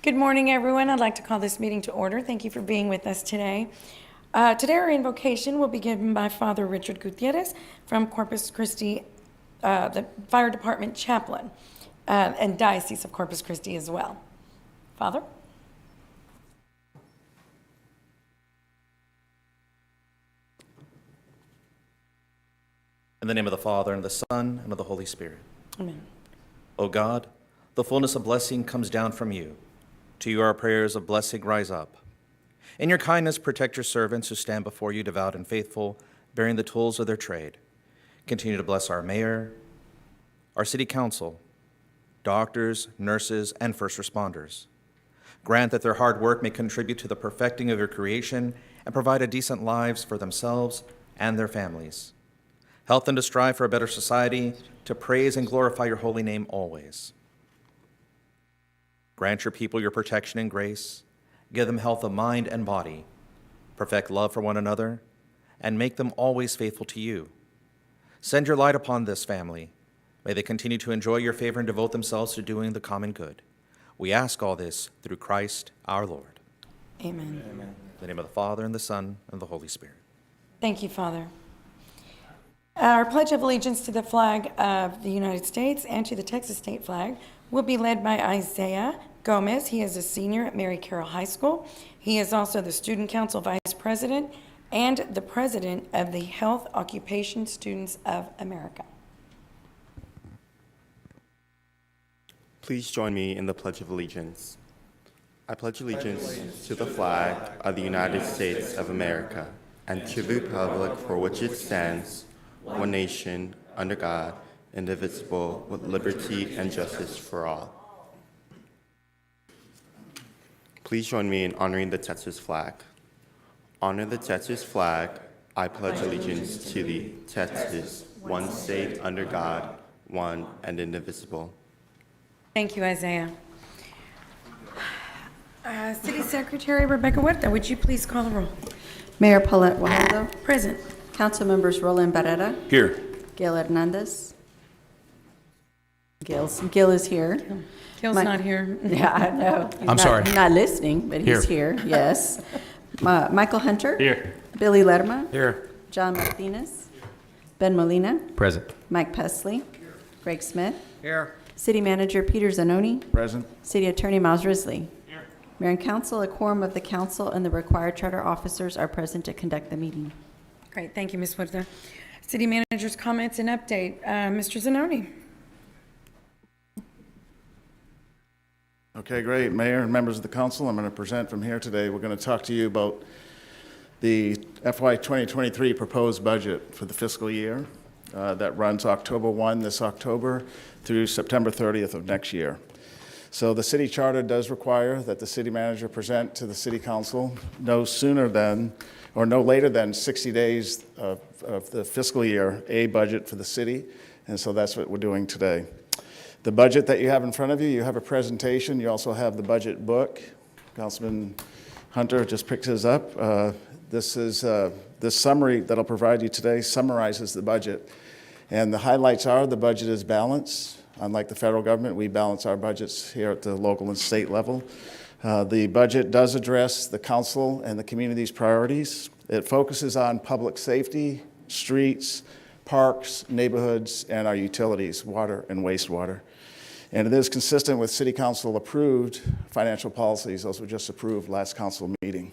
Good morning, everyone. I'd like to call this meeting to order. Thank you for being with us today. Today, our invocation will be given by Father Richard Gutierrez from Corpus Christi, the Fire Department Chaplain, and Diocese of Corpus Christi as well. Father? In the name of the Father, and of the Son, and of the Holy Spirit. Amen. O God, the fullness of blessing comes down from you. To you our prayers of blessing rise up. In your kindness, protect your servants who stand before you devout and faithful, bearing the tools of their trade. Continue to bless our mayor, our city council, doctors, nurses, and first responders. Grant that their hard work may contribute to the perfecting of your creation and provide a decent lives for themselves and their families. Help them to strive for a better society, to praise and glorify your holy name always. Grant your people your protection and grace. Give them health of mind and body. Perfect love for one another, and make them always faithful to you. Send your light upon this family. May they continue to enjoy your favor and devote themselves to doing the common good. We ask all this through Christ our Lord. Amen. Amen. In the name of the Father, and the Son, and the Holy Spirit. Thank you, Father. Our Pledge of Allegiance to the flag of the United States and to the Texas state flag will be led by Isaiah Gomez. He is a senior at Mary Carroll High School. He is also the Student Council Vice President and the President of the Health Occupation Students of America. Please join me in the Pledge of Allegiance. I pledge allegiance to the flag of the United States of America and to the republic for which it stands, one nation, under God, indivisible, with liberty and justice for all. Please join me in honoring the Texas flag. Honor the Texas flag. I pledge allegiance to the Texas, one state under God, one and indivisible. Thank you, Isaiah. City Secretary Rebecca Huerta, would you please call the roll? Mayor Paulette Waldo. Present. Council members Roland Barrera. Here. Gail Hernandez. Gil is here. Gil's not here. Yeah, I know. I'm sorry. He's not listening, but he's here. Yes. Michael Hunter. Here. Billy Lerma. Here. John Martinez. Ben Molina. Present. Mike Pesley. Greg Smith. Here. City Manager Peter Zanoni. Present. City Attorney Miles Risley. Here. Mayor and Council, a quorum of the council and the required charter officers are present to conduct the meeting. Great, thank you, Ms. Huerta. City Manager's comments and update. Mr. Zanoni. Okay, great. Mayor and members of the council, I'm going to present from here today. We're going to talk to you about the FY 2023 proposed budget for the fiscal year that runs October 1 this October through September 30th of next year. So the city charter does require that the city manager present to the city council no sooner than or no later than 60 days of the fiscal year a budget for the city, and so that's what we're doing today. The budget that you have in front of you, you have a presentation. You also have the budget book. Councilman Hunter just picked his up. This summary that I'll provide you today summarizes the budget. And the highlights are the budget is balanced. Unlike the federal government, we balance our budgets here at the local and state level. The budget does address the council and the community's priorities. It focuses on public safety, streets, parks, neighborhoods, and our utilities, water and wastewater. And it is consistent with City Council approved financial policies. Those were just approved last council meeting.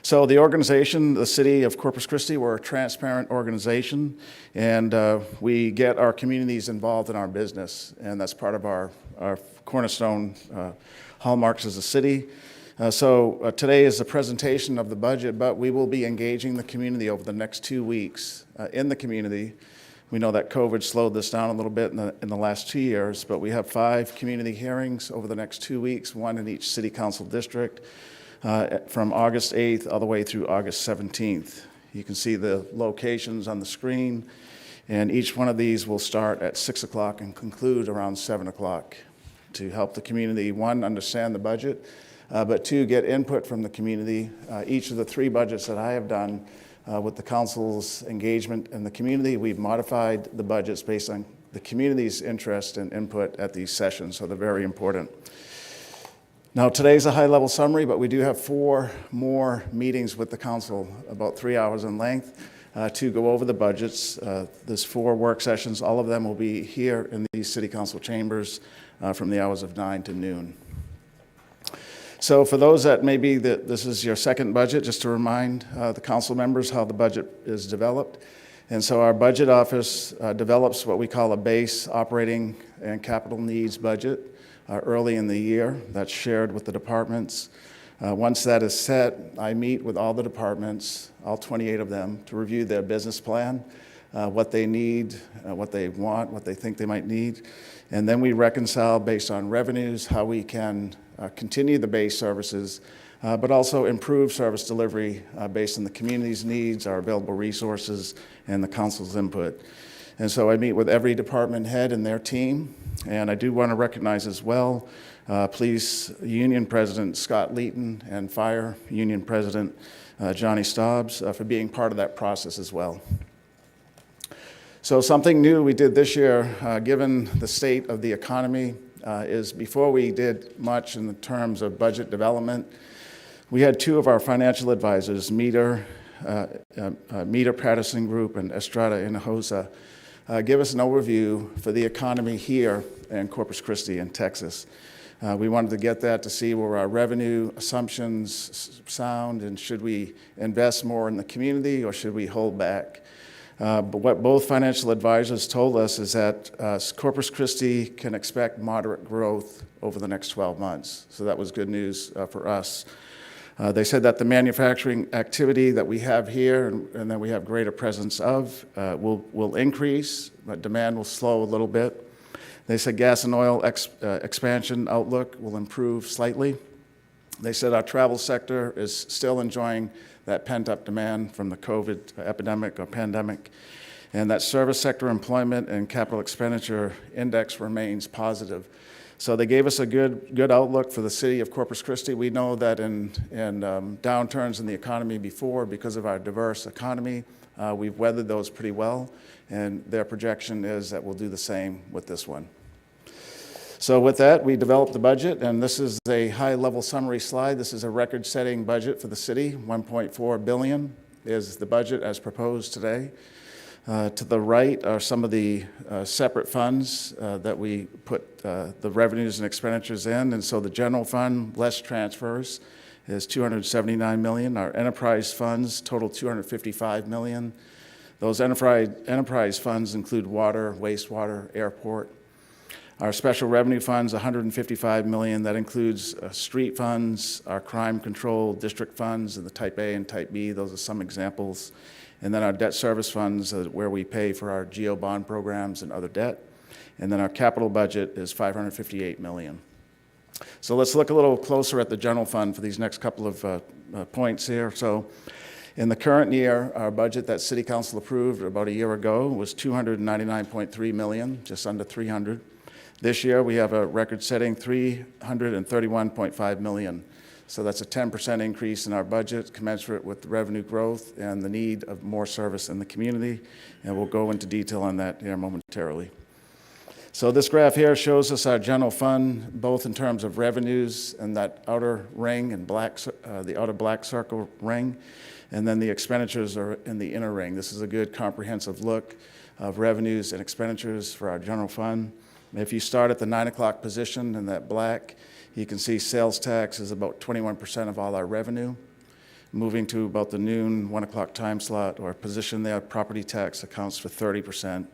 So the organization, the City of Corpus Christi, we're a transparent organization, and we get our communities involved in our business, and that's part of our cornerstone hallmarks as a city. So today is a presentation of the budget, but we will be engaging the community over the next 2 weeks in the community. We know that COVID slowed this down a little bit in the last 2 years, but we have 5 community hearings over the next 2 weeks, 1 in each city council district, from August 8th all the way through August 17th. You can see the locations on the screen, and each one of these will start at 6 o'clock and conclude around 7 o'clock to help the community, 1, understand the budget, but 2, get input from the community. Each of the 3 budgets that I have done with the council's engagement in the community, we've modified the budgets based on the community's interest and input at these sessions, so they're very important. Now, today's a high-level summary, but we do have 4 more meetings with the council, about 3 hours in length, to go over the budgets. There's 4 work sessions. All of them will be here in these city council chambers from the hours of 9 to noon. So for those that maybe this is your second budget, just to remind the council members how the budget is developed. And so our budget office develops what we call a base operating and capital needs budget early in the year. That's shared with the departments. Once that is set, I meet with all the departments, all 28 of them, to review their business plan, what they need, what they want, what they think they might need. And then we reconcile based on revenues, how we can continue the base services, but also improve service delivery based on the community's needs, our available resources, and the council's input. And so I meet with every department head and their team. And I do want to recognize as well Police Union President Scott Leeton and Fire Union President Johnny Stobbs for being part of that process as well. So something new we did this year, given the state of the economy, is before we did much in the terms of budget development, we had 2 of our financial advisors, Meter Patterson Group and Estrada Hinojosa, give us an overview for the economy here in Corpus Christi in Texas. We wanted to get that to see where our revenue assumptions sound, and should we invest more in the community or should we hold back? But what both financial advisors told us is that Corpus Christi can expect moderate growth over the next 12 months. So that was good news for us. They said that the manufacturing activity that we have here and that we have greater presence of will increase, but demand will slow a little bit. They said gas and oil expansion outlook will improve slightly. They said our travel sector is still enjoying that pent-up demand from the COVID epidemic or pandemic, and that service sector employment and capital expenditure index remains positive. So they gave us a good outlook for the city of Corpus Christi. We know that in downturns in the economy before, because of our diverse economy, we've weathered those pretty well, and their projection is that we'll do the same with this one. So with that, we developed the budget, and this is a high-level summary slide. This is a record-setting budget for the city. $1.4 billion is the budget as proposed today. To the right are some of the separate funds that we put the revenues and expenditures in. And so the general fund, less transfers, is $279 million. Our enterprise funds total $255 million. Those enterprise funds include water, wastewater, airport. Our special revenue funds, $155 million. That includes street funds, our crime control district funds, and the Type A and Type B. Those are some examples. And then our debt service funds, where we pay for our GO bond programs and other debt. And then our capital budget is $558 million. So let's look a little closer at the general fund for these next couple of points here. So in the current year, our budget that City Council approved about a year ago was $299.3 million, just under $300. This year, we have a record-setting $331.5 million. So that's a 10% increase in our budget, commensurate with the revenue growth and the need of more service in the community. And we'll go into detail on that here momentarily. So this graph here shows us our general fund, both in terms of revenues and that outer ring and the outer black circle ring, and then the expenditures are in the inner ring. This is a good comprehensive look of revenues and expenditures for our general fund. If you start at the 9 o'clock position in that black, you can see sales tax is about 21% of all our revenue. Moving to about the noon, 1 o'clock time slot or position there, property tax accounts for 30%.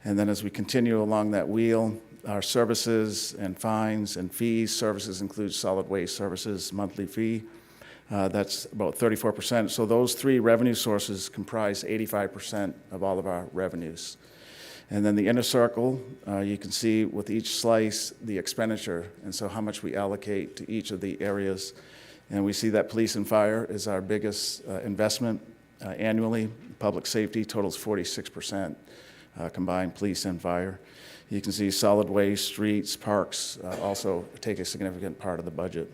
And then as we continue along that wheel, our services and fines and fees, services include solid waste services, monthly fee. That's about 34%. So those 3 revenue sources comprise 85% of all of our revenues. And then the inner circle, you can see with each slice the expenditure, and so how much we allocate to each of the areas. And we see that police and fire is our biggest investment annually. Public safety totals 46%, combined police and fire. You can see solid waste, streets, parks also take a significant part of the budget.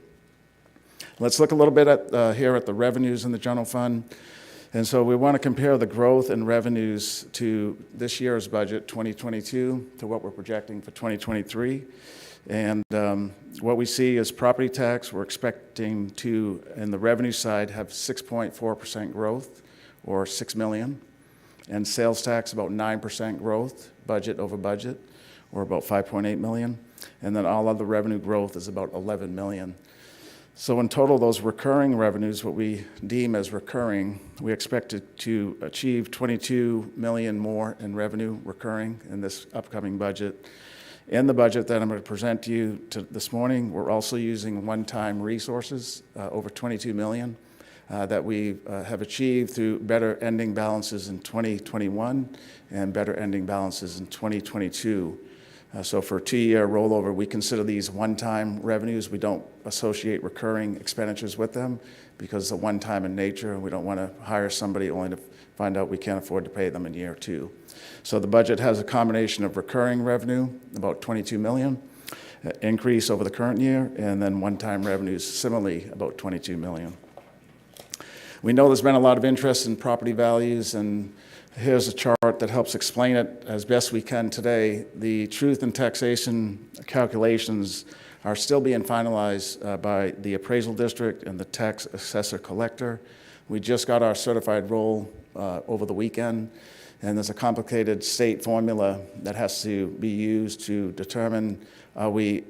Let's look a little bit at here at the revenues in the general fund. And so we want to compare the growth in revenues to this year's budget, 2022, to what we're projecting for 2023. And what we see is property tax, we're expecting to, in the revenue side, have 6.4% growth, or $6 million. And sales tax, about 9% growth, budget over budget, or about $5.8 million. And then all other revenue growth is about $11 million. So in total, those recurring revenues, what we deem as recurring, we expect to achieve $22 million more in revenue recurring in this upcoming budget. In the budget that I'm going to present to you this morning, we're also using one-time resources, over $22 million, that we have achieved through better ending balances in 2021 and better ending balances in 2022. So for a 2-year rollover, we consider these one-time revenues. We don't associate recurring expenditures with them because they're one-time in nature, and we don't want to hire somebody only to find out we can't afford to pay them in year 2. So the budget has a combination of recurring revenue, about $22 million, increase over the current year, and then one-time revenues, similarly, about $22 million. We know there's been a lot of interest in property values, and here's a chart that helps explain it as best we can today. The truth in taxation calculations are still being finalized by the appraisal district and the tax assessor collector. We just got our certified roll over the weekend, and there's a complicated state formula that has to be used to determine are we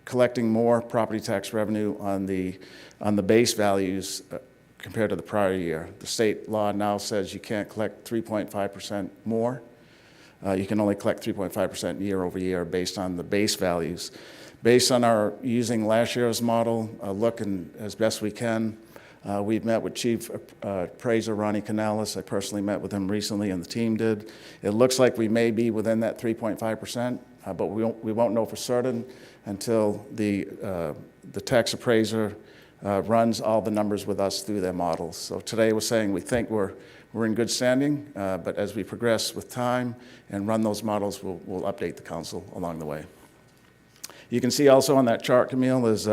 collecting more property tax revenue on the base values compared to the prior year. The state law now says you can't collect 3.5% more. You can only collect 3.5% year over year based on the base values. Based on our using last year's model, looking as best we can, we've met with Chief Appraiser Ronnie Canales. I personally met with him recently, and the team did. It looks like we may be within that 3.5%, but we won't know for certain until the tax appraiser runs all the numbers with us through their models. So today we're saying we think we're in good standing, but as we progress with time and run those models, we'll update the council along the way. You can see also on that chart, Camille, is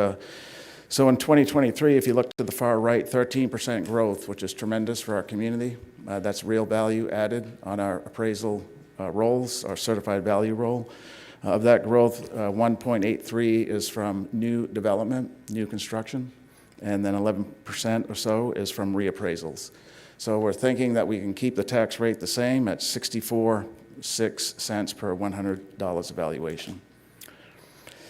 so in 2023, if you look to the far right, 13% growth, which is tremendous for our community. That's real value added on our appraisal rolls, our certified value roll. Of that growth, 1.83 is from new development, new construction, and then 11% or so is from reappraisals. So we're thinking that we can keep the tax rate the same at 64.6 cents per $100 evaluation.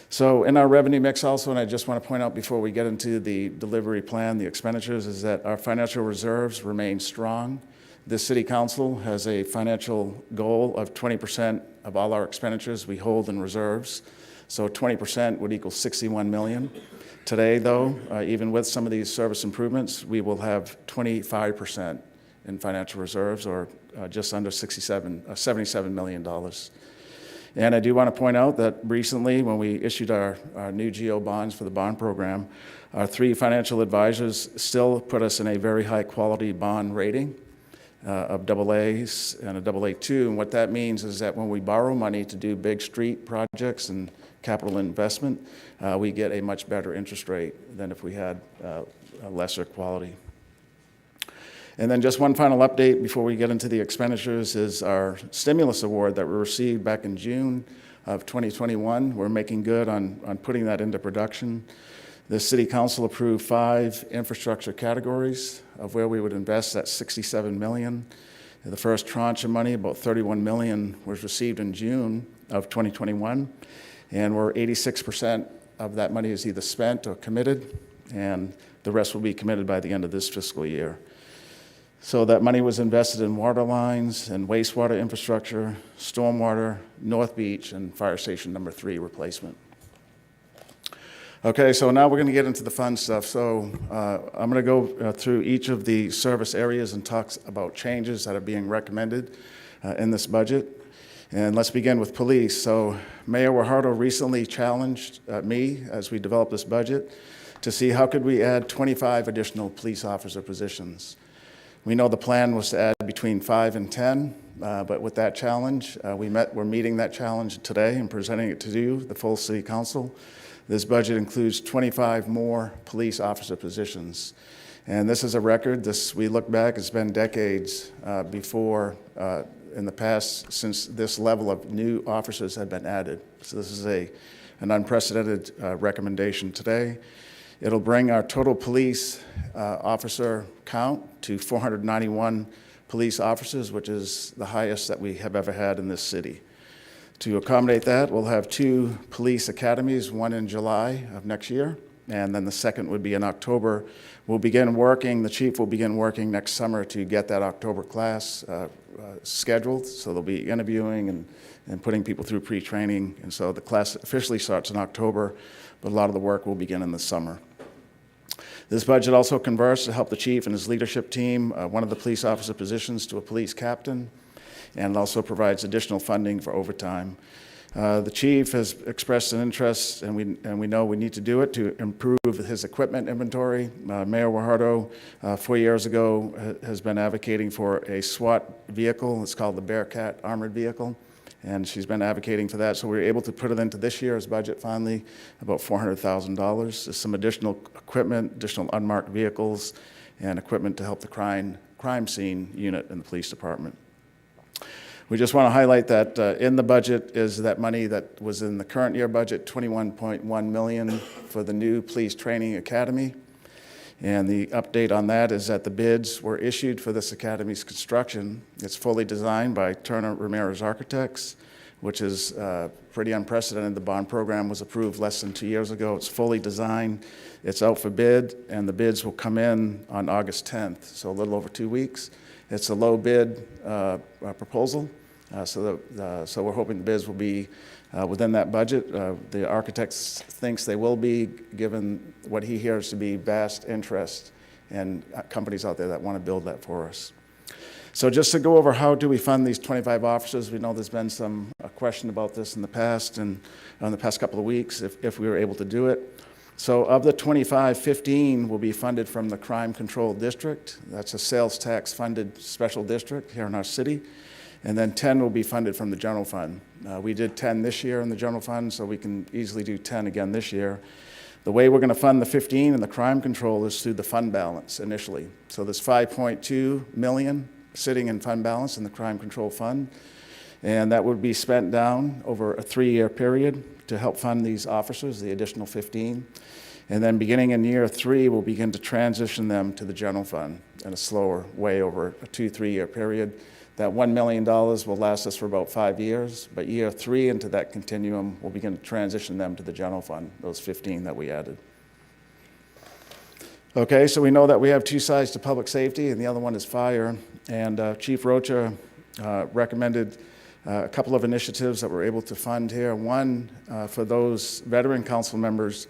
So in our revenue mix also, and I just want to point out before we get into the delivery plan, the expenditures, is that our financial reserves remain strong. This city council has a financial goal of 20% of all our expenditures we hold in reserves. So 20% would equal $61 million. Today, though, even with some of these service improvements, we will have 25% in financial reserves, or just under $77 million. And I do want to point out that recently, when we issued our new GO bonds for the bond program, our 3 financial advisors still put us in a very high-quality bond rating of AA's and a AA2. And what that means is that when we borrow money to do big street projects and capital investment, we get a much better interest rate than if we had a lesser quality. And then just one final update before we get into the expenditures is our stimulus award that we received back in June of 2021. We're making good on putting that into production. The City Council approved 5 infrastructure categories of where we would invest that $67 million. The first tranche of money, about $31 million, was received in June of 2021. And we're 86% of that money is either spent or committed, and the rest will be committed by the end of this fiscal year. So that money was invested in water lines and wastewater infrastructure, stormwater, North Beach, and Fire Station number 3 replacement. Okay, so now we're going to get into the fun stuff. So I'm going to go through each of the service areas and talk about changes that are being recommended in this budget. And let's begin with police. So Mayor Guajardo recently challenged me as we developed this budget to see how could we add 25 additional police officer positions. We know the plan was to add between 5 and 10, but with that challenge, we're meeting that challenge today and presenting it to you, the full City Council. This budget includes 25 more police officer positions. And this is a record. We look back, it's been decades before, in the past, since this level of new officers had been added. So this is an unprecedented recommendation today. It'll bring our total police officer count to 491 police officers, which is the highest that we have ever had in this city. To accommodate that, we'll have 2 police academies, one in July of next year, and then the second would be in October. The chief will begin working next summer to get that October class scheduled. So they'll be interviewing and putting people through pre-training. And so the class officially starts in October, but a lot of the work will begin in the summer. This budget also converts to help the chief and his leadership team, one of the police officer positions to a police captain, and it also provides additional funding for overtime. The chief has expressed an interest, and we know we need to do it to improve his equipment inventory. Mayor Guajardo, 4 years ago, has been advocating for a SWAT vehicle. It's called the Bearcat Armored Vehicle, and she's been advocating for that. So we were able to put it into this year's budget finally, about $400,000. There's some additional equipment, additional unmarked vehicles, and equipment to help the crime scene unit in the police department. We just want to highlight that in the budget is that money that was in the current year budget, $21.1 million for the new police training academy. And the update on that is that the bids were issued for this academy's construction. It's fully designed by Turner Ramirez Architects, which is pretty unprecedented. The bond program was approved less than 2 years ago. It's fully designed. It's out for bid, and the bids will come in on August 10th, so a little over 2 weeks. It's a low bid proposal. So we're hoping the bids will be within that budget. The architect thinks they will be, given what he hears to be vast interest and companies out there that want to build that for us. So just to go over how do we fund these 25 officers, we know there's been some question about this in the past and in the past couple of weeks, if we were able to do it. So of the 25, 15 will be funded from the Crime Control District. That's a sales tax funded special district here in our city. And then 10 will be funded from the general fund. We did 10 this year in the general fund, so we can easily do 10 again this year. The way we're going to fund the 15 in the crime control is through the fund balance initially. So there's $5.2 million sitting in fund balance in the crime control fund, and that would be spent down over a 3-year period to help fund these officers, the additional 15. And then beginning in year 3, we'll begin to transition them to the general fund in a slower way over a 2-3 year period. That $1 million will last us for about 5 years, but year 3 into that continuum, we'll begin to transition them to the general fund, those 15 that we added. Okay, so we know that we have 2 sides to public safety, and the other one is fire. And Chief Rocha recommended a couple of initiatives that we're able to fund here. One, for those veteran council members,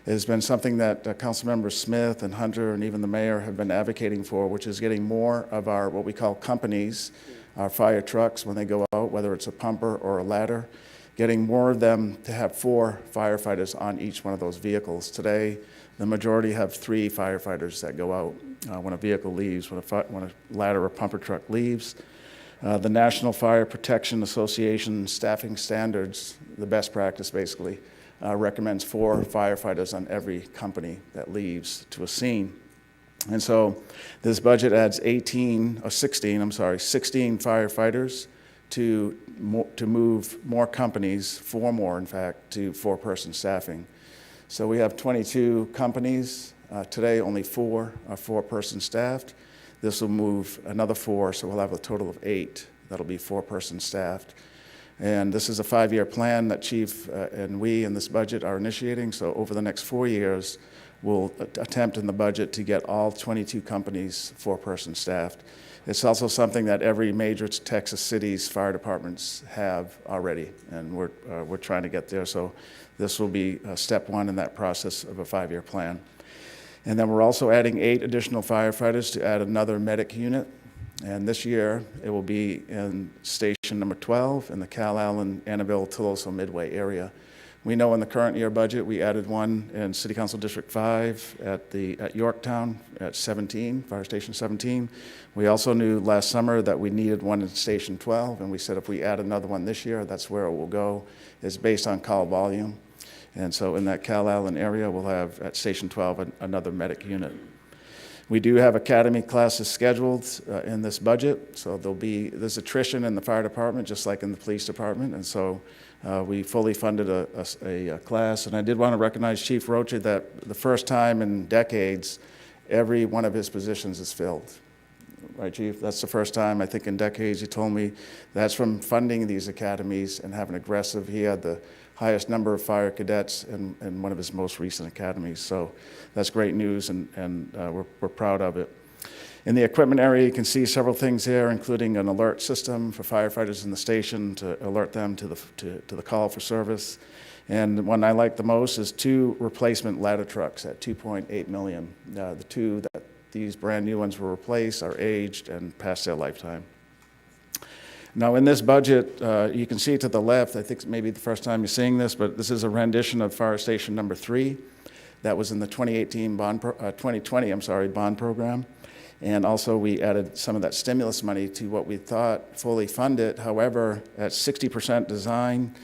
has been something that Council Members Smith and Hunter and even the mayor have been advocating for, which is getting more of our, what we call companies, our fire trucks when they go out, whether it's a pumper or a ladder, getting more of them to have 4 firefighters on each one of those vehicles. Today, the majority have 3 firefighters that go out when a vehicle leaves, when a ladder or pumper truck leaves. The National Fire Protection Association staffing standards, the best practice basically, recommends 4 firefighters on every company that leaves to a scene. And so this budget adds 16 firefighters to move more companies, 4 more in fact, to 4-person staffing. So we have 22 companies. Today only 4 are 4-person staffed. This will move another 4, so we'll have a total of 8 that'll be 4-person staffed. And this is a 5-year plan that Chief and we in this budget are initiating. So over the next 4 years, we'll attempt in the budget to get all 22 companies 4-person staffed. It's also something that every major Texas city's fire departments have already, and we're trying to get there. So this will be step 1 in that process of a 5-year plan. And then we're also adding 8 additional firefighters to add another medic unit. And this year, it will be in station number 12 in the Cal Allen, Annabelle, Toloso, Midway area. We know in the current year budget, we added one in City Council District 5 at Yorktown at 17, Fire Station 17. We also knew last summer that we needed one in Station 12, and we said if we add another one this year, that's where it will go. It's based on call volume. And so in that Cal Allen area, we'll have at Station 12 another medic unit. We do have academy classes scheduled in this budget, so there's attrition in the fire department, just like in the police department, and so we fully funded a class. And I did want to recognize Chief Rocha that the first time in decades, every one of his positions is filled. Right, Chief? That's the first time, I think, in decades. He told me that's from funding these academies and having aggressive. He had the highest number of fire cadets in one of his most recent academies. So that's great news, and we're proud of it. In the equipment area, you can see several things here, including an alert system for firefighters in the station to alert them to the call for service. And the one I like the most is 2 replacement ladder trucks at $2.8 million. The 2 that these brand new ones will replace are aged and past their lifetime. Now in this budget, you can see to the left, I think it's maybe the first time you're seeing this, but this is a rendition of Fire Station number 3. That was in the 2020 bond program. And also we added some of that stimulus money to what we thought fully funded. However, at 60% design,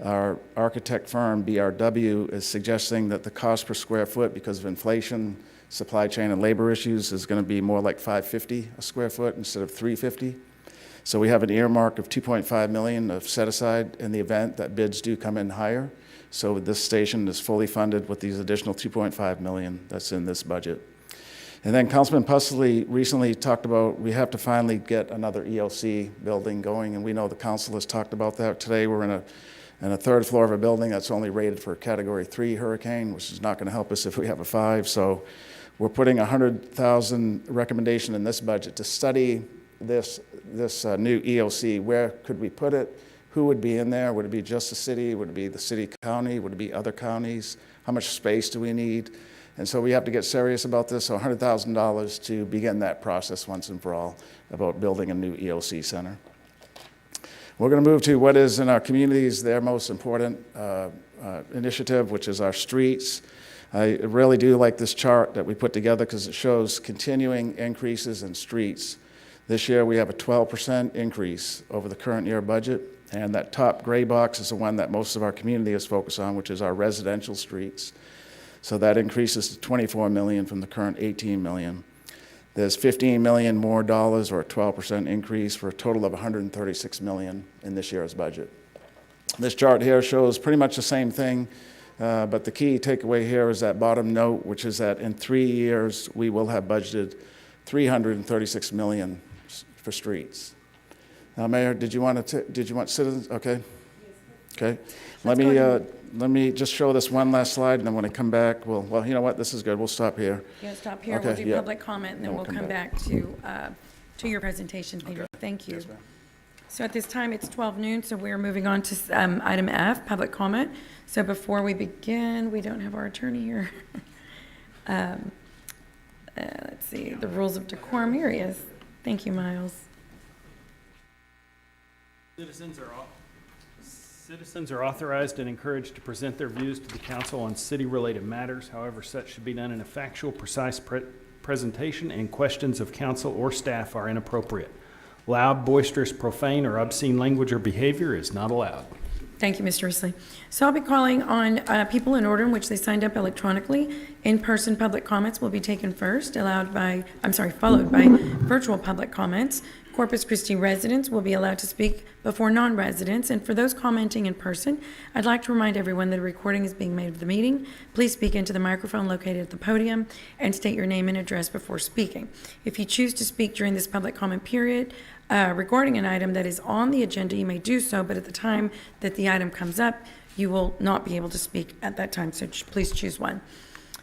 our architect firm, BRW, is suggesting that the cost per square foot, because of inflation, supply chain and labor issues, is going to be more like $550 a square foot instead of $350. So we have an earmark of $2.5 million of set aside in the event that bids do come in higher. So this station is fully funded with these additional $2.5 million that's in this budget. And then Councilman Pussley recently talked about we have to finally get another EOC building going, and we know the council has talked about that. Today we're in a 3rd floor of a building that's only rated for a Category 3 hurricane, which is not going to help us if we have a 5. So we're putting $100,000 recommendation in this budget to study this new EOC. Where could we put it? Who would be in there? Would it be just the city? Would it be the city county? Would it be other counties? How much space do we need? And so we have to get serious about this. So $100,000 to begin that process once and for all about building a new EOC center. We're going to move to what is in our communities their most important initiative, which is our streets. I really do like this chart that we put together because it shows continuing increases in streets. This year we have a 12% increase over the current year budget, and that top gray box is the one that most of our community is focused on, which is our residential streets. So that increases to $24 million from the current $18 million. There's $15 million more dollars, or a 12% increase, for a total of $136 million in this year's budget. This chart here shows pretty much the same thing, but the key takeaway here is that bottom note, which is that in 3 years we will have budgeted $336 million for streets. Now, Mayor, did you want citizens? Okay. Okay. Let me just show this one last slide, and then when I come back, well, you know what? This is good. We'll stop here. Yeah, stop here. Okay, We'll do yeah. public comment, and then we'll come back to your presentation, Peter. Thank you. Yes, ma'am. So at this time, it's 12 noon, so we're moving on to item F, public comment. So before we begin, we don't have our attorney here. Let's see, the rules of decorum. Here he is. Thank you, Miles. Citizens are authorized and encouraged to present their views to the council on city-related matters. However, such should be done in a factual, precise presentation, and questions of council or staff are inappropriate. Loud, boisterous, profane, or obscene language or behavior is not allowed. Thank you, Mr. Risley. So I'll be calling on people in order in which they signed up electronically. In-person public comments will be taken first, followed by virtual public comments. Corpus Christi residents will be allowed to speak before non-residents. And for those commenting in person, I'd like to remind everyone that a recording is being made of the meeting. Please speak into the microphone located at the podium and state your name and address before speaking. If you choose to speak during this public comment period regarding an item that is on the agenda, you may do so, but at the time that the item comes up, you will not be able to speak at that time, so please choose one.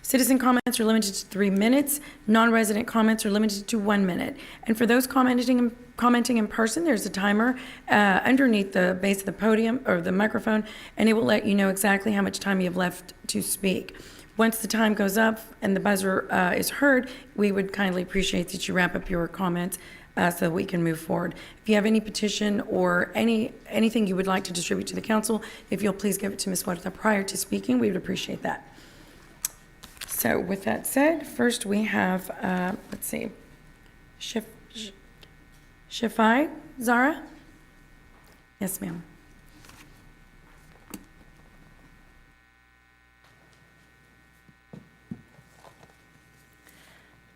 Citizen comments are limited to 3 minutes. Non-resident comments are limited to 1 minute. And for those commenting in person, there's a timer underneath the base of the podium or the microphone, and it will let you know exactly how much time you have left to speak. Once the time goes up and the buzzer is heard, we would kindly appreciate that you wrap up your comments so that we can move forward. If you have any petition or anything you would like to distribute to the council, if you'll please give it to Ms. Swatner prior to speaking, we would appreciate that. So with that said, first we have, let's see, Shafai Zara? Yes, ma'am.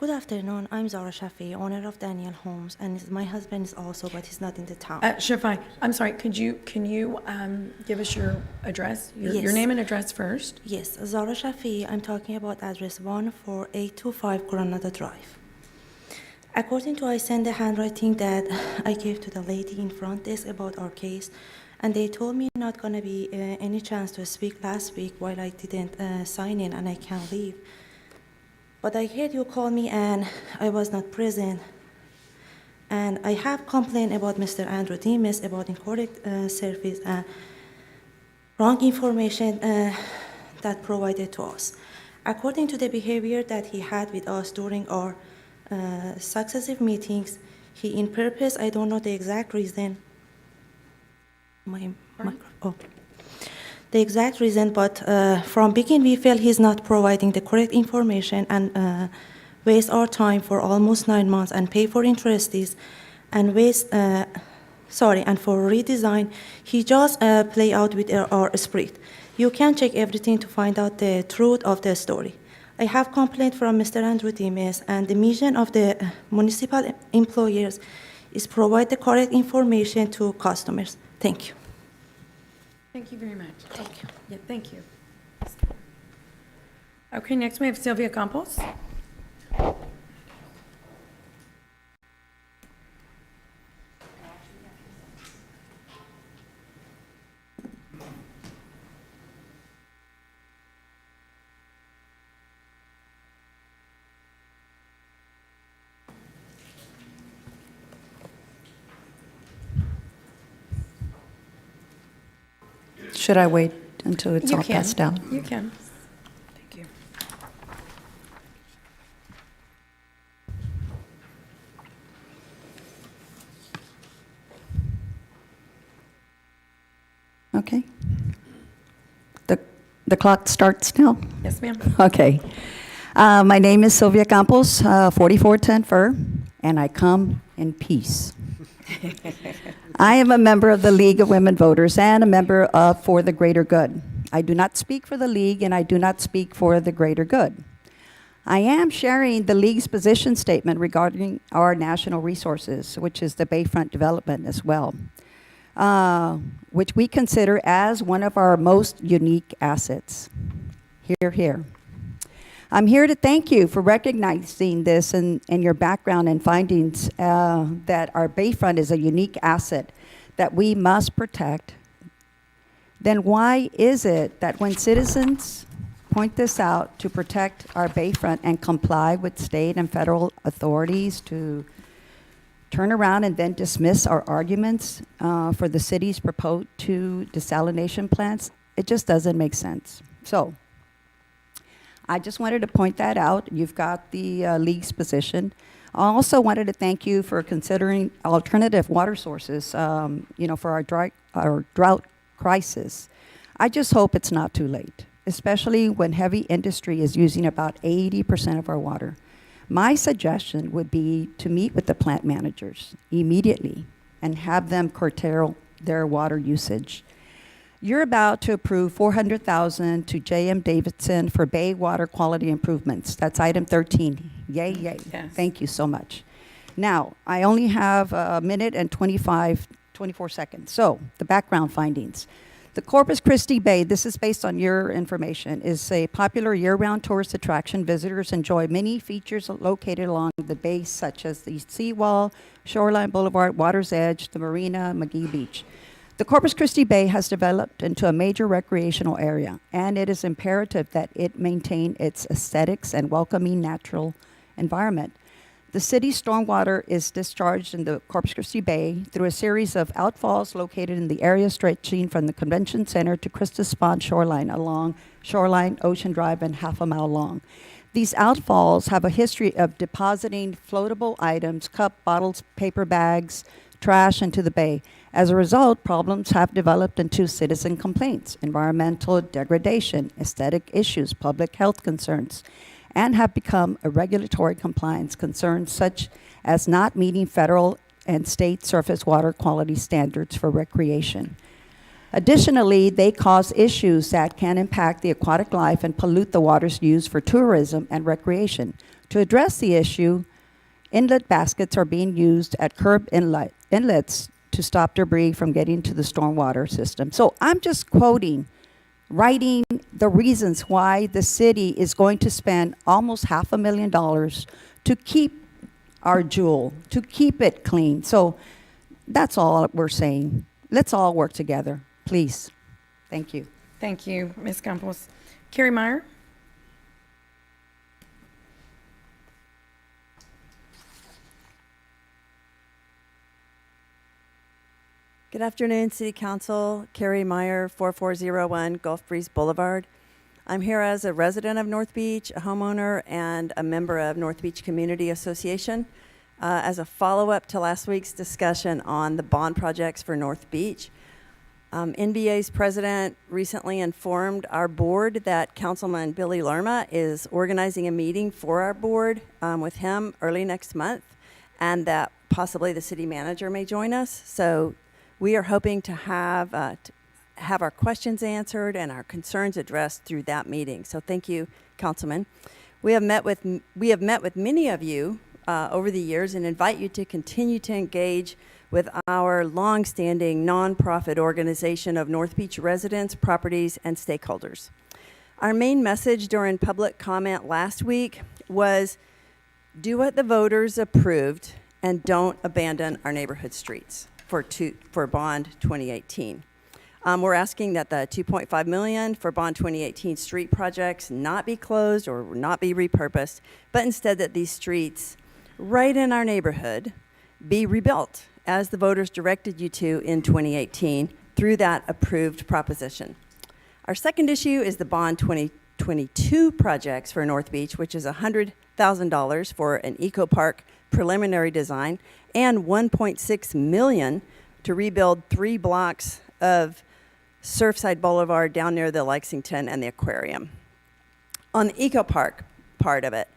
Good afternoon. I'm Zara Shafi, owner of Daniel Homes, and my husband is also, but he's not in the town. Shafai, I'm sorry, can you give us your address, your Yes. name and address first? Yes, Zara Shafi. I'm talking about address 14825 Coronado Drive. According to I sent the handwriting that I gave to the lady in front desk about our case, and they told me not gonna be any chance to speak last week while I didn't sign in and I can't leave. But I heard you call me and I was not present. And I have complained about Mr. Andrew Demas about incorrect service and wrong information that provided to us. According to the behavior that he had with us during our successive meetings, he in purpose, I don't know the exact reason, the exact reason, but from beginning we felt he's not providing the correct information and waste our time for almost 9 months and pay for interests and and for redesign, he just play out with our spirit. You can check everything to find out the truth of the story. I have complaint from Mr. Andrew Demas, and the mission of the municipal employers is provide the correct information to customers. Thank you. Thank you very much. Thank you. Yeah, thank you. Okay, next we have Sylvia Campos. Should I wait until it's You all can. passed out? You can. Thank you. Okay. The clock starts now? Yes, ma'am. Okay. My name is Sylvia Campos, 4410 Fur, and I come in peace. I am a member of the League of Women Voters and a member of For the Greater Good. I do not speak for the League, and I do not speak for the greater good. I am sharing the League's position statement regarding our national resources, which is the Bayfront development as well, which we consider as one of our most unique assets. Hear, hear. I'm here to thank you for recognizing this and your background and findings that our Bayfront is a unique asset that we must protect. Then why is it that when citizens point this out to protect our Bayfront and comply with state and federal authorities to turn around and then dismiss our arguments for the city's proposed 2 desalination plants, it just doesn't make sense. So I just wanted to point that out. You've got the League's position. I also wanted to thank you for considering alternative water sources, for our drought crisis. I just hope it's not too late, especially when heavy industry is using about 80% of our water. My suggestion would be to meet with the plant managers immediately and have them curtail their water usage. You're about to approve $400,000 to J.M. Davidson for Bay water quality improvements. That's item 13. Yay, yay. Yes. Thank you so much. Now, I only have a minute and 24 seconds. So, the background findings. The Corpus Christi Bay, this is based on your information, is a popular year-round tourist attraction. Visitors enjoy many features located along the bay, such as the seawall, Shoreline Boulevard, Water's Edge, the marina, McGee Beach. The Corpus Christi Bay has developed into a major recreational area, and it is imperative that it maintain its aesthetics and welcoming natural environment. The city's stormwater is discharged in the Corpus Christi Bay through a series of outfalls located in the area stretching from the Convention Center to Christus Pond shoreline along Shoreline, Ocean Drive, and half a mile long. These outfalls have a history of depositing floatable items, cup, bottles, paper bags, trash into the bay. As a result, problems have developed into citizen complaints, environmental degradation, aesthetic issues, public health concerns, and have become a regulatory compliance concern such as not meeting federal and state surface water quality standards for recreation. Additionally, they cause issues that can impact the aquatic life and pollute the waters used for tourism and recreation. To address the issue, inlet baskets are being used at curb inlets to stop debris from getting to the stormwater system. So I'm just quoting, writing the reasons why the city is going to spend almost $500,000 to keep our jewel, to keep it clean. So that's all we're saying. Let's all work together, please. Thank you. Thank you, Ms. Campos. Carrie Meyer? Good afternoon, City Council. Carrie Meyer, 4401 Gulf Breeze Boulevard. I'm here as a resident of North Beach, a homeowner, and a member of North Beach Community Association. As a follow-up to last week's discussion on the bond projects for North Beach, NBA's president recently informed our board that Councilman Billy Lerma is organizing a meeting for our board with him early next month, and that possibly the city manager may join us. So we are hoping to have our questions answered and our concerns addressed through that meeting. So thank you, Councilman. We have met with many of you over the years and invite you to continue to engage with our longstanding nonprofit organization of North Beach residents, properties, and stakeholders. Our main message during public comment last week was do what the voters approved and don't abandon our neighborhood streets for Bond 2018. We're asking that the $2.5 million for Bond 2018 street projects not be closed or not be repurposed, but instead that these streets right in our neighborhood be rebuilt as the voters directed you to in 2018 through that approved proposition. Our second issue is the Bond 2022 projects for North Beach, which is $100,000 for an eco park preliminary design and $1.6 million to rebuild 3 blocks of Surfside Boulevard down near the Lexington and the aquarium. On the eco park part of it,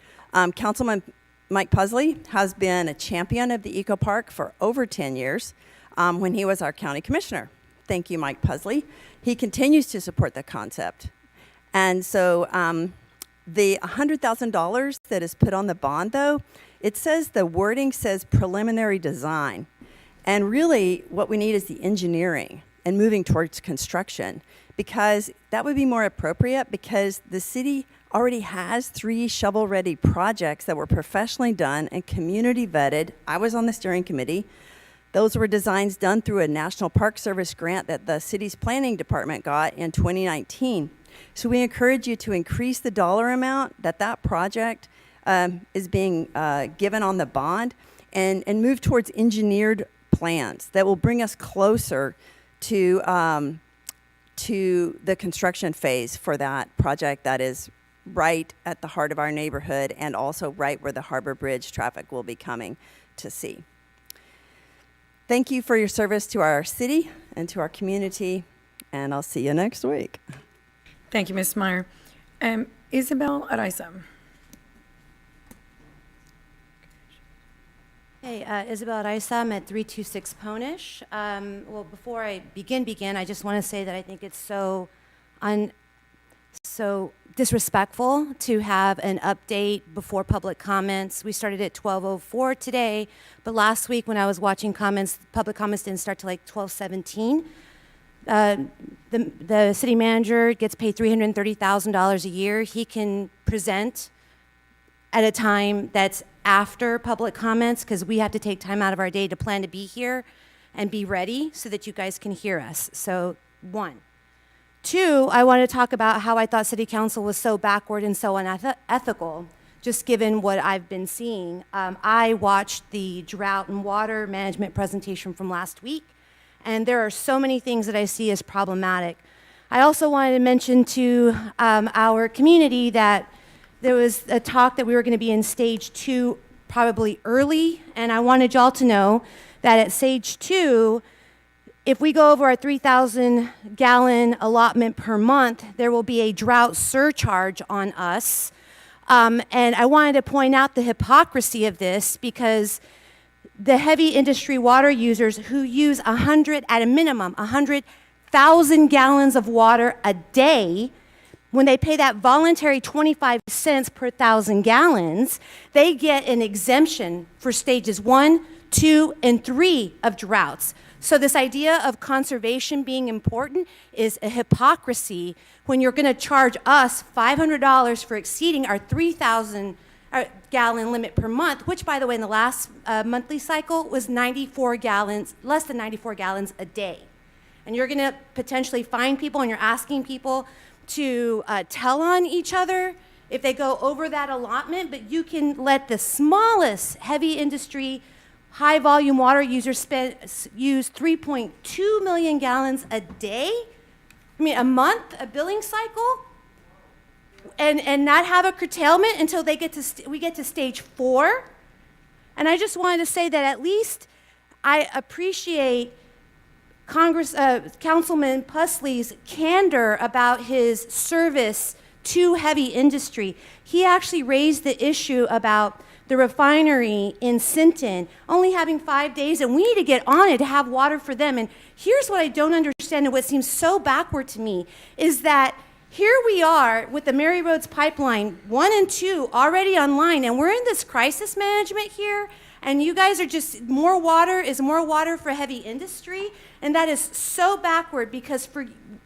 Councilman Mike Pusley has been a champion of the eco park for over 10 years when he was our county commissioner. Thank you, Mike Pusley. He continues to support the concept. And so the $100,000 that is put on the bond, though, it says the wording says preliminary design. And really what we need is the engineering and moving towards construction, because that would be more appropriate because the city already has 3 shovel-ready projects that were professionally done and community vetted. I was on the steering committee. Those were designs done through a National Park Service grant that the city's planning department got in 2019. So we encourage you to increase the dollar amount that project is being given on the bond and move towards engineered plans that will bring us closer to the construction phase for that project that is right at the heart of our neighborhood and also right where the Harbor Bridge traffic will be coming to see. Thank you for your service to our city and to our community, and I'll see you next week. Thank you, Ms. Meyer. Isabel Araiza. Hey, Isabel Araiza, I'm at 326 Ponish. Well, before I begin, I just want to say that I think it's so disrespectful to have an update before public comments. We started at 12:04 today, but last week when I was watching comments, public comments didn't start till like 12:17. The city manager gets paid $330,000 a year. He can present at a time that's after public comments because we have to take time out of our day to plan to be here and be ready so that you guys can hear us. So 1. 2, I want to talk about how I thought city council was so backward and so unethical, just given what I've been seeing. I watched the drought and water management presentation from last week, and there are so many things that I see as problematic. I also wanted to mention to our community that there was a talk that we were going to be in stage 2 probably early, and I wanted y'all to know that at stage 2, if we go over our 3,000 gallon allotment per month, there will be a drought surcharge on us. And I wanted to point out the hypocrisy of this because the heavy industry water users who use at a minimum, 100,000 gallons of water a day, when they pay that voluntary 25 cents per 1,000 gallons, they get an exemption for stages 1, 2, and 3 of droughts. So this idea of conservation being important is a hypocrisy when you're going to charge us $500 for exceeding our 3,000 gallon limit per month, which, by the way, in the last monthly cycle was 94 gallons, less than 94 gallons a day. And you're going to potentially fine people, and you're asking people to tell on each other if they go over that allotment, but you can let the smallest heavy industry, high volume water users use 3.2 million gallons a day, a month, a billing cycle, and not have a curtailment until they get to we get to stage 4. And I just wanted to say that at least I appreciate Councilman Pusley's candor about his service to heavy industry. He actually raised the issue about the refinery in Sinton only having 5 days, and we need to get on it to have water for them. And here's what I don't understand, and what seems so backward to me, is that here we are with the Mary Roads Pipeline 1 and 2 already online, and we're in this crisis management here, and you guys are just, more water is more water for heavy industry, and that is so backward, because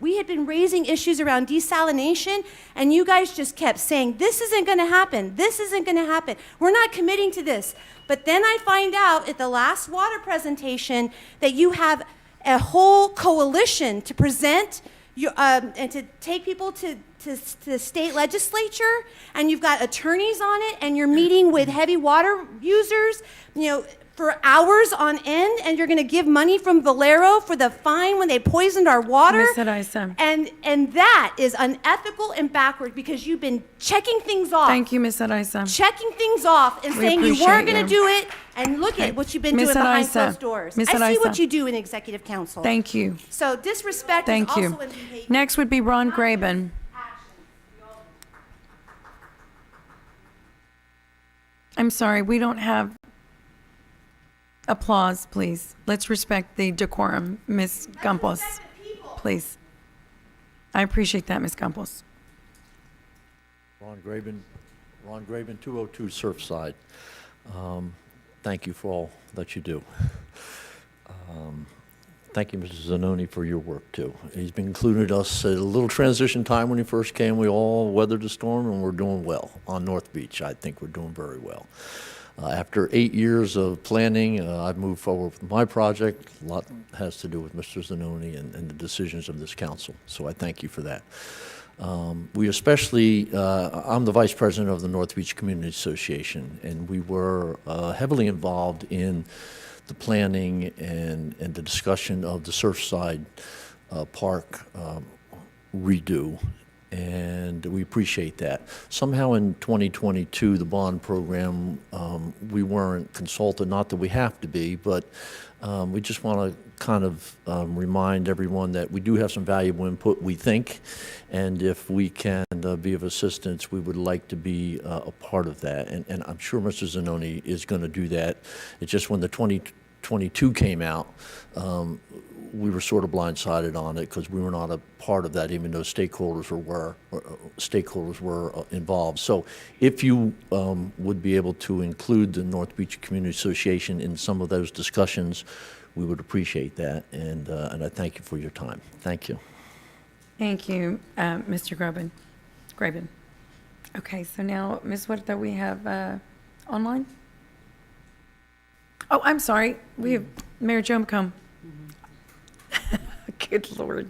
we had been raising issues around desalination, and you guys just kept saying, this isn't going to happen, this isn't going to happen, we're not committing to this. But then I find out at the last water presentation that you have a whole coalition to present and to take people to the state legislature, and you've got attorneys on it, and you're meeting with heavy water users, for hours on end, and you're going to give money from Valero for the fine when they poisoned our water. Ms. Adisa. And that is unethical and backward, because you've been checking things off. Thank you, Ms. Adisa. Checking things off and saying you weren't going to do it, and look Okay. at what you've been Ms. doing behind Adisa. closed doors. Ms. I see Adisa. what you do in executive council. Thank you. So disrespect Thank is you. also in behavior. Next would be Ron Graben. I'm sorry, we don't have applause, please. Let's respect the decorum. Ms. Campos, please. I appreciate that, Ms. Campos. Ron Graben, 202 Surfside. Thank you for all that you do. Thank you, Mr. Zanoni, for your work, too. He's been included us at a little transition time when he first came. We all weathered the storm, and we're doing well on North Beach. I think we're doing very well. After 8 years of planning, I've moved forward with my project. A lot has to do with Mr. Zanoni and the decisions of this council, so I thank you for that. We especially, I'm the vice president of the North Beach Community Association, and we were heavily involved in the planning and the discussion of the Surfside Park redo, and we appreciate that. Somehow in 2022, the bond program, we weren't consulted, not that we have to be, but we just want to kind of remind everyone that we do have some valuable input, we think, and if we can be of assistance, we would like to be a part of that, and I'm sure Mr. Zanoni is going to do that. It's just when the 2022 came out, we were sort of blindsided on it because we were not a part of that, even though stakeholders were involved. So if you would be able to include the North Beach Community Association in some of those discussions, we would appreciate that, and I thank you for your time. Thank you. Thank you, Mr. Graben. Okay, so now, Ms. Huerta, we have online? Oh, I'm sorry. We have Mayor Jomcombe. Good Lord.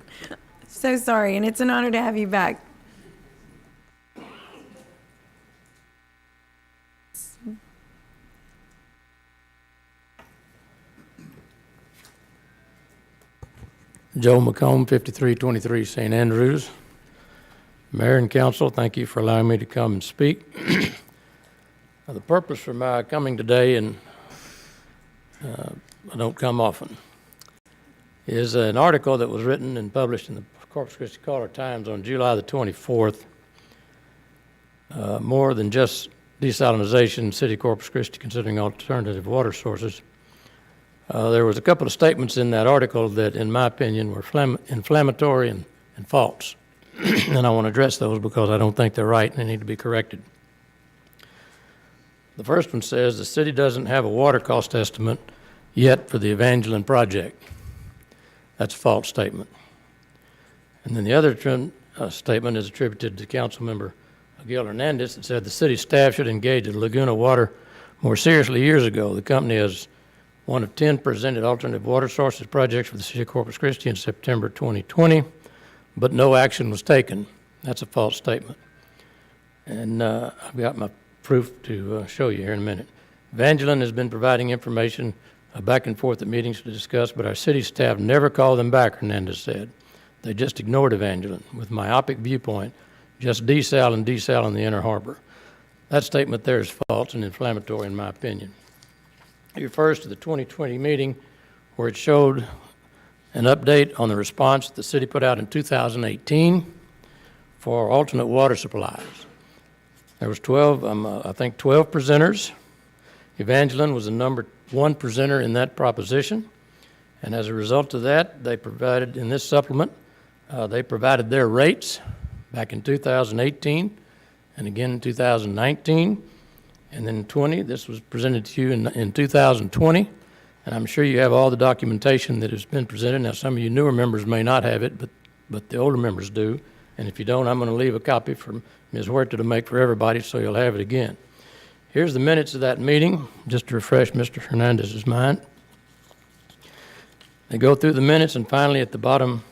So sorry, and it's an honor to have you back. Joe McComb, 5323 St. Andrews. Mayor and council, thank you for allowing me to come and speak. The purpose for my coming today, and I don't come often, is an article that was written and published in the Corpus Christi Caller-Times on July the 24th. More than just desalinization, City of Corpus Christi considering alternative water sources. There was a couple of statements in that article that, in my opinion, were inflammatory and false. and I want to address those because I don't think they're right and they need to be corrected. The first one says the city doesn't have a water cost estimate yet for the Evangeline project. That's a false statement. And then the other statement is attributed to Councilmember Gil Hernandez that said the city staff should engage the Laguna Water more seriously years ago. The company has one of 10 presented alternative water sources projects for the city of Corpus Christi in September 2020, but no action was taken. That's a false statement. And I've got my proof to show you here in a minute. Evangeline has been providing information back and forth at meetings to discuss, but our city staff never called them back, Hernandez said. They just ignored Evangeline with myopic viewpoint, just desal and desal in the Inner Harbor. That statement there is false and inflammatory in my opinion. It refers to the 2020 meeting where it showed an update on the response that the city put out in 2018 for alternate water supplies. There was 12 presenters. Evangeline was the number one presenter in that proposition. And as a result of that, they provided, in this supplement, they provided their rates back in 2018 and again in 2019. And then 20, this was presented to you in 2020. And I'm sure you have all the documentation that has been presented. Now, some of you newer members may not have it, but the older members do. And if you don't, I'm going to leave a copy for Ms. Huerta to make for everybody so you'll have it again. Here's the minutes of that meeting, just to refresh Mr. Hernandez's mind. They go through the minutes, and finally at the bottom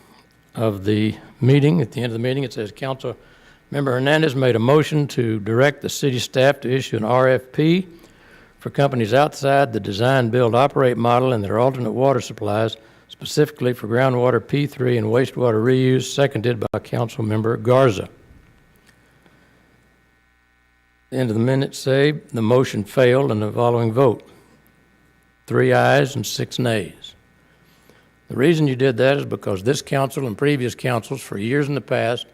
of the meeting, at the end of the meeting, it says, Council Member Hernandez made a motion to direct the city staff to issue an RFP for companies outside the design, build, operate model and their alternate water supplies, specifically for groundwater P3 and wastewater reuse, seconded by Council Member Garza. The end of the minutes say the motion failed in the following vote: 3 ayes and 6 nays. The reason you did that is because this council and previous councils for years in the past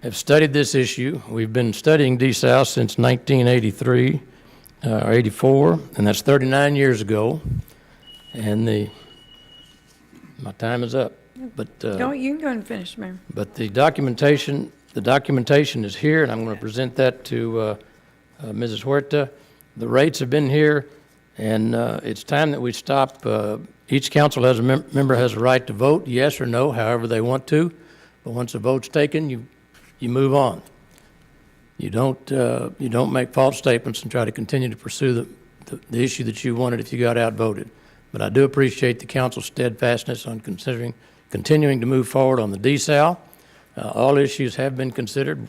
have studied this issue. We've been studying desal since 1983 or 84, and that's 39 years ago. And my time is up. But You can go and finish, Mayor. But the documentation is here, and I'm going to present that to Mrs. Huerta. The rates have been here, and it's time that we stop. Each council has member has a right to vote, yes or no, however they want to. But once a vote's taken, you move on. You don't make false statements and try to continue to pursue the issue that you wanted if you got outvoted. But I do appreciate the council's steadfastness on continuing to move forward on the desal. All issues have been considered.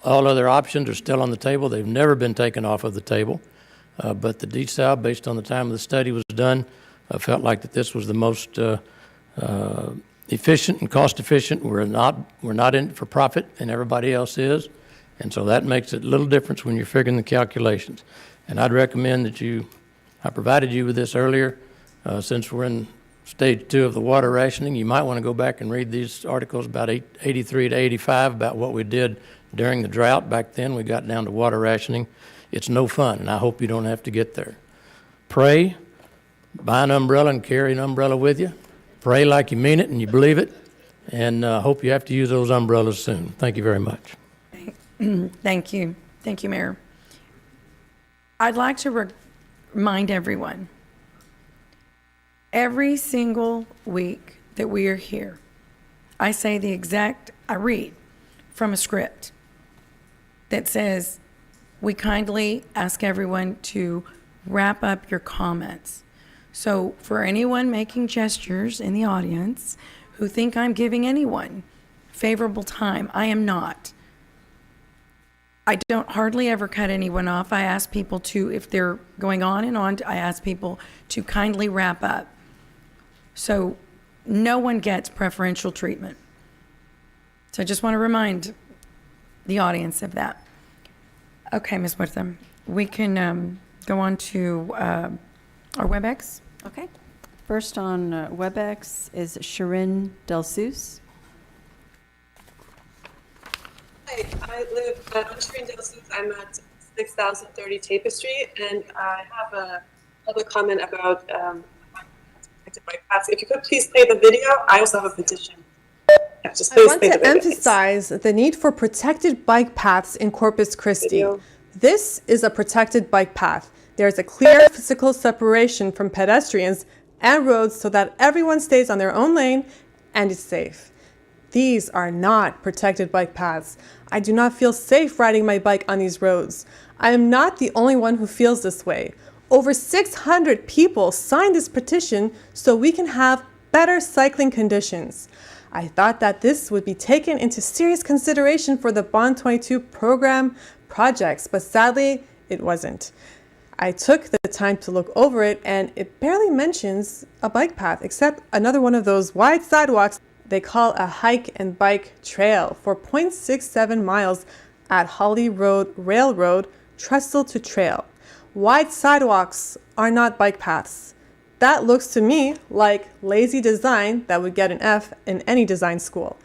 All other options are still on the table. They've never been taken off of the table. But the desal, based on the time the study was done, felt like that this was the most efficient and cost efficient. We're not in it for profit, and everybody else is. And so that makes it a little difference when you're figuring the calculations. And I'd recommend that I provided you with this earlier. Since we're in stage 2 of the water rationing, you might want to go back and read these articles about 83 to 85 about what we did during the drought. Back then we got down to water rationing. It's no fun, and I hope you don't have to get there. Pray, buy an umbrella and carry an umbrella with you. Pray like you mean it and you believe it, and hope you have to use those umbrellas soon. Thank you very much. Thank you. Thank you, Mayor. I'd like to remind everyone, every single week that we are here, I read from a script that says, we kindly ask everyone to wrap up your comments. So for anyone making gestures in the audience who think I'm giving anyone favorable time, I am not. I don't hardly ever cut anyone off. I ask people to, if they're going on and on, I ask people to kindly wrap up. So no one gets preferential treatment. So I just want to remind the audience of that. Okay, Ms. Wortham, we can go on to our Webex. Okay. First on Webex is Sharon Delsus. Hi, I'm Sharon Delsus. I'm at 6030 Tapestry, and I have a public comment about if you could please play the video. I also have a petition. Yeah, just I please want say the to video. emphasize the need for protected bike paths in Corpus Christi. Video. This is a protected bike path. There's a clear physical separation from pedestrians and roads so that everyone stays on their own lane and is safe. These are not protected bike paths. I do not feel safe riding my bike on these roads. I am not the only one who feels this way. Over 600 people signed this petition so we can have better cycling conditions. I thought that this would be taken into serious consideration for the Bond 22 program projects, but sadly, it wasn't. I took the time to look over it, and it barely mentions a bike path, except another one of those wide sidewalks they call a hike and bike trail for 0.67 miles at Holly Road Railroad, trestle to trail. Wide sidewalks are not bike paths. That looks to me like lazy design that would get an F in any design school.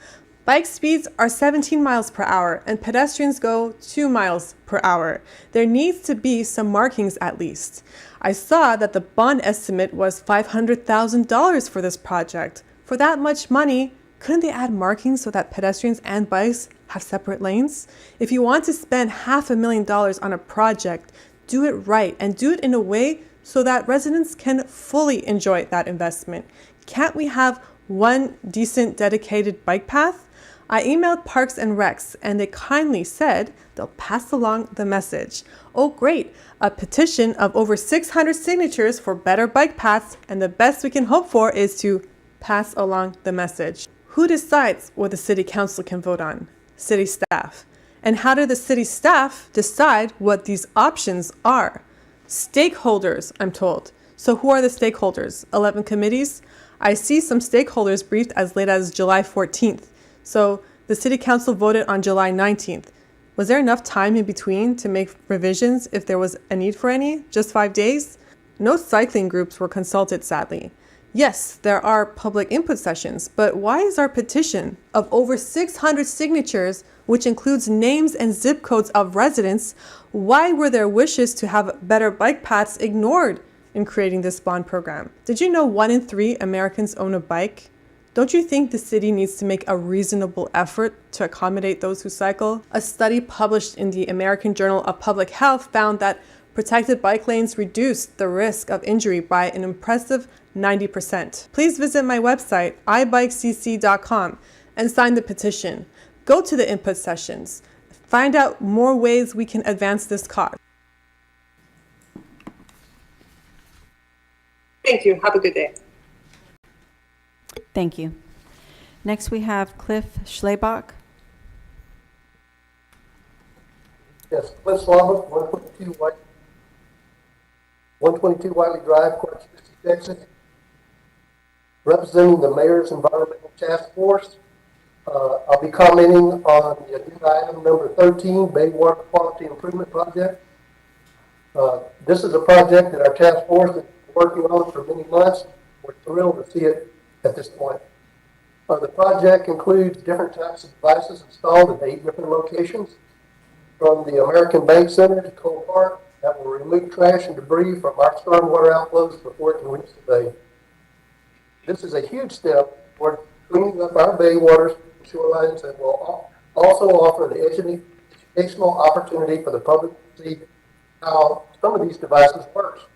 Bike speeds are 17 miles per hour and pedestrians go 2 miles per hour. There needs to be some markings at least. I saw that the bond estimate was $500,000 for this project. For that much money, couldn't they add markings so that pedestrians and bikes have separate lanes? If you want to spend $500,000 on a project, do it right and do it in a way so that residents can fully enjoy that investment. Can't we have one decent dedicated bike path? I emailed Parks and Recs and they kindly said they'll pass along the message. Oh great, a petition of over 600 signatures for better bike paths, and the best we can hope for is to pass along the message. Who decides what the city council can vote on? City staff. And how do the city staff decide what these options are? Stakeholders, I'm told. So who are the stakeholders? 11 committees? I see some stakeholders briefed as late as July 14th. So the city council voted on July 19th. Was there enough time in between to make revisions if there was a need for any? Just 5 days? No cycling groups were consulted, sadly. Yes, there are public input sessions, but why is our petition of over 600 signatures, which includes names and zip codes of residents, why were their wishes to have better bike paths ignored in creating this bond program? Did you know 1 in 3 Americans own a bike? Don't you think the city needs to make a reasonable effort to accommodate those who cycle? A study published in the American Journal of Public Health found that protected bike lanes reduced the risk of injury by an impressive 90%. Please visit my website, ibikecc.com, and sign the petition. Go to the input sessions. Find out more ways we can advance this cause. Thank you. Have a good day. Thank you. Next, we have Cliff Schlebach. Yes, Cliff Schlebach, 122 Whiteley Drive, Corpus Christi, Texas. Representing the Mayor's Environmental Task Force. I'll be commenting on the agenda item number 13, Bay Water Quality Improvement Project. This is a project that our task force has been working on for many months. We're thrilled to see it at this point. The project includes different types of devices installed at 8 different locations, from the American Bank Center to Cole Park, that will remove trash and debris from our stormwater outflows before it can reach the bay. This is a huge step toward cleaning up our bay waters and shorelines, and will also offer the educational opportunity for the public to see how some of these devices work.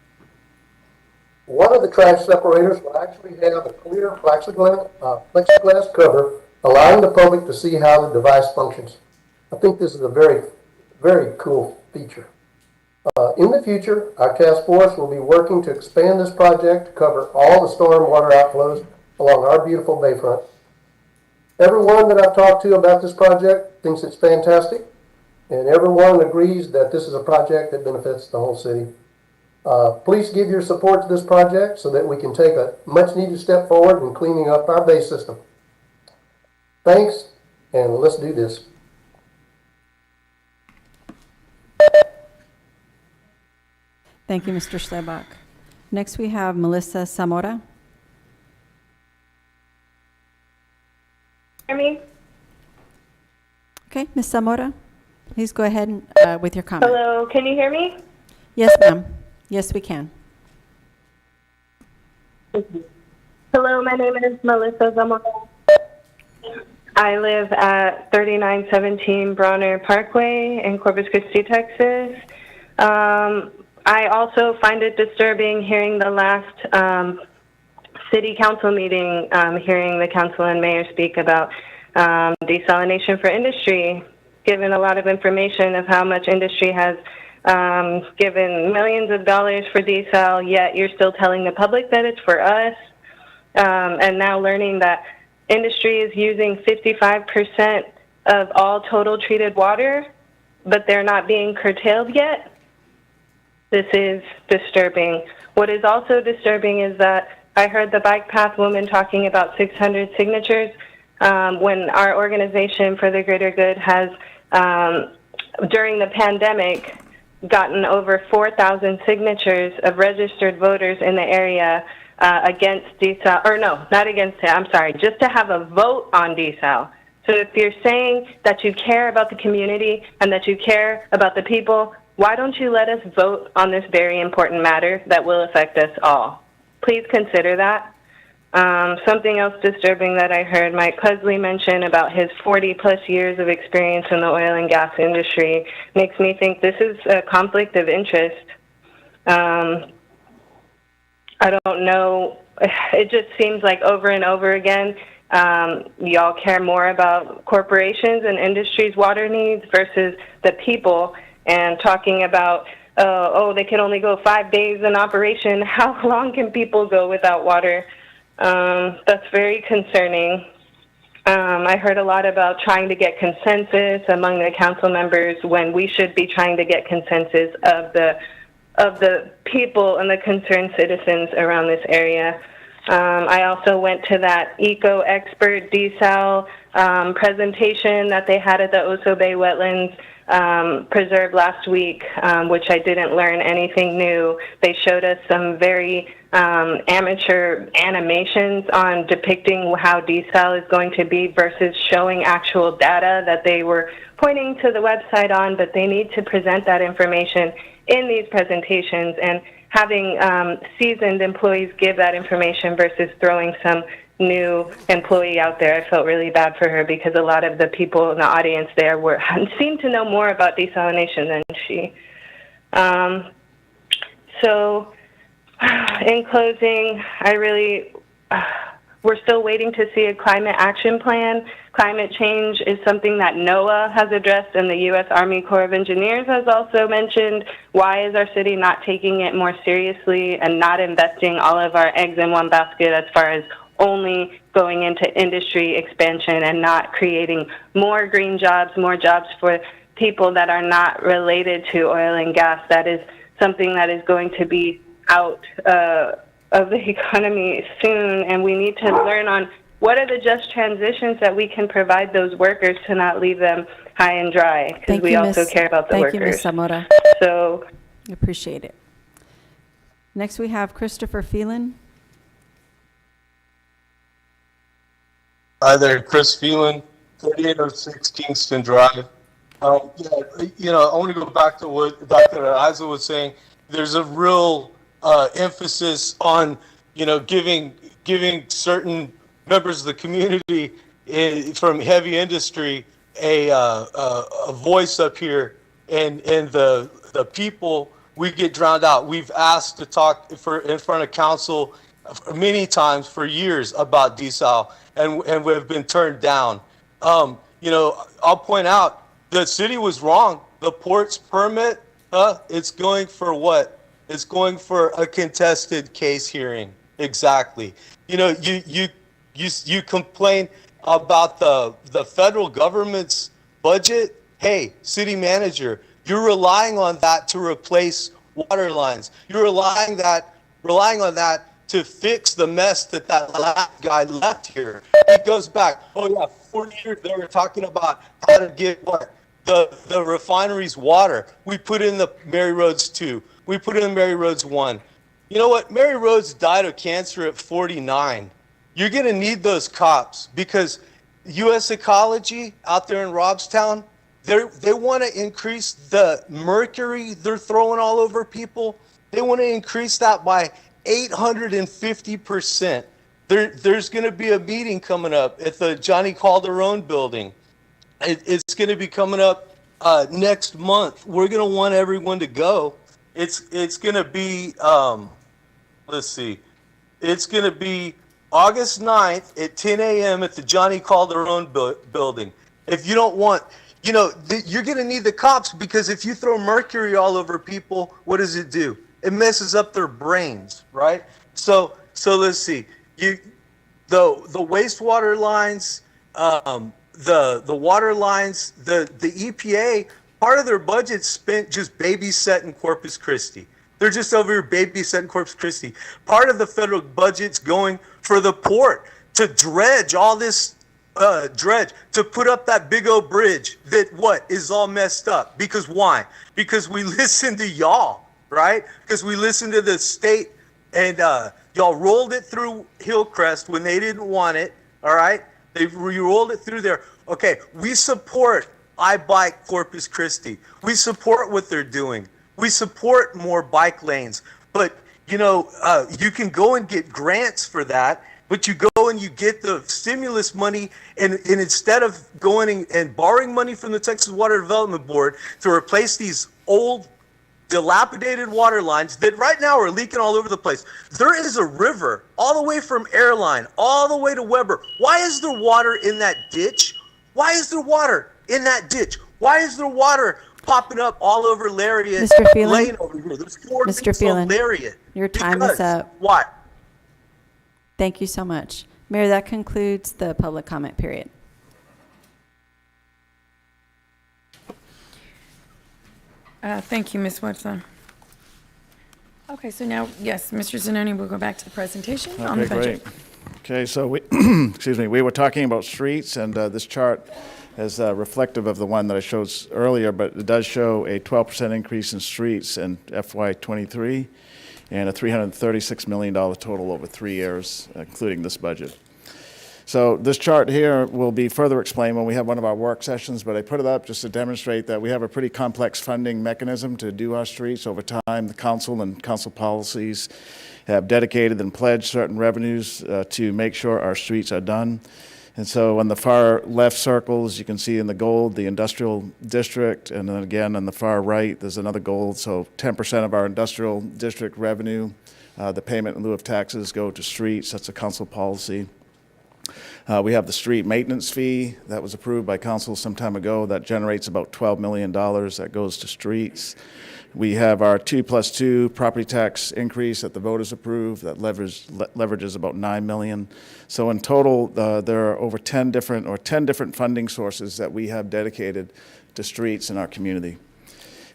One of the trash separators will actually have a clear plexiglass cover, allowing the public to see how the device functions. I think this is a very, very cool feature. In the future, our task force will be working to expand this project to cover all the stormwater outflows along our beautiful bayfront. Everyone that I've talked to about this project thinks it's fantastic, and everyone agrees that this is a project that benefits the whole city. Please give your support to this project so that we can take a much needed step forward in cleaning up our bay system. Thanks, and let's do this. Thank you, Mr. Schlebach. Next, we have Melissa Zamora. Hear me? Okay, Ms. Zamora, please go ahead with your comment. Hello, can you hear me? Yes, ma'am. Yes, we can. Hello, my name is Melissa Zamora. I live at 3917 Bronner Parkway in Corpus Christi, Texas. I also find it disturbing hearing the last city council meeting, hearing the council and mayor speak about desalination for industry, given a lot of information of how much industry has given millions of dollars for desal, yet you're still telling the public that it's for us. And now learning that industry is using 55% of all total treated water, but they're not being curtailed yet. This is disturbing. What is also disturbing is that I heard the bike path woman talking about 600 signatures when our organization for the greater good has, during the pandemic, gotten over 4,000 signatures of registered voters in the area against desal, or no, not against it, I'm sorry, just to have a vote on desal. So if you're saying that you care about the community and that you care about the people, why don't you let us vote on this very important matter that will affect us all? Please consider that. Something else disturbing that I heard Mike Pusley mention about his 40-plus years of experience in the oil and gas industry makes me think this is a conflict of interest. I don't know. It just seems like over and over again, y'all care more about corporations and industry's water needs versus the people, and talking about, oh, they can only go 5 days in operation. How long can people go without water? That's very concerning. I heard a lot about trying to get consensus among the council members when we should be trying to get consensus of the people and the concerned citizens around this area. I also went to that Eco Expert desal presentation that they had at the Oso Bay Wetlands Preserve last week, which I didn't learn anything new. They showed us some very amateur animations on depicting how desal is going to be versus showing actual data that they were pointing to the website on, but they need to present that information in these presentations, and having seasoned employees give that information versus throwing some new employee out there. I felt really bad for her because a lot of the people in the audience there seemed to know more about desalination than she. So in closing, we're still waiting to see a climate action plan. Climate change is something that NOAA has addressed, and the U.S. Army Corps of Engineers has also mentioned. Why is our city not taking it more seriously and not investing all of our eggs in one basket as far as only going into industry expansion and not creating more green jobs, more jobs for people that are not related to oil and gas? That is something that is going to be out of the economy soon, and we need to learn on what are the just transitions that we can provide those workers to not leave them high and dry, because we also care about the workers. Thank you, Ms. Zamora. So, appreciate it. Next, we have Christopher Phelan. Hi there, Chris Phelan, 3806 Kingston Drive. I want to go back to what Dr. Isa was saying. There's a real emphasis on, giving certain members of the community from heavy industry a voice up here, and the people, we get drowned out. We've asked to talk in front of council many times for years about desal, and we've been turned down. I'll point out the city was wrong. The port's permit, it's going for what? It's going for a contested case hearing. Exactly. You complain about the federal government's budget. Hey, city manager, you're relying on that to replace water lines. You're relying on that to fix the mess that last guy left here. It goes back, 40 years they were talking about how to get the refineries water. We put in the Mary Rhodes 2. We put in Mary Rhodes 1. You know what? Mary Rhodes died of cancer at 49. You're going to need those cops, because U.S. Ecology out there in Robstown, they want to increase the mercury they're throwing all over people. They want to increase that by 850%. There's going to be a meeting coming up at the Johnny Calderon building. It's going to be coming up next month. We're going to want everyone to go. It's going to be, let's see, it's going to be August 9th at 10 a.m. at the Johnny Calderon building. If you don't want, you're going to need the cops, because if you throw mercury all over people, what does it do? It messes up their brains, right? So let's see. The wastewater lines, the water lines, the EPA, part of their budget spent just babysitting Corpus Christi. They're just over here babysitting Corpus Christi. Part of the federal budget's going for the port to dredge all this to put up that big old bridge that is all messed up. Because why? Because we listen to y'all, right? Because we listen to the state, and y'all rolled it through Hillcrest when they didn't want it, all right? They rolled it through there. Okay, we support I Bike Corpus Christi. We support what they're doing. We support more bike lanes. But, you can go and get grants for that, but you go and you get the stimulus money, and instead of going and borrowing money from the Texas Water Development Board to replace these old, dilapidated water lines that right now are leaking all over the place. There is a river all the way from Airline all the way to Weber. Why is there water in that ditch? Why is there water in that ditch? Why is there water popping up all over Lariat Mr. Phelan? Lane over here? There's 4 Mr. leaks on Phelan, Lariat. your time Because is up. Why? Thank you so much. Mayor, that concludes the public comment period. Thank you, Ms. Watson. Okay, so now, yes, Mr. Zanoni, we'll go back to the presentation on the Okay, budget. great. Okay, so we, excuse me, we were talking about streets, and this chart is reflective of the one that I showed earlier, but it does show a 12% increase in streets in FY23 and a $336 million total over 3 years, including this budget. So this chart here will be further explained when we have one of our work sessions, but I put it up just to demonstrate that we have a pretty complex funding mechanism to do our streets. Over time, the council and council policies have dedicated and pledged certain revenues to make sure our streets are done. And so on the far left circles, you can see in the gold, the industrial district, and then again on the far right, there's another gold. So 10% of our industrial district revenue, the payment in lieu of taxes go to streets. That's a council policy. We have the street maintenance fee that was approved by council some time ago that generates about $12 million that goes to streets. We have our 2+2 property tax increase that the voters approved that leverages about $9 million. So in total, there are over 10 different funding sources that we have dedicated to streets in our community.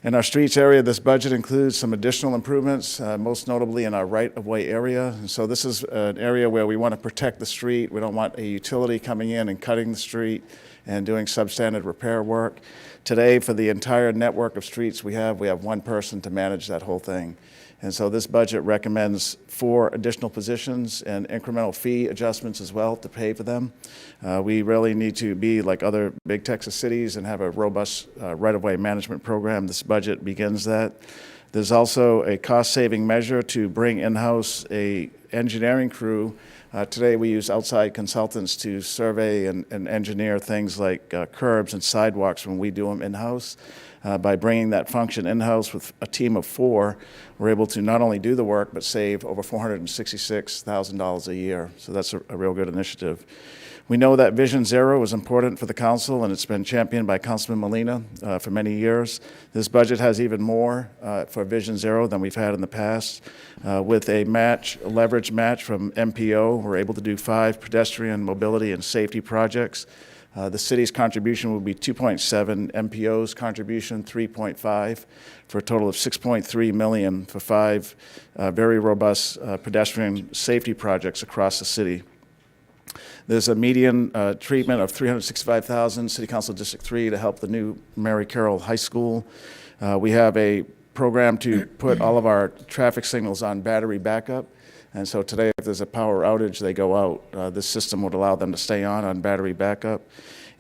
In our streets area, this budget includes some additional improvements, most notably in our right-of-way area. And so this is an area where we want to protect the street. We don't want a utility coming in and cutting the street and doing substandard repair work. Today, for the entire network of streets we have one person to manage that whole thing. And so this budget recommends 4 additional positions and incremental fee adjustments as well to pay for them. We really need to be like other big Texas cities and have a robust right-of-way management program. This budget begins that. There's also a cost-saving measure to bring in-house a engineering crew. Today we use outside consultants to survey and engineer things like curbs and sidewalks when we do them in-house. By bringing that function in-house with a team of 4, we're able to not only do the work, but save over $466,000 a year. So that's a real good initiative. We know that Vision Zero is important for the council, and it's been championed by Councilman Molina for many years. This budget has even more for Vision Zero than we've had in the past. With a leverage match from MPO, we're able to do 5 pedestrian mobility and safety projects. The city's contribution will be 2.7, MPO's contribution 3.5, for a total of 6.3 million for 5 very robust pedestrian safety projects across the city. There's a median treatment of $365,000, City Council District 3, to help the new Mary Carroll High School. We have a program to put all of our traffic signals on battery backup. And so today, if there's a power outage, they go out. This system would allow them to stay on battery backup.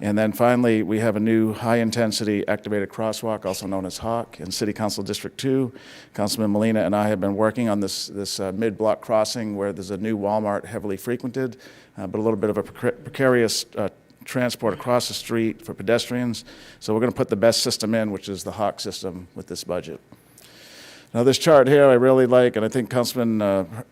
And then finally, we have a new high-intensity activated crosswalk, also known as HAWK, in City Council District 2. Councilman Molina and I have been working on this mid-block crossing where there's a new Walmart heavily frequented, but a little bit of a precarious transport across the street for pedestrians. So we're going to put the best system in, which is the HAWK system, with this budget. Now, this chart here I really like, and I think Councilman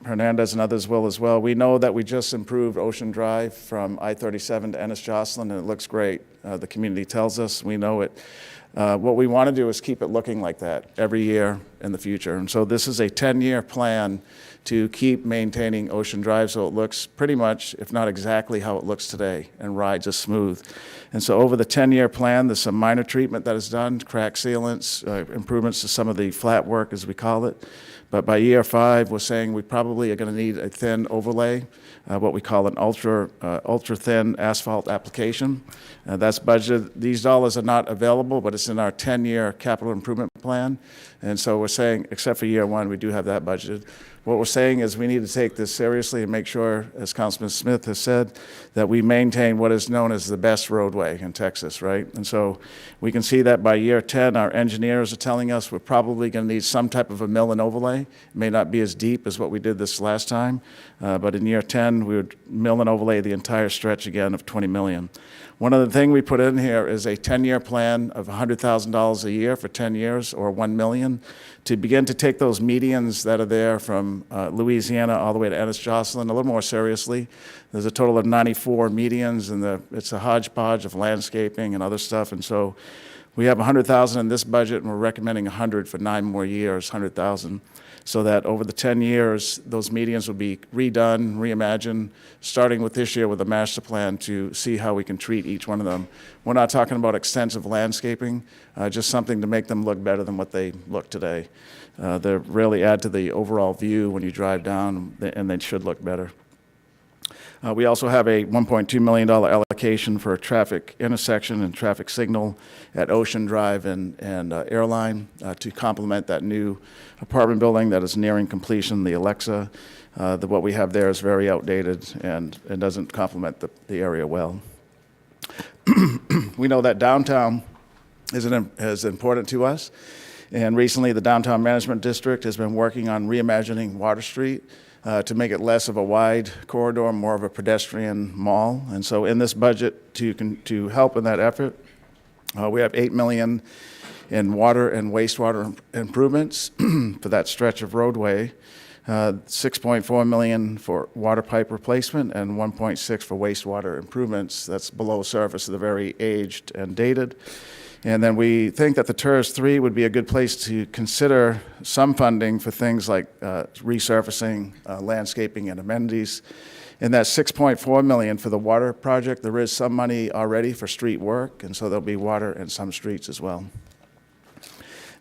Hernandez and others will as well. We know that we just improved Ocean Drive from I-37 to Ennis-Jocelyn, and it looks great. The community tells us. We know it. What we want to do is keep it looking like that every year in the future. And so this is a 10-year plan to keep maintaining Ocean Drive so it looks pretty much, if not exactly how it looks today, and rides as smooth. And so over the 10-year plan, there's some minor treatment that is done, crack sealants, improvements to some of the flat work, as we call it. But by year 5, we're saying we probably are going to need a thin overlay, what we call an ultra-thin asphalt application. That's budgeted. These dollars are not available, but it's in our 10-year capital improvement plan. And so we're saying, except for year 1, we do have that budgeted. What we're saying is we need to take this seriously and make sure, as Councilman Smith has said, that we maintain what is known as the best roadway in Texas, right? And so we can see that by year 10, our engineers are telling us we're probably going to need some type of a mill and overlay. It may not be as deep as what we did this last time, but in year 10, we would mill and overlay the entire stretch again of $20 million. One other thing we put in here is a 10-year plan of $100,000 a year for 10 years, or $1 million, to begin to take those medians that are there from Louisiana all the way to Ennis-Jocelyn a little more seriously. There's a total of 94 medians, and it's a hodgepodge of landscaping and other stuff. And so we have $100,000 in this budget, and we're recommending $100,000 for 9 more years, $100,000. So that over the 10 years, those medians will be redone, reimagined, starting with this year with a master plan to see how we can treat each one of them. We're not talking about extensive landscaping, just something to make them look better than what they look today. They really add to the overall view when you drive down, and they should look better. We also have a $1.2 million allocation for a traffic intersection and traffic signal at Ocean Drive and Airline to complement that new apartment building that is nearing completion, the Alexa. What we have there is very outdated and it doesn't complement the area well. We know that downtown is important to us. And recently, the Downtown Management District has been working on reimagining Water Street to make it less of a wide corridor, more of a pedestrian mall. And so in this budget, to help in that effort, we have $8 million in water and wastewater improvements for that stretch of roadway, $6.4 million for water pipe replacement, and $1.6 million for wastewater improvements. That's below surface, they're very aged and dated. And then we think that the TERS 3 would be a good place to consider some funding for things like resurfacing, landscaping, and amenities. And that $6.4 million for the water project, there is some money already for street work, and so there'll be water in some streets as well.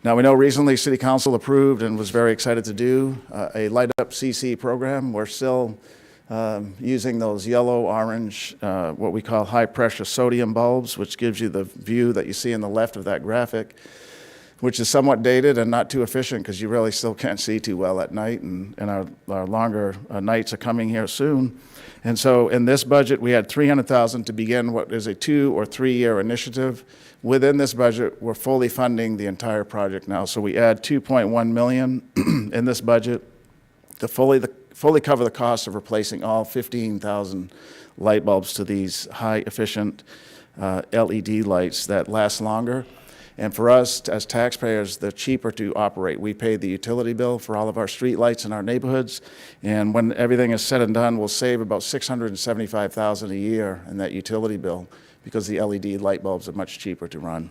Now, we know recently City Council approved and was very excited to do a Light Up CC program. We're still using those yellow, orange, what we call high-pressure sodium bulbs, which gives you the view that you see on the left of that graphic, which is somewhat dated and not too efficient because you really still can't see too well at night, and our longer nights are coming here soon. And so in this budget, we had $300,000 to begin what is a 2 or 3 year initiative. Within this budget, we're fully funding the entire project now. So we add $2.1 million in this budget to fully cover the cost of replacing all 15,000 light bulbs to these high-efficient LED lights that last longer. And for us, as taxpayers, they're cheaper to operate. We pay the utility bill for all of our street lights in our neighborhoods, and when everything is said and done, we'll save about $675,000 a year in that utility bill because the LED light bulbs are much cheaper to run.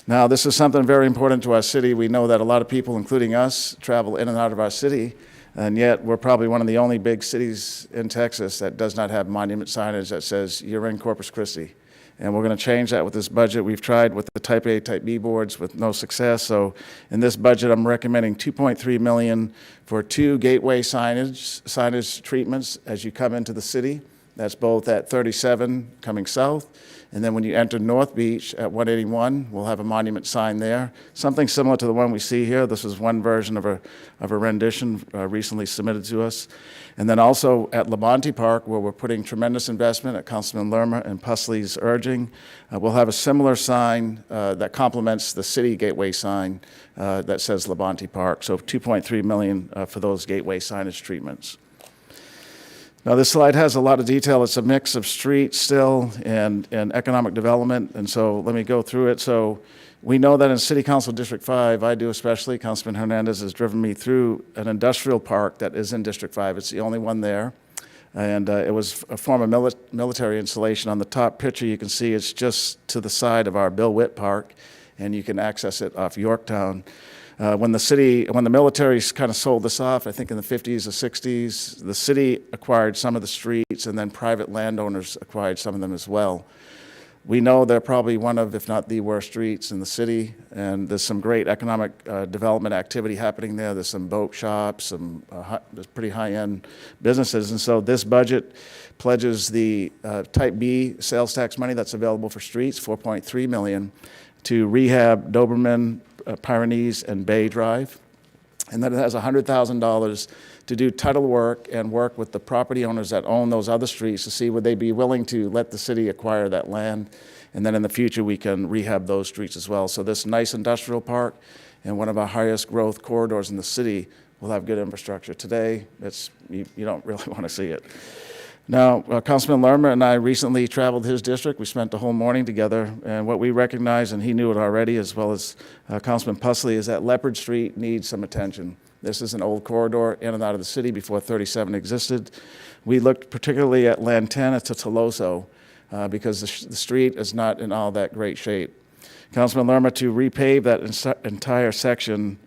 Now, this is something very important to our city. We know that a lot of people, including us, travel in and out of our city, and yet we're probably one of the only big cities in Texas that does not have monument signage that says, "You're in Corpus Christi." And we're going to change that with this budget. We've tried with the Type A, Type B boards with no success. So in this budget, I'm recommending $2.3 million for 2 gateway signage treatments as you come into the city. That's both at 37 coming south, and then when you enter North Beach at 181, we'll have a monument sign there. Something similar to the one we see here. This is one version of a rendition recently submitted to us. And then also at Labonte Park, where we're putting tremendous investment at Councilman Lerma and Pusley's urging, we'll have a similar sign that complements the city gateway sign that says Labonte Park. So $2.3 million for those gateway signage treatments. Now, this slide has a lot of detail. It's a mix of street still and economic development, and so let me go through it. So we know that in City Council District 5, I do especially, Councilman Hernandez has driven me through an industrial park that is in District 5. It's the only one there, and it was a former military installation. On the top picture, you can see it's just to the side of our Bill Witt Park, and you can access it off Yorktown. When the military kind of sold this off, I think in the 50s or 60s, the city acquired some of the streets, and then private landowners acquired some of them as well. We know they're probably one of, if not the worst streets in the city, and there's some great economic development activity happening there. There's some boat shops, there's pretty high-end businesses, and so this budget pledges the Type B sales tax money that's available for streets, $4.3 million, to rehab Doberman, Pyrenees, and Bay Drive. And then it has $100,000 to do title work and work with the property owners that own those other streets to see would they be willing to let the city acquire that land. And then in the future, we can rehab those streets as well. So this nice industrial park and one of our highest growth corridors in the city will have good infrastructure. Today, you don't really want to see it. Now, Councilman Lerma and I recently traveled his district. We spent the whole morning together, and what we recognized, and he knew it already, as well as Councilman Pusley, is that Leopard Street needs some attention. This is an old corridor in and out of the city before 37 existed. We looked particularly at Lantana to Toloso because the street is not in all that great shape. Councilman Lerma, to repave that entire section,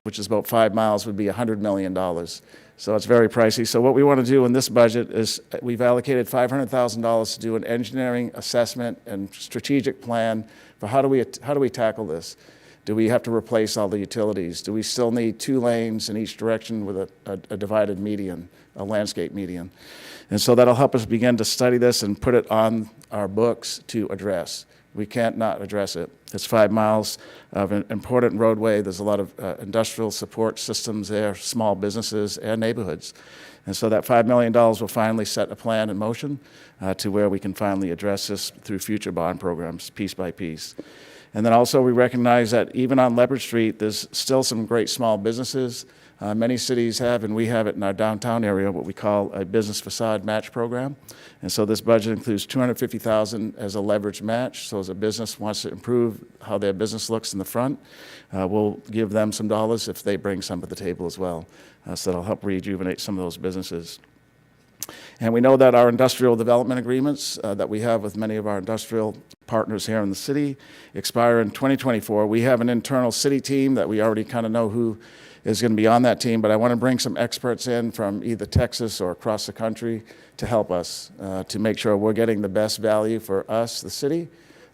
which is about 5 miles, would be $100 million. So it's very pricey. So what we want to do in this budget is we've allocated $500,000 to do an engineering assessment and strategic plan for how do we tackle this? Do we have to replace all the utilities? Do we still need 2 lanes in each direction with a divided median, a landscape median? And so that'll help us begin to study this and put it on our books to address. We can't not address it. It's 5 miles of an important roadway. There's a lot of industrial support systems there, small businesses and neighborhoods. And so that $5 million will finally set a plan in motion to where we can finally address this through future bond programs, piece by piece. And then also we recognize that even on Leopard Street, there's still some great small businesses. Many cities have, and we have it in our downtown area, what we call a business facade match program. And so this budget includes $250,000 as a leverage match. So as a business wants to improve how their business looks in the front, we'll give them some dollars if they bring some to the table as well. So that'll help rejuvenate some of those businesses. And we know that our industrial development agreements that we have with many of our industrial partners here in the city expire in 2024. We have an internal city team that we already kind of know who is going to be on that team, but I want to bring some experts in from either Texas or across the country to help us to make sure we're getting the best value for us, the city,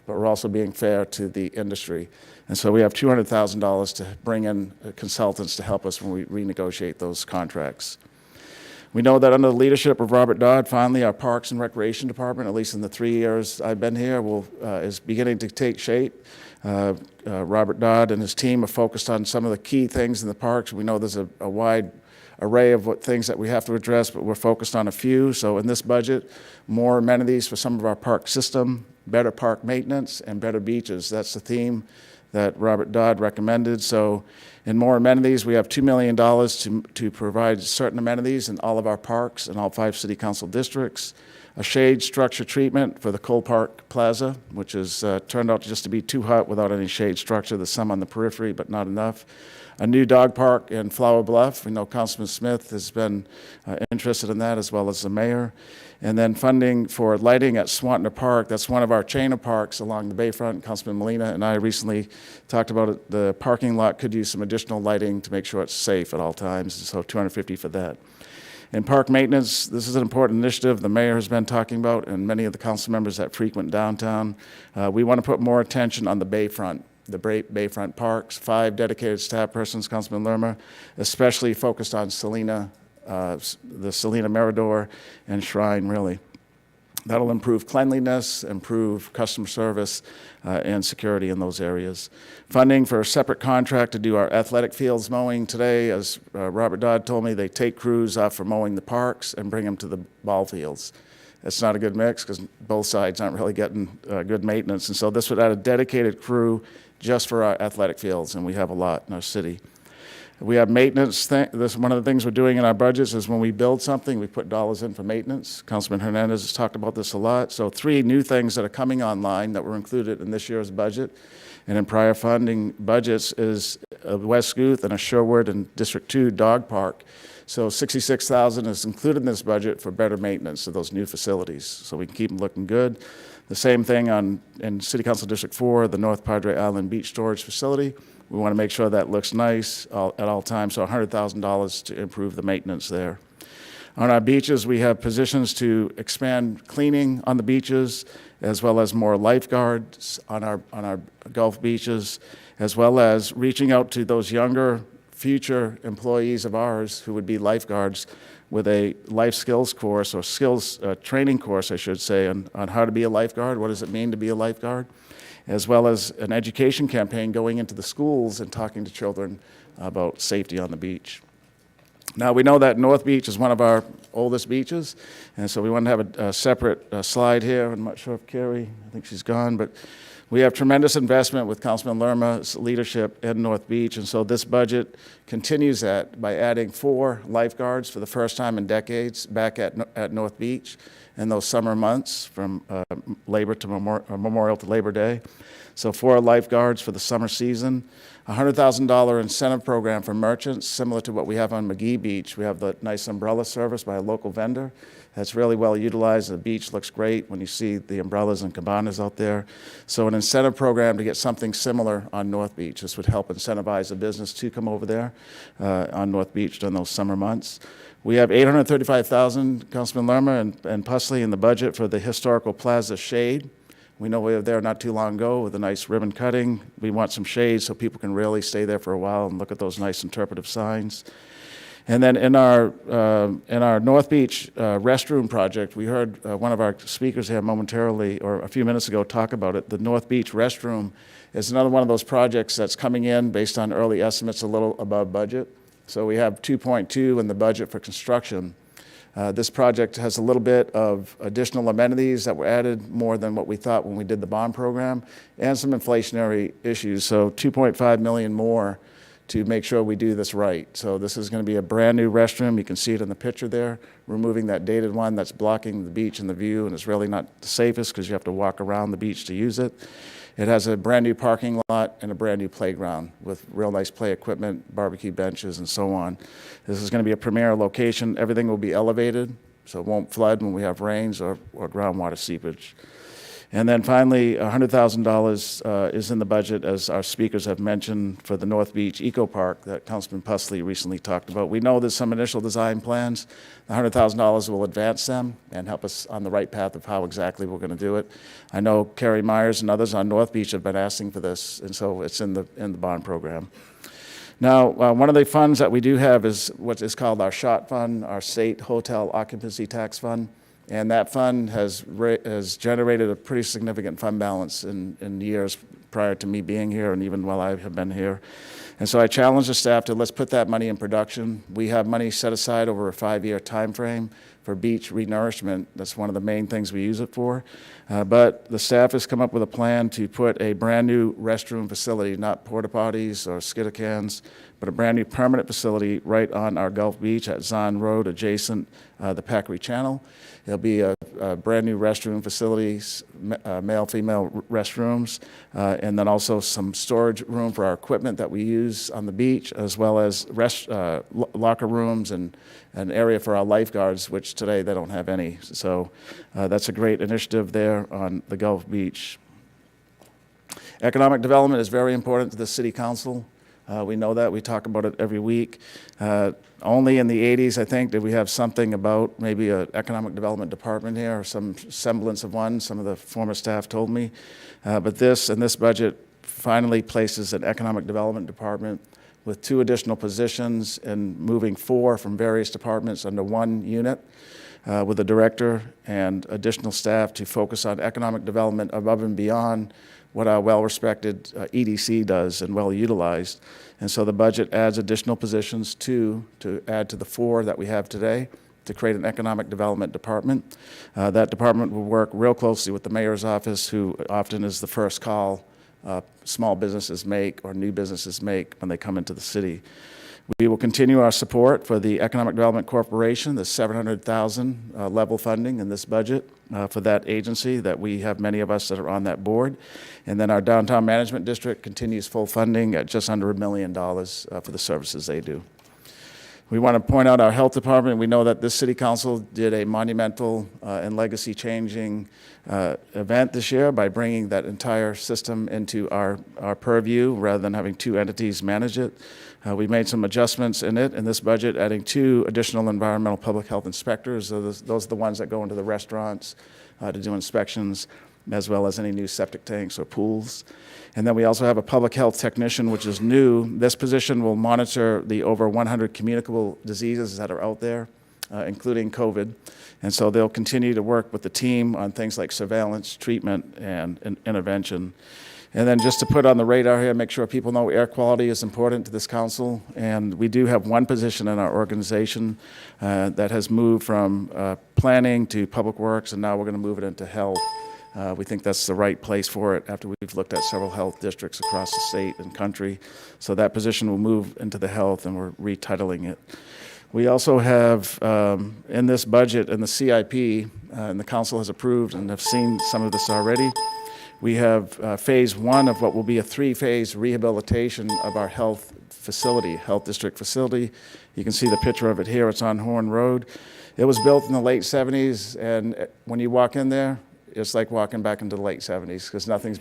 but we're also being fair to the industry. And so we have $200,000 to bring in consultants to help us when we renegotiate those contracts. We know that under the leadership of Robert Dodd, finally our Parks and Recreation Department, at least in the 3 years I've been here, is beginning to take shape. Robert Dodd and his team are focused on some of the key things in the parks. We know there's a wide array of things that we have to address, but we're focused on a few. So in this budget, more amenities for some of our park system, better park maintenance, and better beaches. That's the theme that Robert Dodd recommended. So in more amenities, we have $2 million to provide certain amenities in all of our parks in all 5 city council districts. A shade structure treatment for the Cole Park Plaza, which has turned out just to be too hot without any shade structure. There's some on the periphery, but not enough. A new dog park in Flower Bluff. We know Councilman Smith has been interested in that, as well as the mayor. And then funding for lighting at Swatner Park. That's one of our chain of parks along the Bayfront. Councilman Molina and I recently talked about it. The parking lot could use some additional lighting to make sure it's safe at all times, so $250 for that. In park maintenance, this is an important initiative the mayor has been talking about and many of the council members that frequent downtown. We want to put more attention on the Bayfront, the Bayfront parks, 5 dedicated staff persons, Councilman Lerma, especially focused on Selena, the Selena Mirador and Shrine, really. That'll improve cleanliness, improve customer service, and security in those areas. Funding for a separate contract to do our athletic fields mowing today, as Robert Dodd told me, they take crews off for mowing the parks and bring them to the ball fields. It's not a good mix because both sides aren't really getting good maintenance. And so this would add a dedicated crew just for our athletic fields, and we have a lot in our city. We have maintenance. One of the things we're doing in our budgets is when we build something, we put dollars in for maintenance. Councilman Hernandez has talked about this a lot. So 3 new things that are coming online that were included in this year's budget and in prior funding budgets is a West Schuth and a Sherwood and District 2 dog park. So $66,000 is included in this budget for better maintenance of those new facilities, so we can keep them looking good. The same thing in City Council District 4, the North Padre Island Beach Storage Facility. We want to make sure that looks nice at all times, so $100,000 to improve the maintenance there. On our beaches, we have positions to expand cleaning on the beaches, as well as more lifeguards on our Gulf beaches, as well as reaching out to those younger future employees of ours who would be lifeguards with a life skills course, or skills training course, I should say, on how to be a lifeguard, what does it mean to be a lifeguard, as well as an education campaign going into the schools and talking to children about safety on the beach. Now, we know that North Beach is one of our oldest beaches, and so we want to have a separate slide here. I'm not sure if Carrie, I think she's gone, but we have tremendous investment with Councilman Lerma's leadership in North Beach, and so this budget continues that by adding 4 lifeguards for the first time in decades back at North Beach in those summer months from Memorial to Labor Day. So 4 lifeguards for the summer season. A $100,000 incentive program for merchants, similar to what we have on McGee Beach. We have the nice umbrella service by a local vendor that's really well utilized. The beach looks great when you see the umbrellas and cabanas out there. So an incentive program to get something similar on North Beach. This would help incentivize a business to come over there on North Beach during those summer months. We have $835,000, Councilman Lerma and Pusley, in the budget for the Historical Plaza Shade. We know we were there not too long ago with a nice ribbon cutting. We want some shade so people can really stay there for a while and look at those nice interpretive signs. And then in our North Beach restroom project, we heard one of our speakers here momentarily, or a few minutes ago, talk about it. The North Beach restroom is another one of those projects that's coming in based on early estimates a little above budget. So we have 2.2 in the budget for construction. This project has a little bit of additional amenities that were added, more than what we thought when we did the bond program, and some inflationary issues. So $2.5 million more to make sure we do this right. So this is going to be a brand new restroom. You can see it in the picture there, removing that dated one that's blocking the beach and the view, and it's really not the safest because you have to walk around the beach to use it. It has a brand new parking lot and a brand new playground with real nice play equipment, barbecue benches, and so on. This is going to be a premier location. Everything will be elevated, so it won't flood when we have rains or groundwater seepage. And then finally, $100,000 is in the budget, as our speakers have mentioned, for the North Beach Eco Park that Councilman Pusley recently talked about. We know there's some initial design plans. The $100,000 will advance them and help us on the right path of how exactly we're going to do it. I know Carrie Myers and others on North Beach have been asking for this, and so it's in the bond program. Now, one of the funds that we do have is what is called our SHOT fund, our State Hotel Occupancy Tax Fund. And that fund has generated a pretty significant fund balance in years prior to me being here and even while I have been here. And so I challenge the staff to let's put that money in production. We have money set aside over a 5-year time frame for beach renourishment. That's one of the main things we use it for. But the staff has come up with a plan to put a brand new restroom facility, not porta potties or skitter cans, but a brand new permanent facility right on our Gulf Beach at Zahn Road, adjacent the Packery Channel. It'll be a brand new restroom facilities, male, female restrooms, and then also some storage room for our equipment that we use on the beach, as well as locker rooms and an area for our lifeguards, which today they don't have any. So that's a great initiative there on the Gulf Beach. Economic development is very important to the City Council. We know that. We talk about it every week. Only in the 80s, I think, did we have something about maybe an economic development department here, or some semblance of one. Some of the former staff told me. But this budget finally places an economic development department with 2 additional positions and moving 4 from various departments under one unit. with a director and additional staff to focus on economic development above and beyond what our well-respected EDC does and well-utilized. And so the budget adds additional positions to add to the 4 that we have today to create an economic development department. That department will work real closely with the mayor's office, who often is the first call small businesses make or new businesses make when they come into the city. We will continue our support for the Economic Development Corporation, the $700,000 level funding in this budget for that agency that we have many of us that are on that board. And then our Downtown Management District continues full funding at just under $1 million for the services they do. We want to point out our health department. We know that this city council did a monumental and legacy-changing event this year by bringing that entire system into our purview rather than having 2 entities manage it. We made some adjustments in it in this budget, adding 2 additional environmental public health inspectors. So those are the ones that go into the restaurants to do inspections, as well as any new septic tanks or pools. And then we also have a public health technician, which is new. This position will monitor the over 100 communicable diseases that are out there, including COVID. And so they'll continue to work with the team on things like surveillance, treatment, and intervention. And then just to put on the radar here, make sure people know air quality is important to this council. And we do have one position in our organization that has moved from planning to public works, and now we're going to move it into health. We think that's the right place for it after we've looked at several health districts across the state and country. So that position will move into the health, and we're retitling it. We also have in this budget and the CIP, and the council has approved and have seen some of this already, we have phase 1 of what will be a 3-phase rehabilitation of our health facility, health district facility. You can see the picture of it here. It's on Horn Road. It was built in the late 70s, and when you walk in there, it's like walking back into the late 70s because nothing's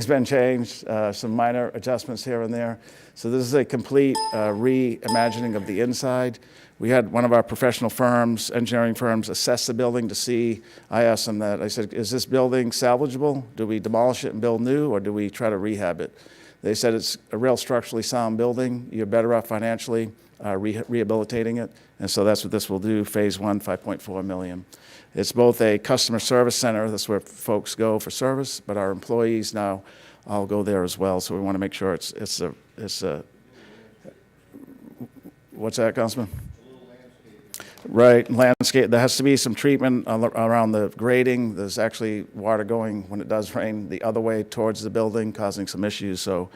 been changed, some minor adjustments here and there. So this is a complete reimagining of the inside. We had one of our professional firms, engineering firms, assess the building to see. I asked them that. I said, is this building salvageable? Do we demolish it and build new, or do we try to rehab it? They said it's a real structurally sound building. You're better off financially rehabilitating it. And so that's what this will do, phase 1, $5.4 million. It's both a customer service center, that's where folks go for service, but our employees now all go there as well. So we want to make sure it's a what's that, Councilman? Right, landscape. There has to be some treatment around the grading. There's actually water going, when it does rain, the other way towards the building, causing some issues. So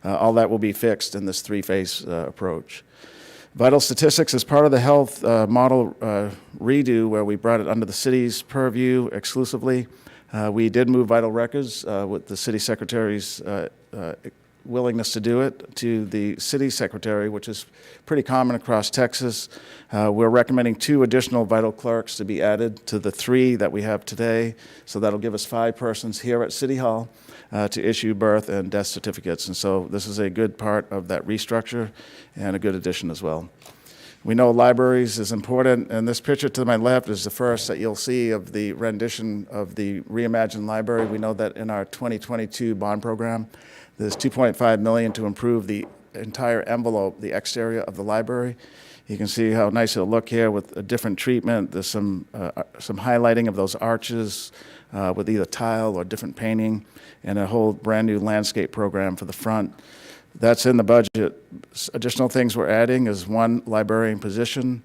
all that will be fixed in this 3-phase approach. Vital statistics is part of the health model redo, where we brought it under the city's purview exclusively. We did move vital records with the city secretary's willingness to do it to the city secretary, which is pretty common across Texas. We're recommending 2 additional vital clerks to be added to the 3 that we have today. So that'll give us 5 persons here at City Hall to issue birth and death certificates. And so this is a good part of that restructure and a good addition as well. We know libraries is important, and this picture to my left is the first that you'll see of the rendition of the Reimagined library. We know that in our 2022 bond program, there's $2.5 million to improve the entire envelope, the exterior of the library. You can see how nice it'll look here with a different treatment. There's some highlighting of those arches with either tile or different painting, and a whole brand new landscape program for the front. That's in the budget. Additional things we're adding is 1 librarian position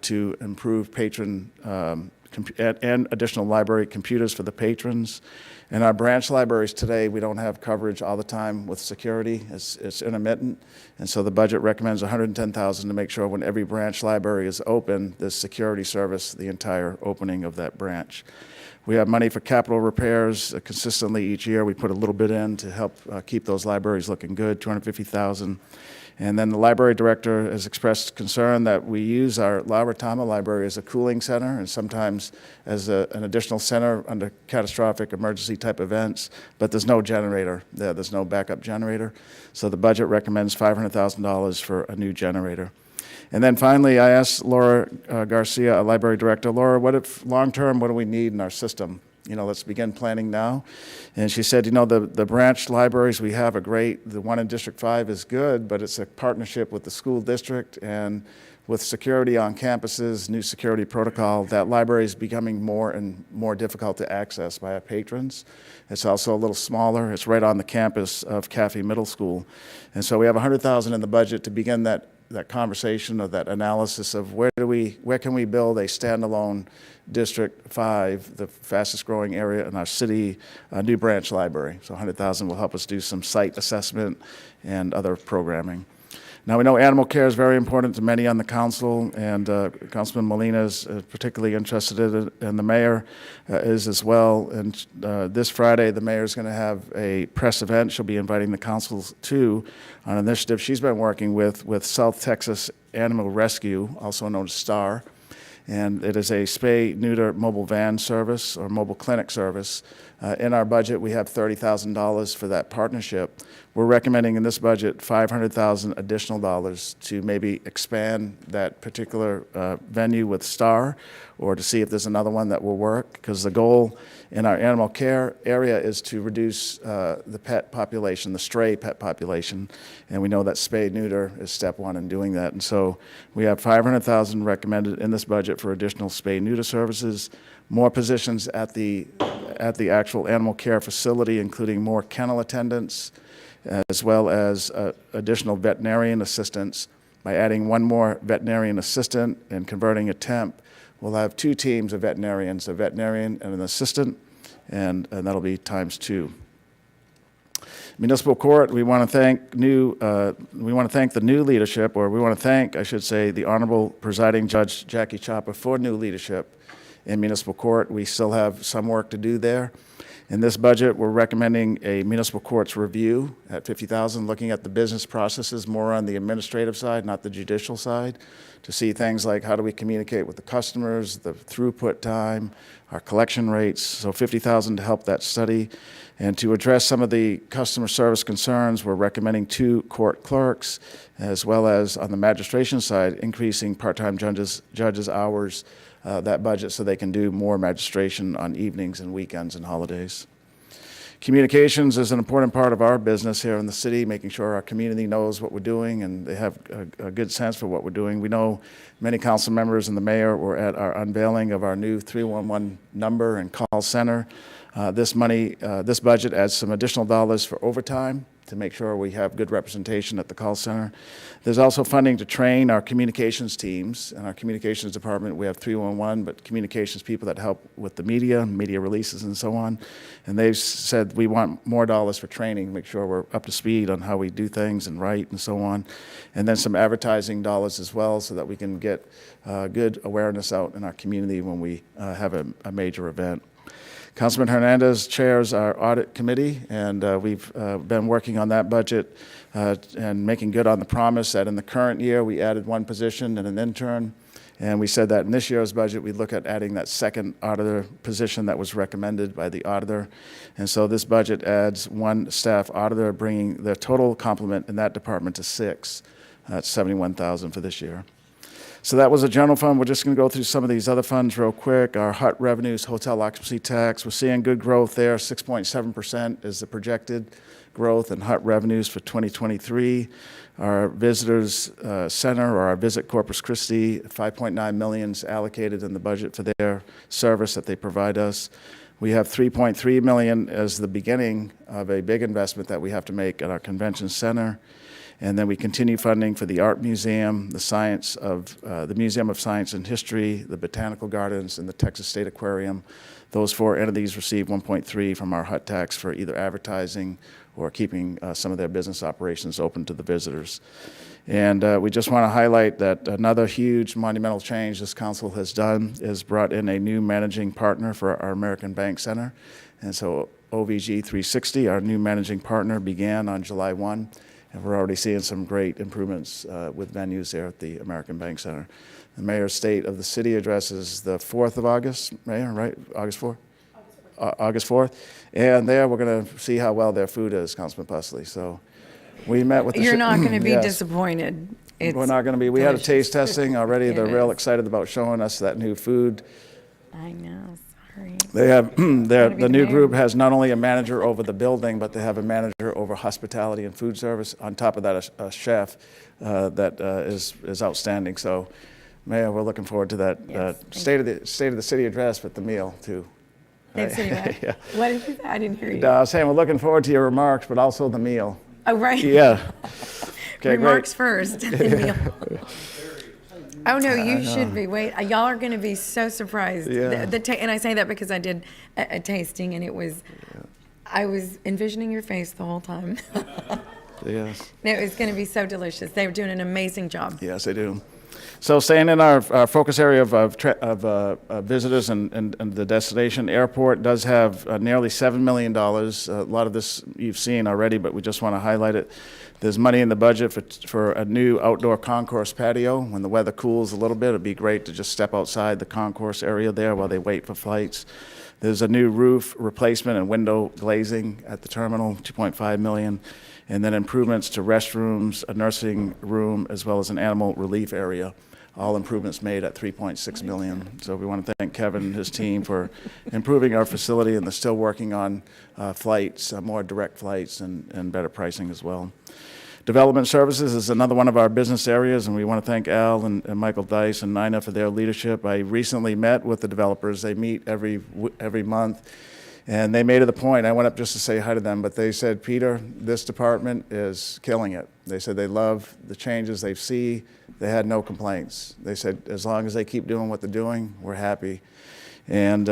to improve patron and additional library computers for the patrons. In our branch libraries today, we don't have coverage all the time with security. It's intermittent. And so the budget recommends $110,000 to make sure when every branch library is open, there's security service the entire opening of that branch. We have money for capital repairs consistently each year. We put a little bit in to help keep those libraries looking good, $250,000. And then the library director has expressed concern that we use our La Retama library as a cooling center and sometimes as an additional center under catastrophic emergency type events, but there's no generator there. There's no backup generator. So the budget recommends $500,000 for a new generator. And then finally, I asked Laura Garcia, our library director, Laura, what if long-term, what do we need in our system? You know, let's begin planning now. And she said, you know, the branch libraries we have are great. The one in District 5 is good, but it's a partnership with the school district, and with security on campuses, new security protocol, that library is becoming more and more difficult to access by our patrons. It's also a little smaller. It's right on the campus of Caffey Middle School. And so we have $100,000 in the budget to begin that conversation or that analysis of where can we build a standalone District 5, the fastest growing area in our city, new branch library. So $100,000 will help us do some site assessment and other programming. Now, we know animal care is very important to many on the council, and Councilman Molina is particularly interested in it, and the mayor is as well. And this Friday, the mayor is going to have a press event she'll be inviting the council to on an initiative she's been working with South Texas Animal Rescue, also known as STAR. And it is a spay-neuter mobile van service or mobile clinic service. In our budget, we have $30,000 for that partnership. We're recommending in this budget $500,000 additional dollars to maybe expand that particular venue with STAR, or to see if there's another one that will work, because the goal in our animal care area is to reduce the pet population, the stray pet population, and we know that spay-neuter is step one in doing that. And so we have $500,000 recommended in this budget for additional spay-neuter services, more positions at the actual animal care facility, including more kennel attendants, as well as additional veterinarian assistants. By adding one more veterinarian assistant and converting a temp, we'll have 2 teams of veterinarians, a veterinarian and an assistant, and that'll be times 2. Municipal Court, we want to thank the new leadership, or we want to thank, I should say, the Honorable Presiding Judge Jackie Chopper for new leadership in Municipal Court. We still have some work to do there. In this budget, we're recommending a municipal courts review at $50,000, looking at the business processes more on the administrative side, not the judicial side, to see things like how do we communicate with the customers, the throughput time, our collection rates. So $50,000 to help that study. And to address some of the customer service concerns, we're recommending 2 court clerks, as well as on the magistration side, increasing part-time judges' hours, that budget, so they can do more magistration on evenings and weekends and holidays. Communications is an important part of our business here in the city, making sure our community knows what we're doing and they have a good sense for what we're doing. We know many council members and the mayor were at our unveiling of our new 311 number and call center. This budget adds some additional dollars for overtime to make sure we have good representation at the call center. There's also funding to train our communications teams. In our communications department, we have 311, but communications people that help with the media releases and so on. And they've said we want more dollars for training to make sure we're up to speed on how we do things and write and so on. And then some advertising dollars as well, so that we can get good awareness out in our community when we have a major event. Councilman Hernandez chairs our audit committee, and we've been working on that budget and making good on the promise that in the current year we added 1 position and an intern, and we said that in this year's budget we'd look at adding that second auditor position that was recommended by the auditor. And so this budget adds 1 staff auditor, bringing the total complement in that department to 6. That's $71,000 for this year. So that was a general fund. We're just going to go through some of these other funds real quick. Our HUT revenues, hotel occupancy tax, we're seeing good growth there. 6.7% is the projected growth in HUT revenues for 2023. Our visitors center, or our Visit Corpus Christi, $5.9 million is allocated in the budget for their service that they provide us. We have $3.3 million as the beginning of a big investment that we have to make at our convention center. And then we continue funding for the Art Museum, the Museum of Science and History, the Botanical Gardens, and the Texas State Aquarium. Those 4 entities receive $1.3 from our HUT tax for either advertising or keeping some of their business operations open to the visitors. And we just want to highlight that another huge monumental change this council has done is brought in a new managing partner for our American Bank Center. And so OVG 360, our new managing partner, began on July 1. And we're already seeing some great improvements with venues there at the American Bank Center. The mayor's state of the city address is the 4th of August, Mayor, right? August 4th? August 4th. And there we're going to see how well their food is, Councilman Pusley. So we met with the... You're not going to be yes. disappointed. We're not going to be. We had a taste testing already. It They're real is. excited about showing us that new food. I know. They have, Gotta be the the new mayor. group has not only a manager over the building, but they have a manager over hospitality and food service. On top of that, a chef that is outstanding. So, Mayor, we're looking forward to that state of the city address with the meal too. Dave City, what? Yeah. What did you say? I didn't hear you. I was saying we're looking forward to your remarks, but also the meal. Oh, right. Yeah. Okay, Remarks great. first. then meal. Oh, no, you should be. Wait, y'all are going to be so surprised. Yeah. And I say that because I did a tasting, and it was, I was envisioning your face the whole time. Yes. No, it's going to be so delicious. They're doing an amazing job. Yes, they do. So staying in our focus area of visitors and the destination, airport does have nearly $7 million. A lot of this you've seen already, but we just want to highlight it. There's money in the budget for a new outdoor concourse patio. When the weather cools a little bit, it'd be great to just step outside the concourse area there while they wait for flights. There's a new roof replacement and window glazing at the terminal, $2.5 million. And then improvements to restrooms, a nursing room, as well as an animal relief area. All improvements made at $3.6 million. So we want to thank Kevin and his team for improving our facility, and they're still working on flights, more direct flights, and better pricing as well. Development services is another one of our business areas, and we want to thank Al and Michael Dice and Nina for their leadership. I recently met with the developers. They meet every month. And they made it a point. I went up just to say hi to them, but they said, Peter, this department is killing it. They said they love the changes they see. They had no complaints. They said, as long as they keep doing what they're doing, we're happy. And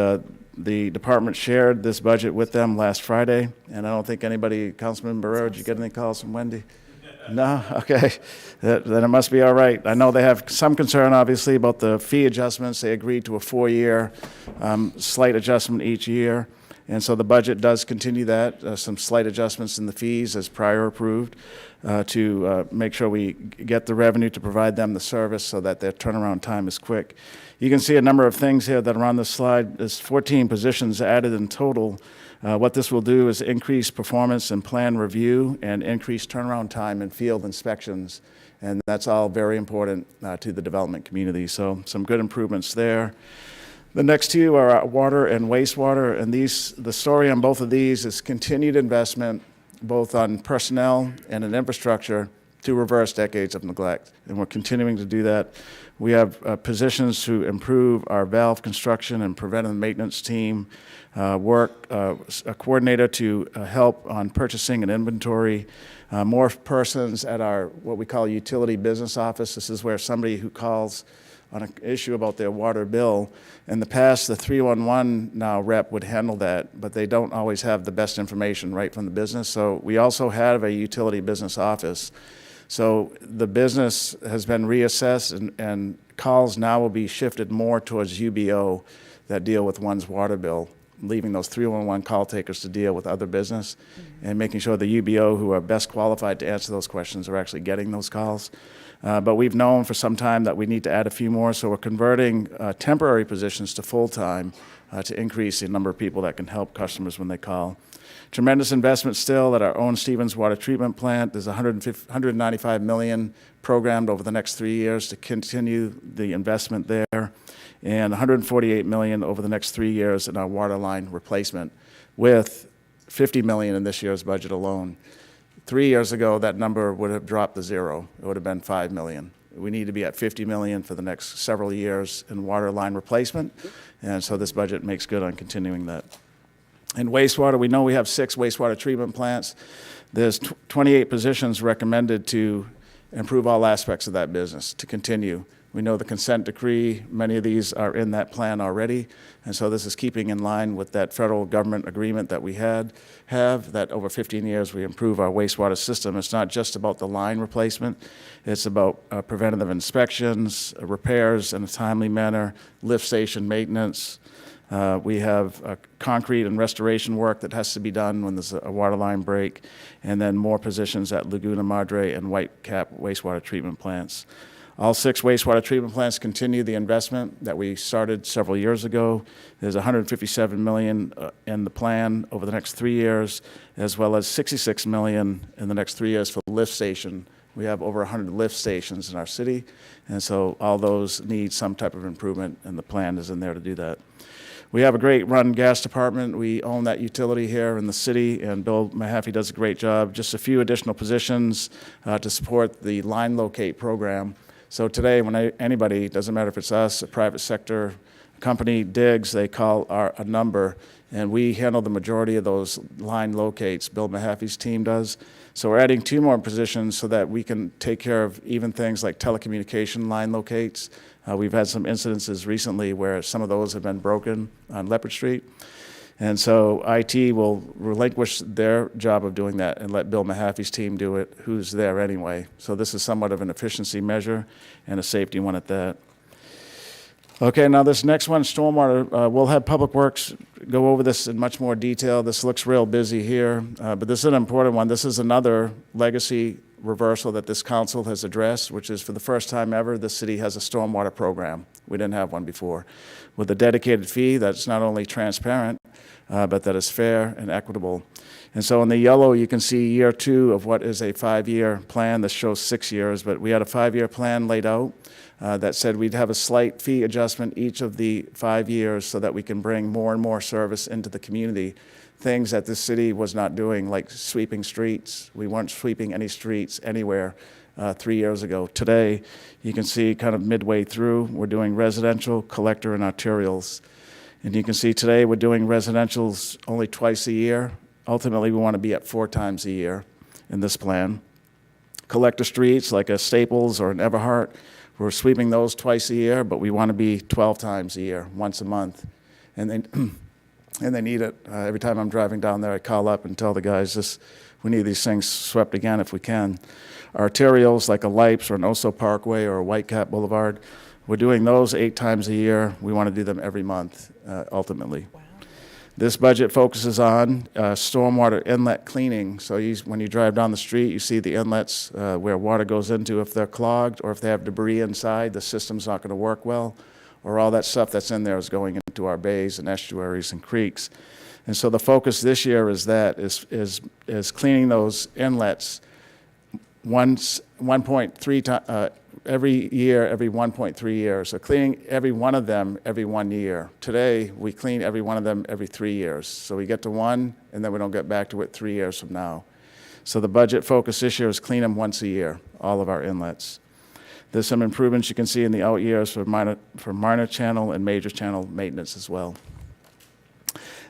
the department shared this budget with them last Friday. And I don't think anybody, Councilman Barrero, did you get any calls from Wendy? No? Okay. Then it must be all right. I know they have some concern, obviously, about the fee adjustments. They agreed to a 4-year slight adjustment each year. And so the budget does continue that, some slight adjustments in the fees as prior approved to make sure we get the revenue to provide them the service so that their turnaround time is quick. You can see a number of things here that are on this slide. There's 14 positions added in total. What this will do is increase performance and plan review and increase turnaround time in field inspections. And that's all very important to the development community. So some good improvements there. The next two are water and wastewater, and the story on both of these is continued investment both on personnel and in infrastructure to reverse decades of neglect, and we're continuing to do that. We have positions to improve our valve construction and preventive maintenance team, a coordinator to help on purchasing and inventory, more persons at our what we call utility business office. This is where somebody who calls on an issue about their water bill. In the past, the 311 now rep would handle that, but they don't always have the best information right from the business. So we also have a utility business office. So the business has been reassessed, and calls now will be shifted more towards UBO that deal with one's water bill, leaving those 311 call takers to deal with other business and making sure the UBO who are best qualified to answer those questions are actually getting those calls. But we've known for some time that we need to add a few more, so we're converting temporary positions to full-time to increase the number of people that can help customers when they call. Tremendous investment still at our own Stevens Water Treatment Plant. There's $195 million programmed over the next 3 years to continue the investment there, and $148 million over the next 3 years in our water line replacement, with $50 million in this year's budget alone. 3 years ago, that number would have dropped to zero. It would have been $5 million. We need to be at $50 million for the next several years in water line replacement, and so this budget makes good on continuing that. In wastewater, we know we have 6 wastewater treatment plants. There's 28 positions recommended to improve all aspects of that business, to continue. We know the consent decree, many of these are in that plan already, and so this is keeping in line with that federal government agreement that we have, that over 15 years we improve our wastewater system. It's not just about the line replacement, it's about preventative inspections, repairs in a timely manner, lift station maintenance. We have concrete and restoration work that has to be done when there's a water line break, and then more positions at Laguna Madre and Whitecap wastewater treatment plants. All 6 wastewater treatment plants continue the investment that we started several years ago. There's $157 million in the plan over the next 3 years, as well as $66 million in the next 3 years for lift station. We have over 100 lift stations in our city, and so all those need some type of improvement, and the plan is in there to do that. We have a great run gas department. We own that utility here in the city, and Bill Mahaffey does a great job. Just a few additional positions to support the line locate program. So today, when anybody, doesn't matter if it's us, a private sector company, digs, they call a number, and we handle the majority of those line locates. Bill Mahaffey's team does. So we're adding 2 more positions so that we can take care of even things like telecommunication line locates. We've had some incidences recently where some of those have been broken on Leopard Street. And so IT will relinquish their job of doing that and let Bill Mahaffey's team do it, who's there anyway. So this is somewhat of an efficiency measure and a safety one at that. Okay, now this next one, stormwater, we'll have Public Works go over this in much more detail. This looks real busy here, but this is an important one. This is another legacy reversal that this council has addressed, which is for the first time ever, the city has a stormwater program. We didn't have one before. With a dedicated fee that's not only transparent, but that is fair and equitable. And so in the yellow, you can see year 2 of what is a 5-year plan. This shows 6 years, but we had a 5-year plan laid out that said we'd have a slight fee adjustment each of the 5 years so that we can bring more and more service into the community. Things that the city was not doing, like sweeping streets. We weren't sweeping any streets anywhere 3 years ago. Today, you can see kind of midway through, we're doing residential, collector, and arterials. And you can see today we're doing residentials only twice a year. Ultimately, we want to be at 4 times a year in this plan. Collector streets like a Staples or an Everhart, we're sweeping those twice a year, but we want to be 12 times a year, once a month. And they need it. Every time I'm driving down there, I call up and tell the guys, we need these things swept again if we can. Arterials like a Lipes or an Oso Parkway or a Whitecap Boulevard, we're doing those 8 times a year. We want to do them every month, ultimately. Wow. This budget focuses on stormwater inlet cleaning. So when you drive down the street, you see the inlets where water goes into. If they're clogged or if they have debris inside, the system's not going to work well, or all that stuff that's in there is going into our bays and estuaries and creeks. And so the focus this year is cleaning those inlets 1.3 times every year, every 1.3 years. So cleaning every one of them every 1 year. Today, we clean every one of them every 3 years. So we get to 1, and then we don't get back to it 3 years from now. So the budget focus this year is clean them once a year, all of our inlets. There's some improvements you can see in the out years for minor channel and major channel maintenance as well.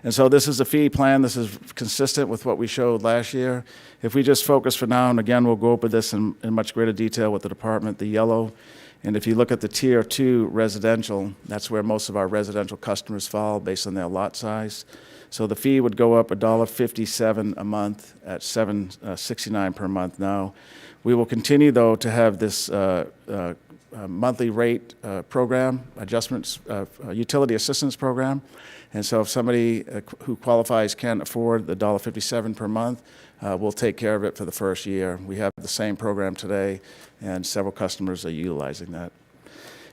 And so this is a fee plan. This is consistent with what we showed last year. If we just focus for now, and again, we'll go over this in much greater detail with the department, the yellow. And if you look at the Tier 2 residential, that's where most of our residential customers fall based on their lot size. So the fee would go up $1.57 a month at $7.69 per month now. We will continue, though, to have this monthly rate program, adjustments, utility assistance program. And so if somebody who qualifies can't afford the $1.57 per month, we'll take care of it for the first year. We have the same program today, and several customers are utilizing that.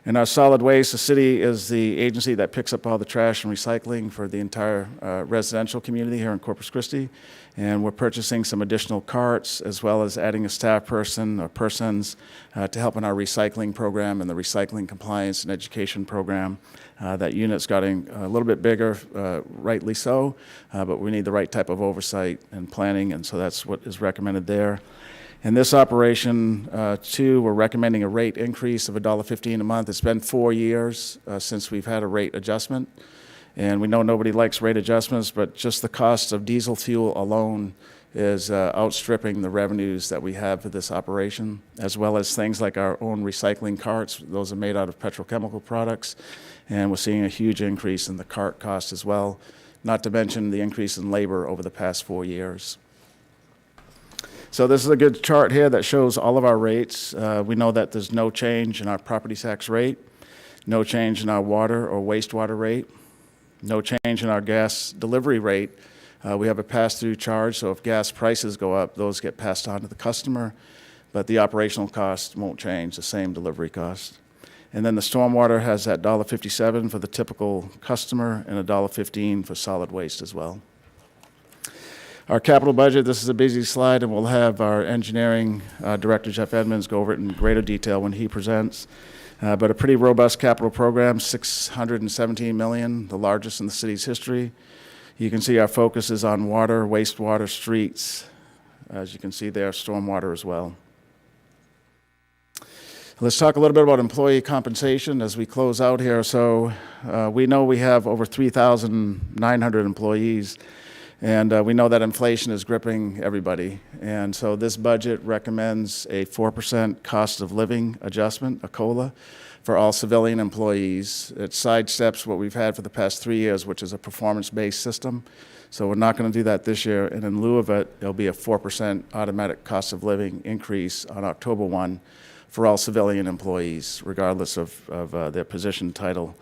In our solid waste, the city is the agency that picks up all the trash and recycling for the entire residential community here in Corpus Christi. And we're purchasing some additional carts as well as adding a staff person or persons to help in our recycling program and the recycling compliance and education program. That unit's getting a little bit bigger, rightly so, but we need the right type of oversight and planning, and so that's what is recommended there. In this operation, too, we're recommending a rate increase of $1.15 a month. It's been 4 years since we've had a rate adjustment, and we know nobody likes rate adjustments, but just the cost of diesel fuel alone is outstripping the revenues that we have for this operation, as well as things like our own recycling carts. Those are made out of petrochemical products, and we're seeing a huge increase in the cart cost as well, not to mention the increase in labor over the past 4 years. So this is a good chart here that shows all of our rates. We know that there's no change in our property tax rate, no change in our water or wastewater rate, no change in our gas delivery rate. We have a pass-through charge, so if gas prices go up, those get passed on to the customer, but the operational cost won't change, the same delivery cost. And then the stormwater has that $1.57 for the typical customer and $1.15 for solid waste as well. Our capital budget, this is a busy slide, and we'll have our engineering director, Jeff Edmonds, go over it in greater detail when he presents. But a pretty robust capital program, $617 million, the largest in the city's history. You can see our focus is on water, wastewater, streets. As you can see there, stormwater as well. Let's talk a little bit about employee compensation as we close out here. So we know we have over 3,900 employees, and we know that inflation is gripping everybody. And so this budget recommends a 4% cost of living adjustment, a COLA, for all civilian employees. It sidesteps what we've had for the past 3 years, which is a performance-based system. So we're not going to do that this year, and in lieu of it, there'll be a 4% automatic cost of living increase on October 1 for all civilian employees, regardless of their position title.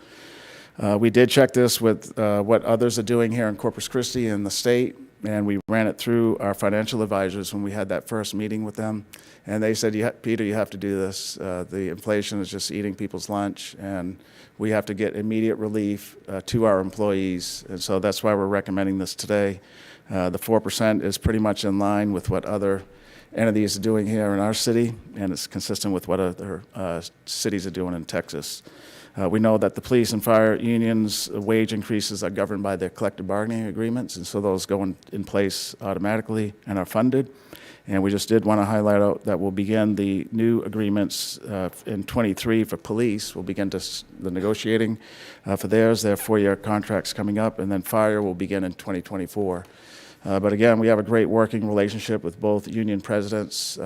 We did check this with what others are doing here in Corpus Christi and the state, and we ran it through our financial advisors when we had that first meeting with them. And they said, Peter, you have to do this. The inflation is just eating people's lunch, and we have to get immediate relief to our employees. And so that's why we're recommending this today. The 4% is pretty much in line with what other entities are doing here in our city, and it's consistent with what other cities are doing in Texas. We know that the police and fire unions' wage increases are governed by their collective bargaining agreements, and so those go in place automatically and are funded. And we just did want to highlight out that we'll begin the new agreements in 23 for police. We'll begin the negotiating for theirs. Their 4-year contracts coming up, and then fire will begin in 2024. But again, we have a great working relationship with both union presidents,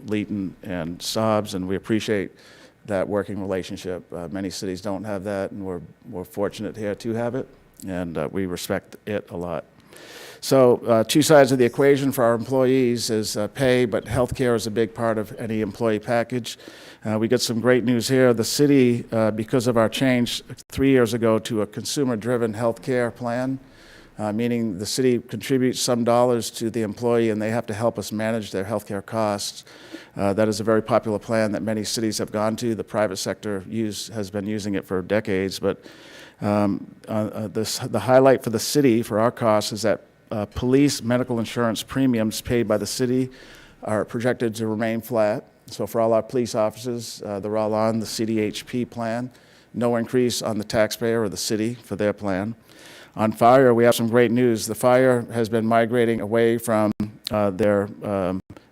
Leighton and Stobbs, and we appreciate that working relationship. Many cities don't have that, and we're fortunate here to have it, and we respect it a lot. So two sides of the equation for our employees is pay, but healthcare is a big part of any employee package. We got some great news here. The city, because of our change 3 years ago to a consumer-driven healthcare plan, meaning the city contributes some dollars to the employee and they have to help us manage their healthcare costs. That is a very popular plan that many cities have gone to. The private sector has been using it for decades, but the highlight for the city, for our costs, is that police medical insurance premiums paid by the city are projected to remain flat. So for all our police officers, they're all on the CDHP plan. No increase on the taxpayer or the city for their plan. On fire, we have some great news. The fire has been migrating away from their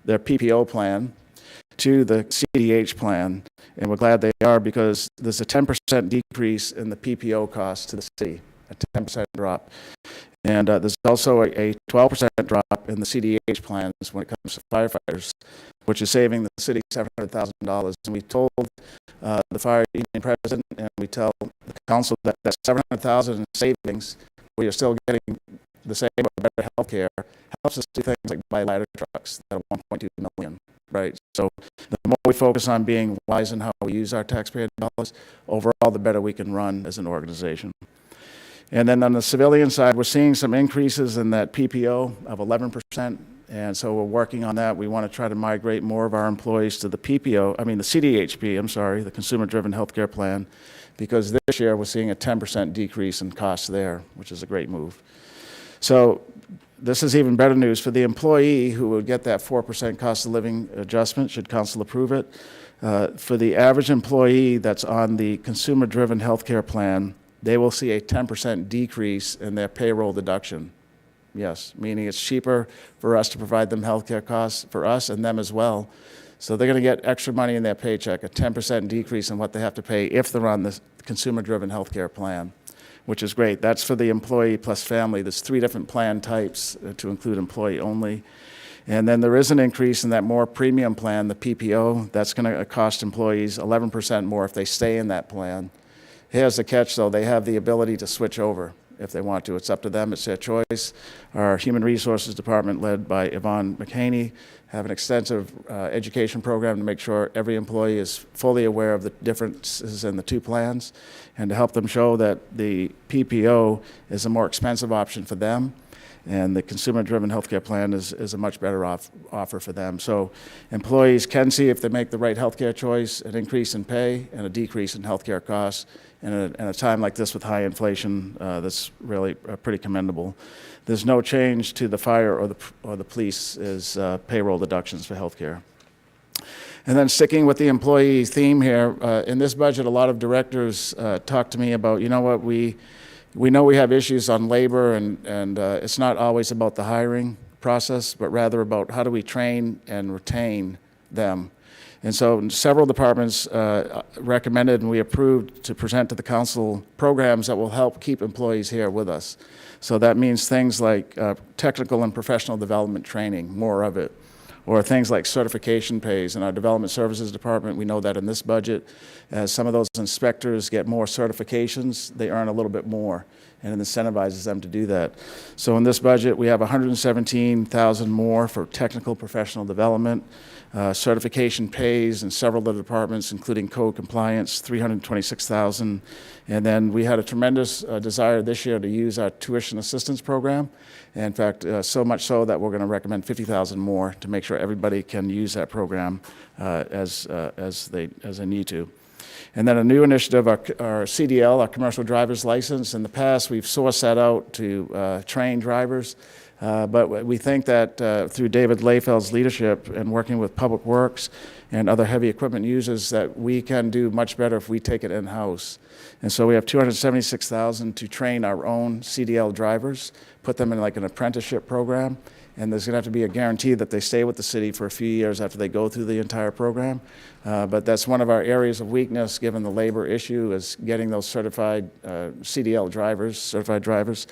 PPO plan to the CDH plan, and we're glad they are because there's a 10% decrease in the PPO cost to the city, a 10% drop. And there's also a 12% drop in the CDH plans when it comes to firefighters, which is saving the city $700,000. And we told the fire union president and we tell the council that that $700,000 in savings, where you're still getting the same or better health care, helps us do things like buy ladder trucks that are $1.2 million, right? So the more we focus on being wise in how we use our taxpayer dollars, overall, the better we can run as an organization. And then on the civilian side, we're seeing some increases in that PPO of 11%, and so we're working on that. We want to try to migrate more of our employees to the CDHP, the Consumer-Driven Healthcare Plan, because this year we're seeing a 10% decrease in costs there, which is a great move. So this is even better news for the employee who would get that 4% cost of living adjustment, should council approve it. For the average employee that's on the Consumer-Driven Healthcare Plan, they will see a 10% decrease in their payroll deduction. Yes, meaning it's cheaper for us to provide them healthcare costs, for us and them as well. So they're going to get extra money in their paycheck, a 10% decrease in what they have to pay if they're on the consumer-driven healthcare plan, which is great. That's for the employee plus family. There's 3 different plan types to include employee only. And then there is an increase in that more premium plan, the PPO. That's going to cost employees 11% more if they stay in that plan. Here's the catch, though. They have the ability to switch over if they want to. It's up to them. It's their choice. Our Human Resources Department, led by Yvonne McHaney, have an extensive education program to make sure every employee is fully aware of the differences in the 2 plans and to help them show that the PPO is a more expensive option for them, and the consumer-driven healthcare plan is a much better offer for them. So employees can see, if they make the right healthcare choice, an increase in pay and a decrease in healthcare costs. And in a time like this with high inflation, that's really pretty commendable. There's no change to the fire or the police's payroll deductions for healthcare. And then sticking with the employee theme here, in this budget, a lot of directors talk to me about, you know what, we know we have issues on labor, and it's not always about the hiring process, but rather about how do we train and retain them. And so several departments recommended and we approved to present to the council programs that will help keep employees here with us. So that means things like technical and professional development training, more of it, or things like certification pays. In our development services department, we know that in this budget, as some of those inspectors get more certifications, they earn a little bit more, and it incentivizes them to do that. So in this budget, we have $117,000 more for technical professional development, certification pays in several of the departments, including code compliance, $326,000. And then we had a tremendous desire this year to use our tuition assistance program. In fact, so much so that we're going to recommend $50,000 more to make sure everybody can use that program as they need to. And then a new initiative, our CDL, our commercial driver's license. In the past, we've sourced that out to train drivers. But we think that through David Layfeld's leadership and working with Public Works and other heavy equipment users, that we can do much better if we take it in-house. And so we have $276,000 to train our own CDL drivers, put them in like an apprenticeship program, and there's going to have to be a guarantee that they stay with the city for a few years after they go through the entire program. But that's one of our areas of weakness, given the labor issue, is getting those certified CDL drivers, certified drivers.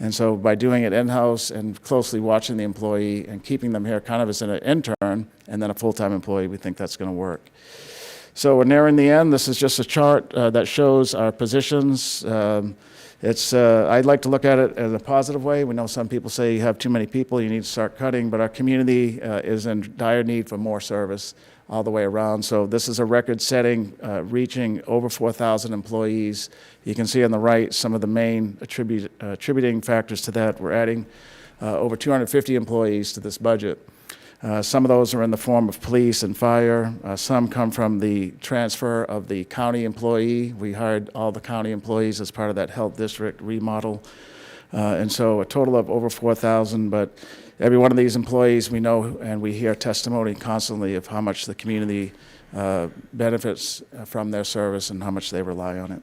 And so by doing it in-house and closely watching the employee and keeping them here kind of as an intern and then a full-time employee, we think that's going to work. So we're nearing the end. This is just a chart that shows our positions. I'd like to look at it in a positive way. We know some people say you have too many people, you need to start cutting, but our community is in dire need for more service all the way around. So this is a record-setting, reaching over 4,000 employees. You can see on the right some of the main attributing factors to that. We're adding over 250 employees to this budget. Some of those are in the form of police and fire. Some come from the transfer of the county employee. We hired all the county employees as part of that health district remodel. And so a total of over 4,000, but every one of these employees we know and we hear testimony constantly of how much the community benefits from their service and how much they rely on it.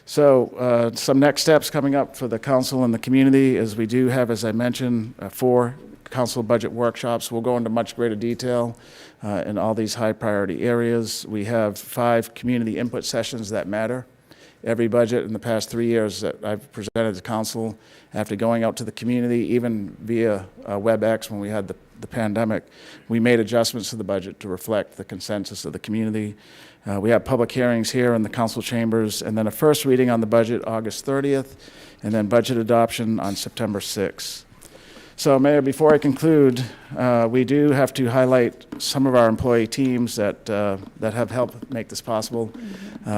So some next steps coming up for the council and the community is we do have, as I mentioned, 4 council budget workshops. We'll go into much greater detail in all these high priority areas. We have 5 community input sessions that matter. Every budget in the past 3 years that I've presented to council, after going out to the community, even via Webex when we had the pandemic, we made adjustments to the budget to reflect the consensus of the community. We have public hearings here in the council chambers, and then a first reading on the budget August 30th, and then budget adoption on September 6th. So, Mayor, before I conclude, we do have to highlight some of our employee teams that have helped make this possible.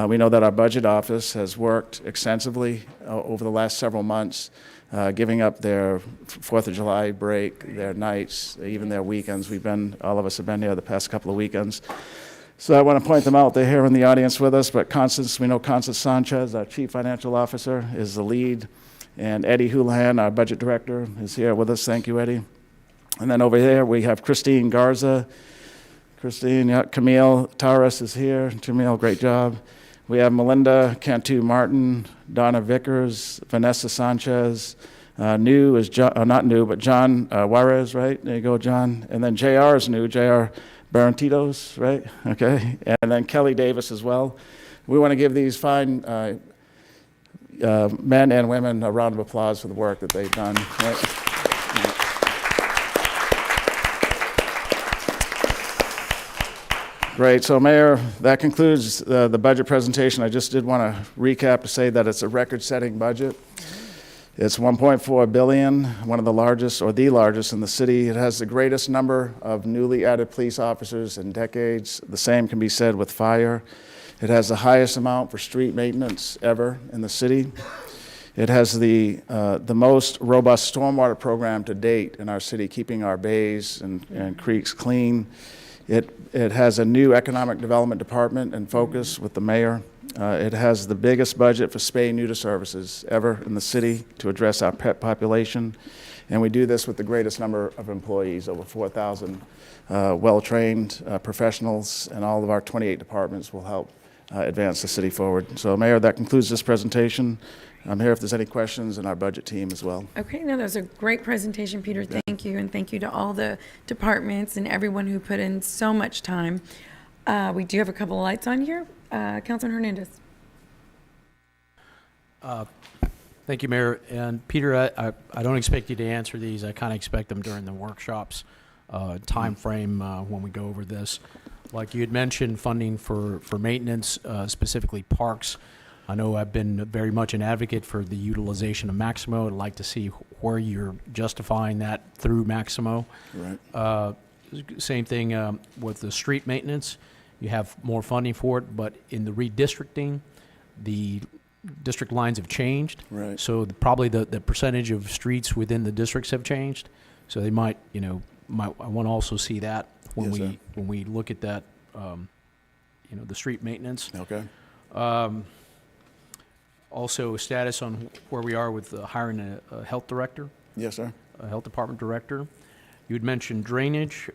We know that our budget office has worked extensively over the last several months, giving up their 4th of July break, their nights, even their weekends. All of us have been here the past couple of weekends. So I want to point them out. They're here in the audience with us, but we know Constance Sanchez, our Chief Financial Officer, is the lead. And Eddie Houlihan, our budget director, is here with us. Thank you, Eddie. And then over there, we have Christine Garza. Camille Taras is here. Camille, great job. We have Melinda Cantu-Martin, Donna Vickers, Vanessa Sanchez. New is John, not new, but John Juarez, right? There you go, John. And then JR is new, JR Barantitos, right? Okay. And then Kelly Davis as well. We want to give these fine men and women a round of applause for the work that they've done. Right? Great. So, Mayor, that concludes the budget presentation. I just did want to recap to say that it's a record-setting budget. It's $1.4 billion, one of the largest, or the largest in the city. It has the greatest number of newly added police officers in decades. The same can be said with fire. It has the highest amount for street maintenance ever in the city. It has the most robust stormwater program to date in our city, keeping our bays and creeks clean. It has a new economic development department and focus with the mayor. It has the biggest budget for spay and neuter services ever in the city to address our pet population. And we do this with the greatest number of employees, over 4,000 well-trained professionals, and all of our 28 departments will help advance the city forward. So, Mayor, that concludes this presentation. I'm here if there's any questions, and our budget team as well. Okay, no, that was a great presentation, Peter. Thank you, and thank you to all the departments and everyone who put in so much time. We do have a couple of lights on here. Councilman Hernandez. Thank you, Mayor. And Peter, I don't expect you to answer these. I kind of expect them during the workshops time frame when we go over this. Like you had mentioned, funding for maintenance, specifically parks. I know I've been very much an advocate for the utilization of Maximo. I'd like to see where you're justifying that through Maximo. Right. Same thing with the street maintenance. You have more funding for it, but in the redistricting, the district lines have changed. Right. So probably the percentage of streets within the districts have changed. So they might, I want to also see that when we look at that, the street maintenance. Okay. Also, a status on where we are with hiring a health director. Yes, sir. A health department director. You had mentioned drainage,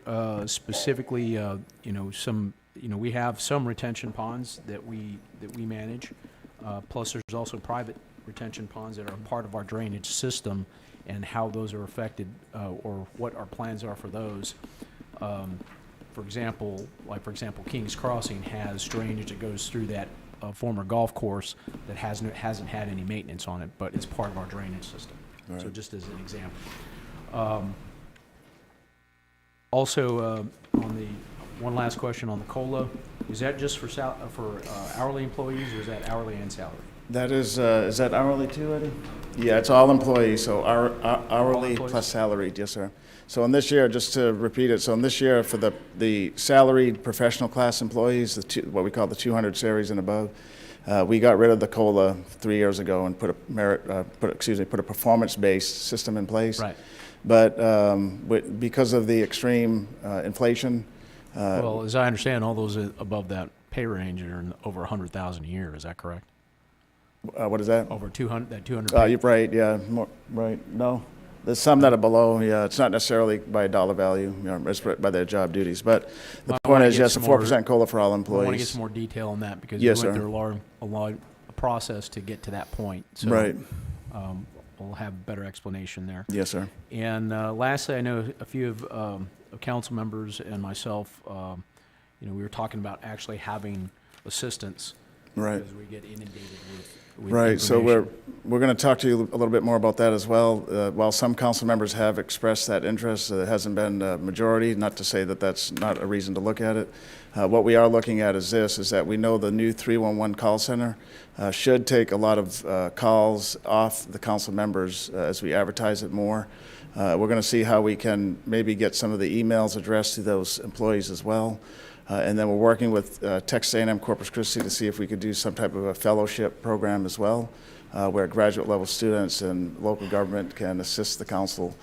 specifically, we have some retention ponds that we manage. Plus, there's also private retention ponds that are part of our drainage system, and how those are affected, or what our plans are for those. For example, Kings Crossing has drainage that goes through that former golf course that hasn't had any maintenance on it, but it's part of our drainage system. Right. So just as an example. Also, on the one last question on the COLA, is that just for hourly employees, or is that hourly and salary? That is that hourly too, Eddie? Yeah, it's all employees, so hourly plus salaried, yes, sir. So in this year, just to repeat it, so in this year for the salaried professional class employees, what we call the 200 series and above, we got rid of the COLA 3 years ago and put a performance-based system in place. Right. But because of the extreme inflation. Well, as I understand, all those above that pay range are over 100,000 a year. Is that correct? What is that? Over 200. That 200. You're right. Yeah. Right. No. There's some that are below. Yeah. It's not necessarily by dollar value. It's by their job duties. But the point is, yes, a 4% COLA for all employees. I want to get some more detail on that because yes, we went through a process to get to that point. So, right. We'll have a better explanation there. Yes, sir. And lastly, I know a few of council members and myself, we were talking about actually having assistants. Right. Because we get inundated with right. So we're going to talk to you a little bit more about that as well. While some council members have expressed that interest, it hasn't been a majority. Not to say that that's not a reason to look at it. What we are looking at is that we know the new 311 call center should take a lot of calls off the council members as we advertise it more. We're going to see how we can maybe get some of the emails addressed to those employees as well. And then we're working with Texas A&M Corpus Christi to see if we could do some type of a fellowship program as well, where graduate level students and local government can assist the council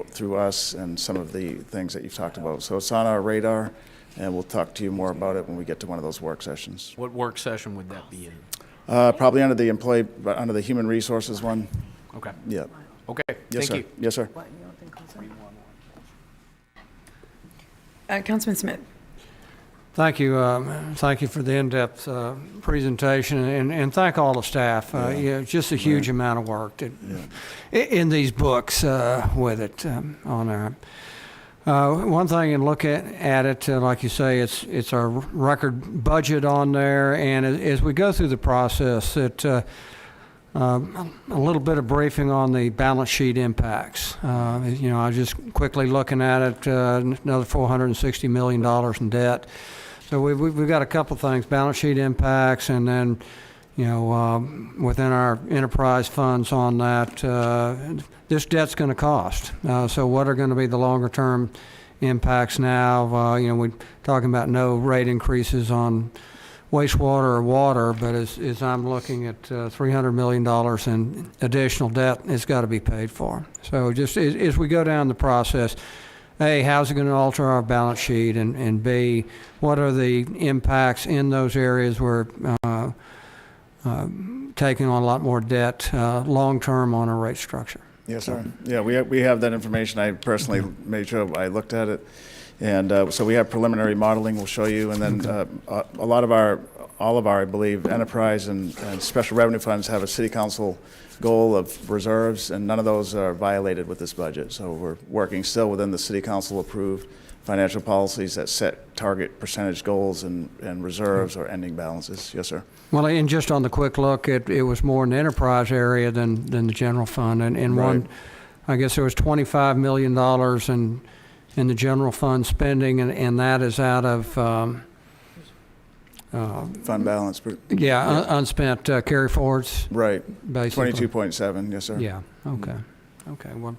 through us and some of the things that you've talked about. So it's on our radar, and we'll talk to you more about it when we get to one of those work sessions. What work session would that be in? Probably under the human resources one. Okay. Yeah. Okay. Yes, Thank sir. you. Yes, sir. Councilman Smith. Thank you. Thank you for the in-depth presentation, and thank all the staff. Just a huge amount of work in these books with it on there. One thing, and look at it, like you say, it's our record budget on there, and as we go through the process, a little bit of briefing on the balance sheet impacts. I was just quickly looking at it, another $460 million in debt. So we've got a couple things, balance sheet impacts, and then, within our enterprise funds on that, this debt's going to cost. So what are going to be the longer term impacts now? We're talking about no rate increases on wastewater or water, but as I'm looking at $300 million in additional debt, it's got to be paid for. So just as we go down the process, A, how's it going to alter our balance sheet? And B, what are the impacts in those areas where taking on a lot more debt long-term on our rate structure? Yes, sir. Yeah, we have that information. I personally made sure I looked at it. And so we have preliminary modeling we'll show you. And then all of our, I believe, enterprise and special revenue funds have a city council goal of reserves, and none of those are violated with this budget. So we're working still within the city council approved financial policies that set target percentage goals and reserves or ending balances. Yes, sir. Well, and just on the quick look, it was more in the enterprise area than the general fund. And Right. one, I guess there was $25 million in the general fund spending, and that is out of Fund balance. unspent carry forwards. Right. Basically. 22.7. Yes, sir. Yeah. Okay. Okay. Well,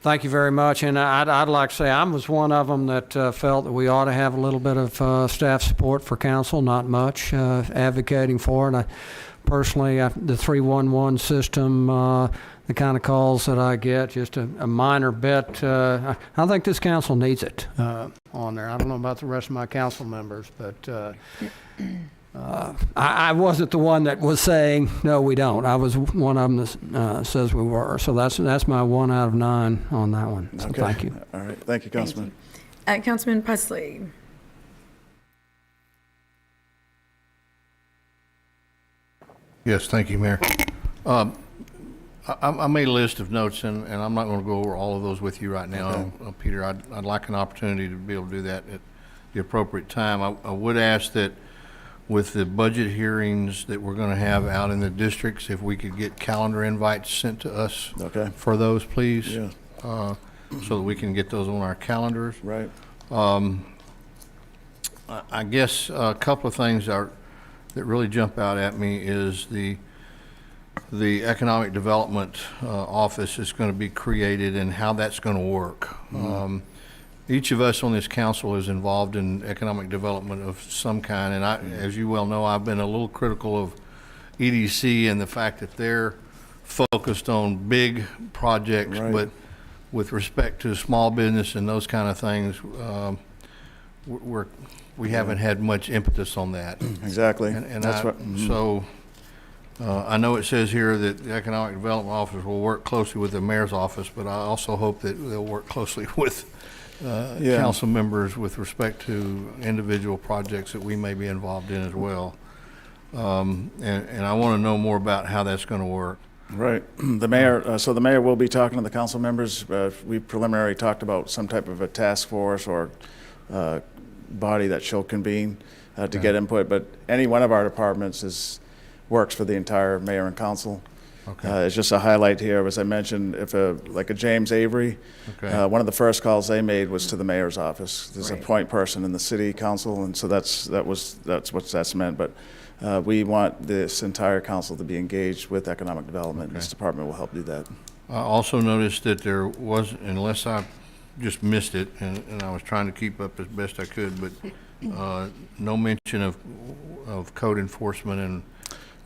thank you very much. And I'd like to say I was one of them that felt that we ought to have a little bit of staff support for council, not much, advocating for it. I personally, the 311 system, the kind of calls that I get, just a minor bit. I think this council needs it on there. I don't know about the rest of my council members, but I wasn't the one that was saying, no, we don't. I was one of them that says we were. So that's my 1 out of 9 on that one. So Okay. thank you. All right. Thank you, Councilman. Councilman Pusley. Yes, thank you, Mayor. I made a list of notes, and I'm not going to go over all of those with you right now. Peter, I'd like an opportunity to be able to do that at the appropriate time. I would ask that with the budget hearings that we're going to have out in the districts, if we could get calendar invites sent to us for those, please. Yeah. So that we can get those on our calendars. Right. I guess a couple of things that really jump out at me is the economic development office is going to be created and how that's going to work. Each of us on this council is involved in economic development of some kind, and as you well know, I've been a little critical of EDC and the fact that they're focused on big projects, but with respect to small business and those kind of things, we haven't had much impetus on that. Exactly. So I know it says here that the Economic Development Office will work closely with the mayor's office, but I also hope that they'll work closely with council members with respect to individual projects that we may be involved in as well. And I want to know more about how that's going to work. Right. The mayor, so the mayor will be talking to the council members. We preliminarily talked about some type of a task force or body that she'll convene to get input, but any one of our departments works for the entire mayor and council. Okay. It's just a highlight here, as I mentioned, if like a James Avery, one of the first calls they made was to the mayor's office. There's a point person in the city council, and so that's what that's meant. But we want this entire council to be engaged with economic development. This department will help do that. I also noticed that there was, unless I just missed it, and I was trying to keep up as best I could, but no mention of code enforcement and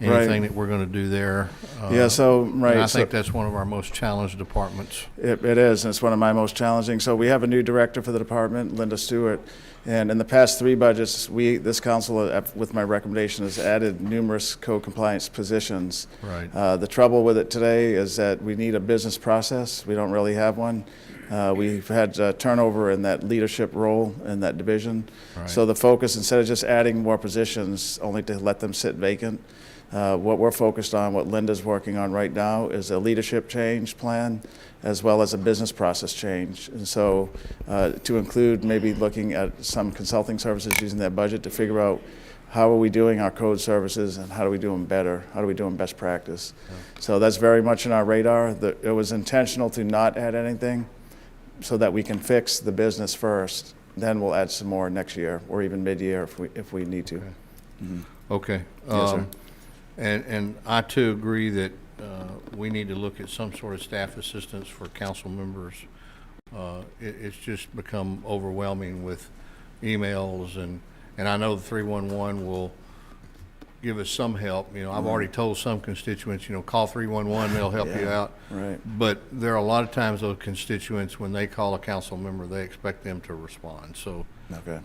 anything that we're going to do there. And I think that's one of our most challenged departments. It is, and it's one of my most challenging. So we have a new director for the department, Linda Stewart, and in the past 3 budgets, this council, with my recommendation, has added numerous code compliance positions. Right. The trouble with it today is that we need a business process. We don't really have one. We've had turnover in that leadership role in that division. Right. So the focus, instead of just adding more positions only to let them sit vacant, what we're focused on, what Linda's working on right now, is a leadership change plan as well as a business process change. And so to include maybe looking at some consulting services using that budget to figure out how are we doing our code services and how do we do them better? How do we do them best practice? So that's very much in our radar. It was intentional to not add anything so that we can fix the business first. Then we'll add some more next year or even mid-year if we need to. Okay. Yes, sir. And I too agree that we need to look at some sort of staff assistance for council members. It's just become overwhelming with emails and I know the 311 give us some help. You know, I've already told some constituents, you know, call 311, they'll help you out. Right. But there are a lot of times those constituents, when they call a council member, they expect them to respond. So Okay.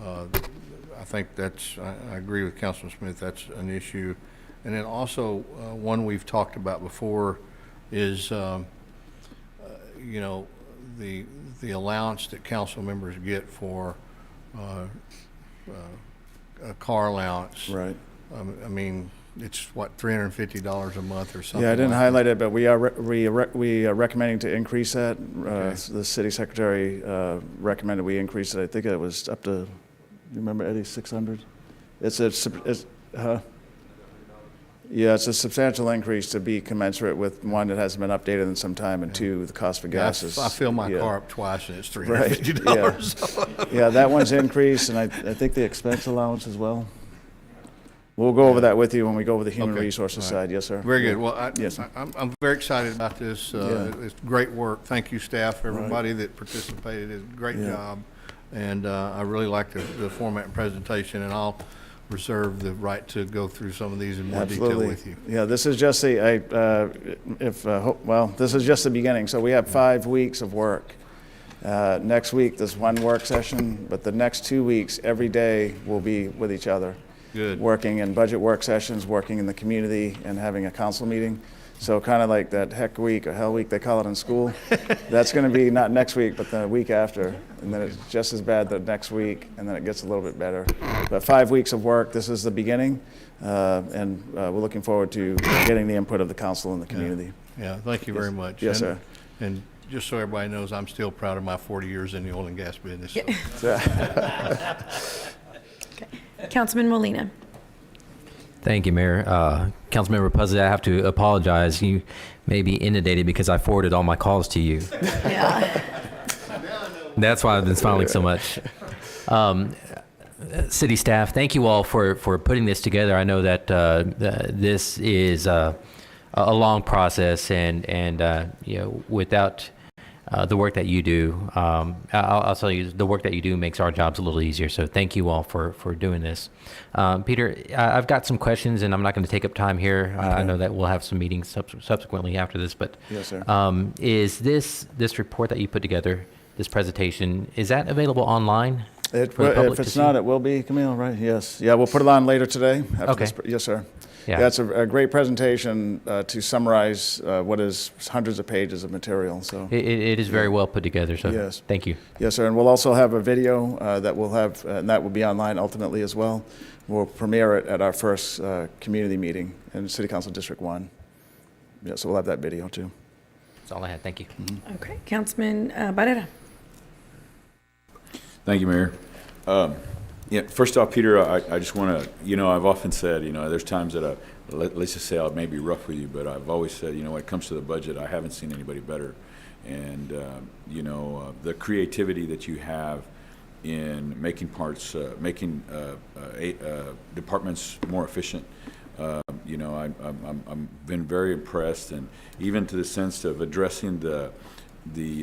I think I agree with Councilman Smith, that's an issue. And then also, one we've talked about before is, you know, the allowance that council members get for a car allowance. Right. I mean, it's what, $350 a month or something? Yeah, I didn't like highlight it, but we are recommending to increase that. Okay. The city secretary recommended we increase it. I think it was up to, you remember, Eddie, 600? Yeah, it's a substantial increase to be commensurate with, one, it hasn't been updated in some time, and two, the cost of Yeah, gas is. I fill my yeah. car up twice and it's Right, $350. yeah. Yeah, that one's increased, and I think the expense allowance as well. We'll go over that with you when we go over the human Okay. resources All right. side. Yes, sir. Very good. Yeah. Well, Yes. I'm very excited about this. Yeah. It's great work. Thank you, staff, everybody that participated. It's a great Yeah. job. And I really like the format and presentation, and I'll reserve the right to go through some of these in more detail Absolutely. with you. Yeah, this is just this is just the beginning. So we have 5 weeks of work. Next week, there's one work session, but the next 2 weeks, every day, we'll be with each other. Good. Working in budget work sessions, working in the community, and having a council meeting. So kind of like that heck week or hell week they call it in school. That's going to be not next week, but the week after. And then it's just as bad the next week, and then it gets a little bit better. But 5 weeks of work, this is the beginning. And we're looking forward to getting the input of the council and the community. Yeah, thank you very much. Yes, And- sir. And just so everybody knows, I'm still proud of my 40 years in the oil and gas business. So. Councilman Molina. Thank you, Mayor. Councilmember Puzzle, I have to apologize. You may be inundated because I forwarded all my calls to you. Yeah. That's why I've been smiling so much. City staff, thank you all for putting this together. I know that this is a long process, and you know, without the work that you do, I'll tell you, the work that you do makes our jobs a little easier. So thank you all for doing this. Peter, I've got some questions, and I'm not going to take up time here. I know that we'll have some meetings subsequently after this, but yes, sir. Is this report that you put together, this presentation, is that available online? For the public If to it's see? not, it will be, Camille, right? Yes. Yeah, we'll put it on later today. After Okay. this. Yes, sir. Yeah. Yeah, it's a great presentation to summarize what is hundreds of pages of material. So It is very well put together, so Yes. thank you. Yes, sir. And we'll also have a video that we'll have, and that will be online ultimately as well. We'll premiere it at our first community meeting in City Council District 1. Yeah, so we'll have that video too. That's all I had. Thank you. Okay, Councilman Barrera. Thank you, Mayor. Yeah, first off, Peter, I just want to, you know, I've often said, you know, there's times that let's just say I may be rough with you, but I've always said, you know, when it comes to the budget, I haven't seen anybody better. And, you know, the creativity that you have in making departments more efficient. You know, I'm been very impressed, and even to the sense of addressing the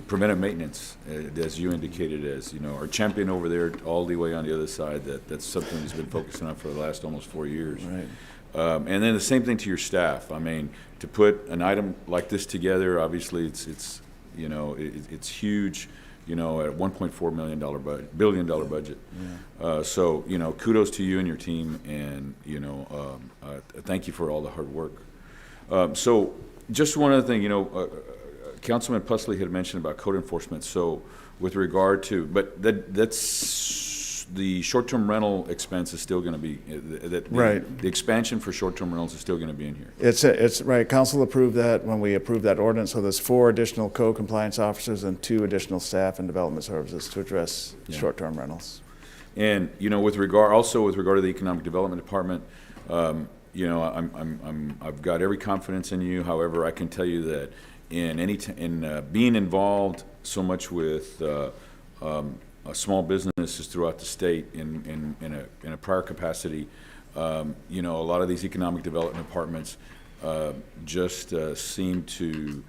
preventive maintenance, as you indicated, as you know, our champion over there, all the way on the other side. That's something he's been focusing on for the last almost 4 years. Right. And then the same thing to your staff. I mean, to put an item like this together, obviously it's you know it's huge. You know, at $1.4 billion budget. Yeah. So, you know, kudos to you and your team, and, you know, thank you for all the hard work. So just one other thing, you know, Councilman Pusley had mentioned about code enforcement. So with regard to, but that's the short-term rental expense is still going to be, Right. The expansion for short-term rentals is still going to be in here. It's right. Council approved that when we approved that ordinance. So there's 4 additional code compliance officers and 2 additional staff and development services to address short-term rentals. And, you know, with regard to the Economic Development Department, you know, I've got every confidence in you. However, I can tell you that in being involved so much with small businesses throughout the state in a prior capacity, you know, a lot of these economic development departments just seem to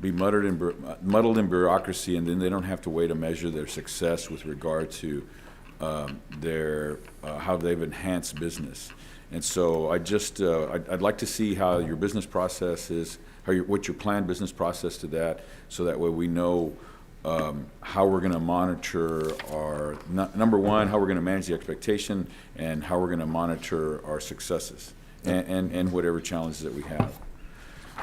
be muddled in bureaucracy, and then they don't have to wait to measure their success with regard to how they've enhanced business. And so I'd like to see how your business process is, what's your planned business process to that, so that way we know how we're going to monitor our, number one, how we're going to manage the expectation, and how we're going to monitor our successes and whatever challenges that we have.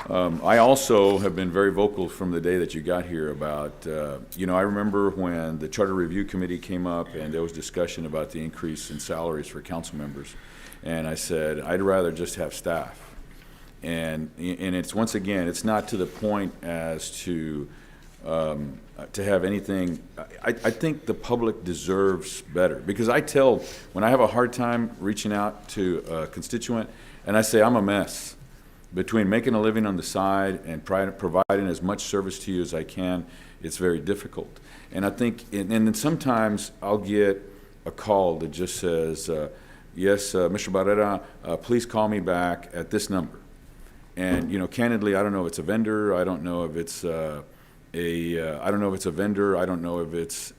I also have been very vocal from the day that you got here about, I remember when the Charter Review Committee came up and there was discussion about the increase in salaries for council members. And I said, I'd rather just have staff. And it's, once again, it's not to the point as to have anything. I think the public deserves better, because I tell, when I have a hard time reaching out to a constituent, and I say I'm a mess, between making a living on the side and providing as much service to you as I can, it's very difficult. And I think, and then sometimes I'll get a call that just says, yes, Mr. Barrera, please call me back at this number. And, candidly, I don't know if it's a vendor, I don't know if it's I don't know if it's a vendor, I don't know if it's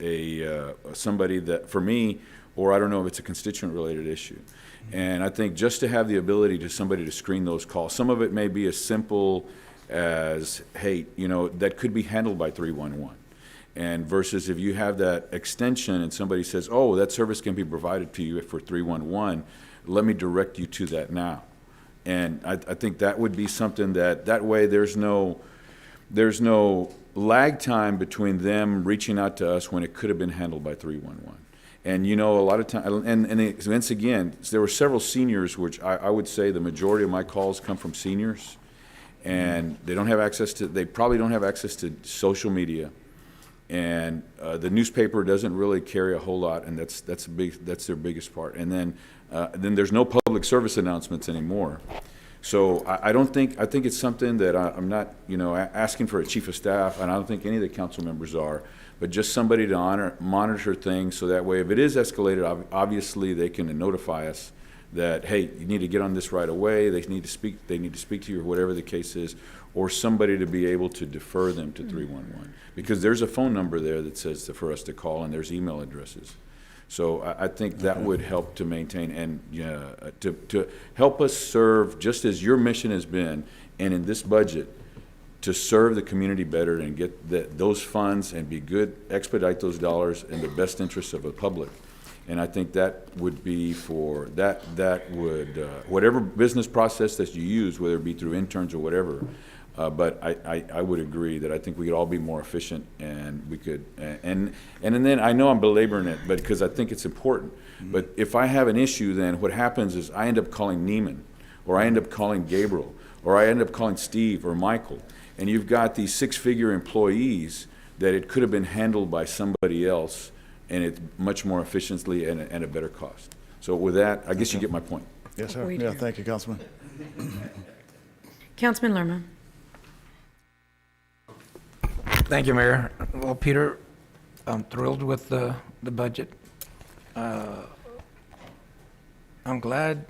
somebody that, for me, or I don't know if it's a constituent-related issue. And I think just to have the ability to somebody to screen those calls, some of it may be as simple as, hey, that could be handled by 311. And versus if you have that extension and somebody says, oh, that service can be provided to you for 311, let me direct you to that now. And I think that would be something that way there's no lag time between them reaching out to us when it could have been handled by 311. And a lot of time, and once again, there were several seniors, which I would say the majority of my calls come from seniors, and they probably don't have access to social media, and the newspaper doesn't really carry a whole lot, and that's their biggest part. And then there's no public service announcements anymore. So I think it's something that I'm not, asking for a chief of staff, and I don't think any of the council members are, but just somebody to monitor things, so that way if it is escalated, obviously they can notify us that, hey, you need to get on this right away, they need to speak to you, or whatever the case is, or somebody to be able to defer them to 311. Because there's a phone number there that says for us to call, and there's email addresses. So I think that would help to maintain and to help us serve, just as your mission has been, and in this budget, to serve the community better and get those funds and be good, expedite those dollars in the best interests of the public. And I think that would be for, that would, whatever business process that you use, whether it be through interns or whatever, but I would agree that I think we could all be more efficient, and we could, and then I know I'm belaboring it, but because I think it's important. But if I have an issue, then what happens is I end up calling Neiman, or I end up calling Gabriel, or I end up calling Steve or Michael. And you've got these six-figure employees that it could have been handled by somebody else, and it's much more efficiently and a better cost. So with that, I guess you get my point. Yes, sir. Yeah, thank you, Councilman. Councilman Lerma. Thank you, Mayor. Well, Peter, I'm thrilled with the budget. I'm glad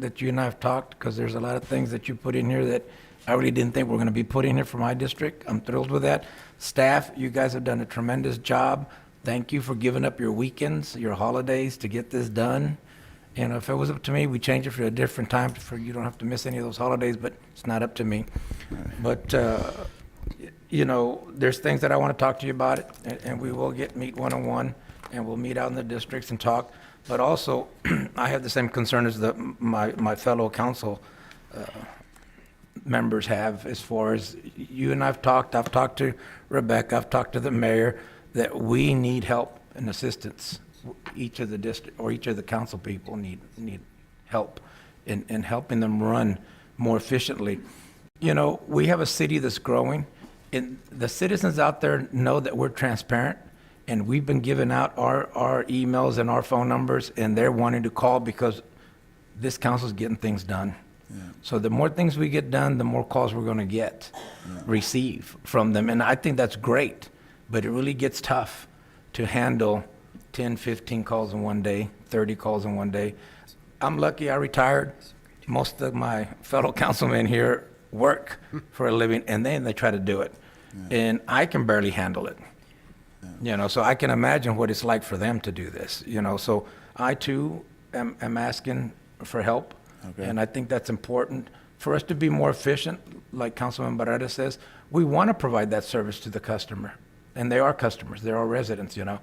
that you and I have talked, because there's a lot of things that you put in here that I really didn't think were going to be put in here for my district. I'm thrilled with that. Staff, you guys have done a tremendous job. Thank you for giving up your weekends, your holidays to get this done. And if it was up to me, we change it for a different time, for you don't have to miss any of those holidays, but it's not up to me. But, there's things that I want to talk to you about, and we will meet one-on-one, and we'll meet out in the districts and talk. But also, I have the same concern as my fellow council members have, as far as you and I've talked to Rebecca, I've talked to the mayor, that we need help and assistance. Each of the district, or each of the council people need help in helping them run more efficiently. We have a city that's growing, and the citizens out there know that we're transparent, and we've been giving out our emails and our phone numbers, and they're wanting to call because this council's getting things done. Yeah. So the more things we get done, the more calls we're going to receive from them. And I think that's great, but it really gets tough to handle 10, 15 calls in one day, 30 calls in one day. I'm lucky I retired. Most of my fellow councilmen here work for a living, and then they try to do it. Yeah. And I can barely handle it. Yeah. You know, so I can imagine what it's like for them to do this, you know. So I too am asking for help. Okay. And I think that's important for us to be more efficient. Like Councilman Barrera says, we want to provide that service to the customer. And they are customers, they are residents, you know.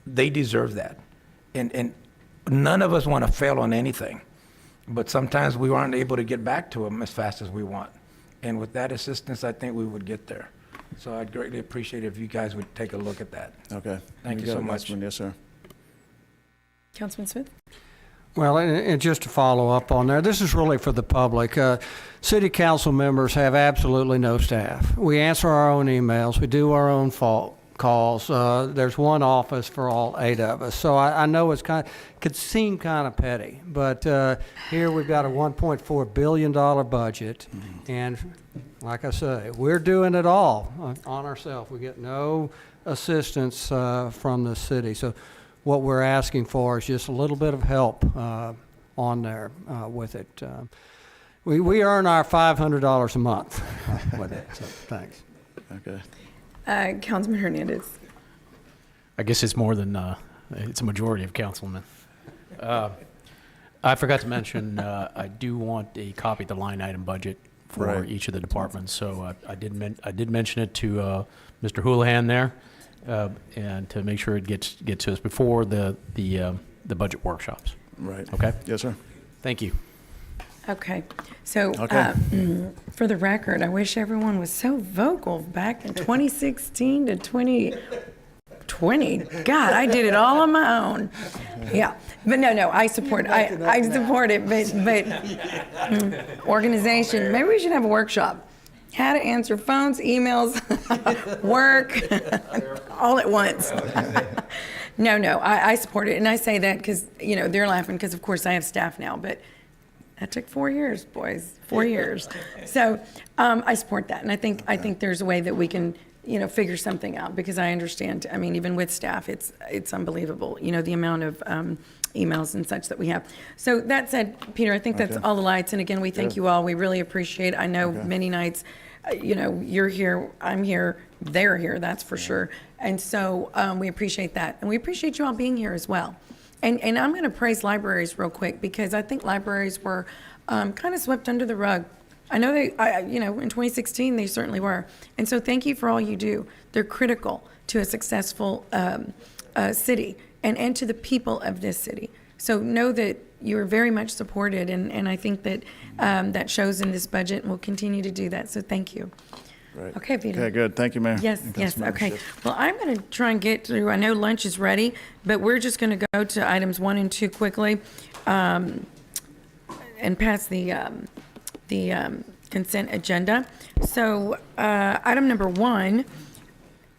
They deserve that. And none of us want to fail on anything. But sometimes we aren't able to get back to them as fast as we want. And with that assistance, I think we would get there. So I'd greatly appreciate it if you guys would take a look at that. Okay. Thank you so much. Yes, sir. Councilman Smith? Well, and just to follow up on there, this is really for the public. City council members have absolutely no staff. We answer our own emails. We do our own calls. There's one office for all 8 of us. So I know it's could seem kind of petty, but here we've got a $1.4 billion budget, and like I say, we're doing it all on ourselves. We get no assistance from the city. So what we're asking for is just a little bit of help on there with it. We earn our $500 a month with it, so thanks. Okay. Councilman Hernandez. I guess it's more than, it's a majority of councilmen. I forgot to mention, I do want a copy of the line item budget for Right. each of the departments. So I did mention it to Mr. Houlihan there, and to make sure it gets to us before the budget workshops. Right. Okay? Yes, sir. Thank you. Okay, so Okay. for the record, I wish everyone was so vocal back in 2016 to 2020. God, I did it all on my own. Yeah, but no, I support it, but organization, maybe we should have a workshop. How to answer phones, emails, work, all at once. No, I support it, and I say that because, you know, they're laughing because, of course, I have staff now, but that took 4 years, boys, 4 years. So I support that, and I think there's a way that we can, you know, figure something out, because I understand. I mean, even with staff, it's unbelievable, you know, the amount of emails and such that we have. So that said, Peter, I think that's all the lights, and again, we thank you all. We really appreciate it. I know many nights, you know, you're here, I'm here, they're here, that's for sure. And so we appreciate that, and we appreciate you all being here as well. And I'm going to praise libraries real quick, because I think libraries were kind of swept under the rug. I know you know, in 2016, they certainly were. And so thank you for all you do. They're critical to a successful city and to the people of this city. So know that you are very much supported, and I think that that shows in this budget, and we'll continue to do that. So thank you. Right. Okay, Peter. Okay, good. Thank you, Mayor. Yes, okay. Well, I'm going to try and get through, I know lunch is ready, but we're just going to go to items 1 and 2 quickly, and pass the consent agenda. So item number 1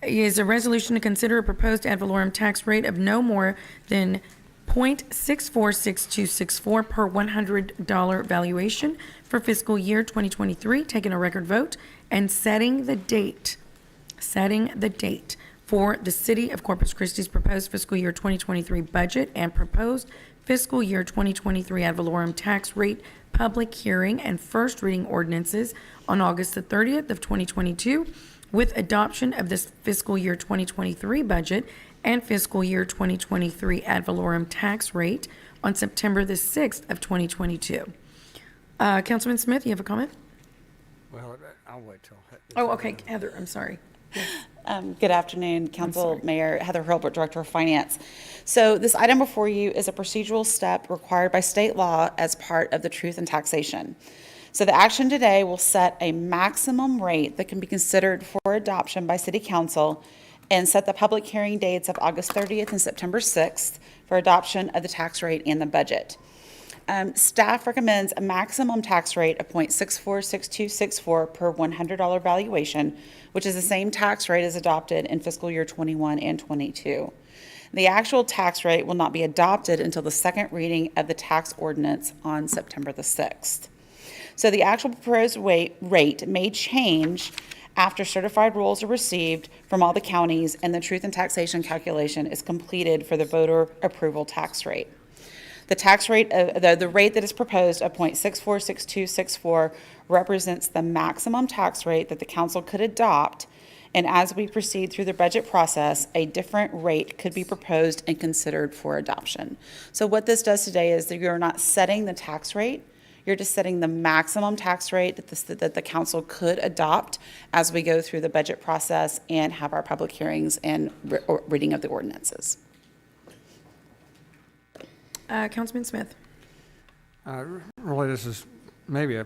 is a resolution to consider a proposed ad valorem tax rate of no more than 0.646264 per $100 valuation for fiscal year 2023, taking a record vote, and setting the date for the City of Corpus Christi's proposed fiscal year 2023 budget and proposed fiscal year 2023 ad valorem tax rate public hearing and first reading ordinances on August the 30th of 2022, with adoption of this fiscal year 2023 budget and fiscal year 2023 ad valorem tax rate on September the 6th of 2022. Councilman Smith, you have a comment? Well, I'll wait till. Oh, okay, Heather, I'm sorry. Good afternoon, Council, Mayor. Heather Hurlbert, Director of Finance. So this item before you is a procedural step required by state law as part of the truth in taxation. So the action today will set a maximum rate that can be considered for adoption by City Council and set the public hearing dates of August 30th and September 6th for adoption of the tax rate and the budget. Staff recommends a maximum tax rate of 0.646264 per $100 valuation, which is the same tax rate as adopted in fiscal year 21 and 22. The actual tax rate will not be adopted until the second reading of the tax ordinance on September the 6th. So the actual proposed rate may change after certified rolls are received from all the counties and the truth in taxation calculation is completed for the voter approval tax rate. The tax rate, the rate that is proposed of 0.646264 represents the maximum tax rate that the council could adopt And as we proceed through the budget process, a different rate could be proposed and considered for adoption. So what this does today is that you're not setting the tax rate, you're just setting the maximum tax rate that the council could adopt as we go through the budget process and have our public hearings and reading of the ordinances. Councilman Smith. Really, this is maybe a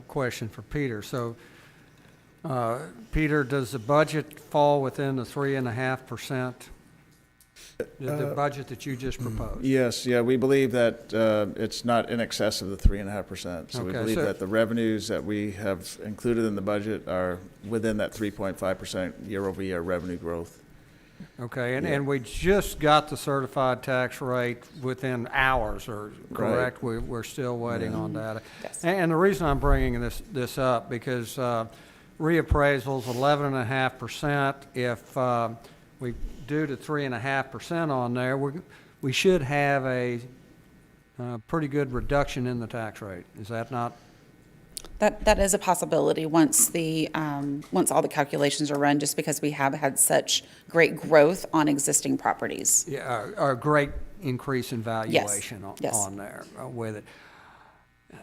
question for Peter. So, Peter, does the budget fall within the 3.5%? The budget that you just proposed? Yes, yeah, we believe that it's not in excess of the 3.5%. So we Okay, believe so- that the revenues that we have included in the budget are within that 3.5% year-over-year revenue growth. Okay, Yeah. and we just got the certified tax rate within hours, or correct? We're still waiting on that. Yes. And the reason I'm bringing this up, because reappraisal's 11.5%. If we do the 3.5% on there, we should have a pretty good reduction in the tax rate. Is that not? That is a possibility once once all the calculations are run, just because we have had such great growth on existing properties. Yeah, a great increase in valuation Yes. on there with it.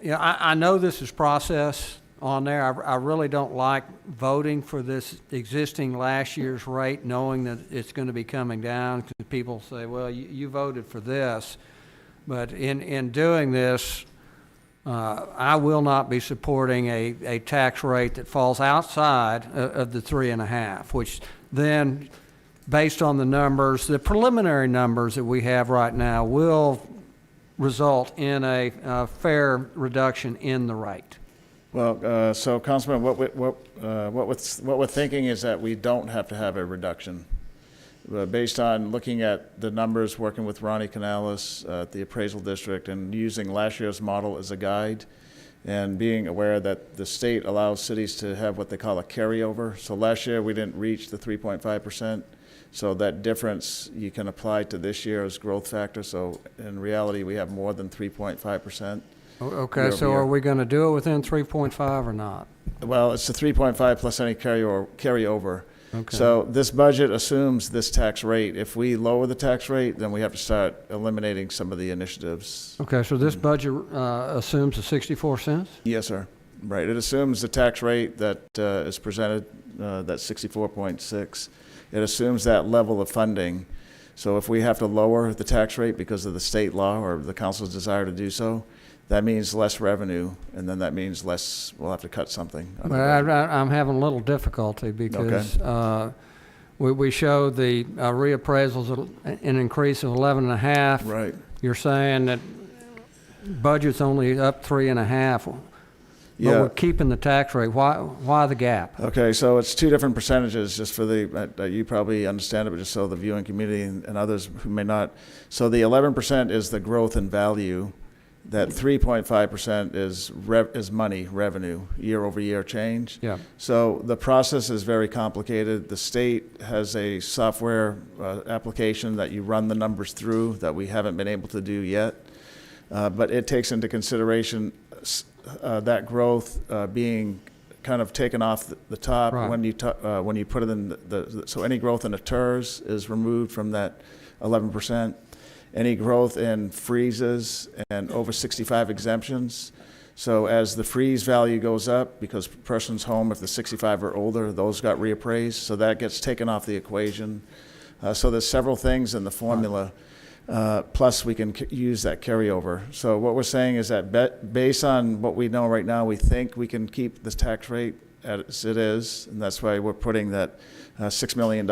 Yeah, I know this is process on there. I really don't like voting for this existing last year's rate, knowing that it's going to be coming down, because people say, well, you voted for this. But in doing this, I will not be supporting a tax rate that falls outside of the 3.5, which then, based on the numbers, the preliminary numbers that we have right now, will result in a fair reduction in the rate. Well, so Councilman, what we're thinking is that we don't have to have a reduction. Based on looking at the numbers, working with Ronnie Canales at the appraisal district, and using last year's model as a guide, and being aware that the state allows cities to have what they call a carryover. So last year we didn't reach the 3.5%. So that difference you can apply to this year's growth factor. So in reality, we have more than 3.5%. Okay, so are we going to do it within 3.5 or not? Well, it's the 3.5 plus any carryover. Okay. So this budget assumes this tax rate. If we lower the tax rate, then we have to start eliminating some of the initiatives. Okay, so this budget assumes the 64 cents? Yes, sir. Right. It assumes the tax rate that is presented, that 64.6. It assumes that level of funding. So if we have to lower the tax rate because of the state law or the council's desire to do so, that means less revenue, and then that means less, we'll have to cut something. I'm having a little difficulty because we showed the reappraisals an increase of 11.5. Right. You're saying that budget's only up 3.5. But Yeah. we're keeping the tax rate. Why the gap? Okay, so it's two different percentages, just for you probably understand it, but just so the viewing community and others who may not. So the 11% is the growth in value. That 3.5% is money, revenue, year-over-year change. Yeah. So the process is very complicated. The state has a software application that you run the numbers through that we haven't been able to do yet. But it takes into consideration that growth being kind of taken off the top. Right. when you put it in so any growth in the TERS is removed from that 11%. Any growth in freezes and over 65 exemptions. So as the freeze value goes up, because person's home, if they're 65 or older, those got reappraised, so that gets taken off the equation. So there's several things in the formula, plus we can use that carryover. So what we're saying is that based on what we know right now, we think we can keep the tax rate as it is, and that's why we're putting that $6 million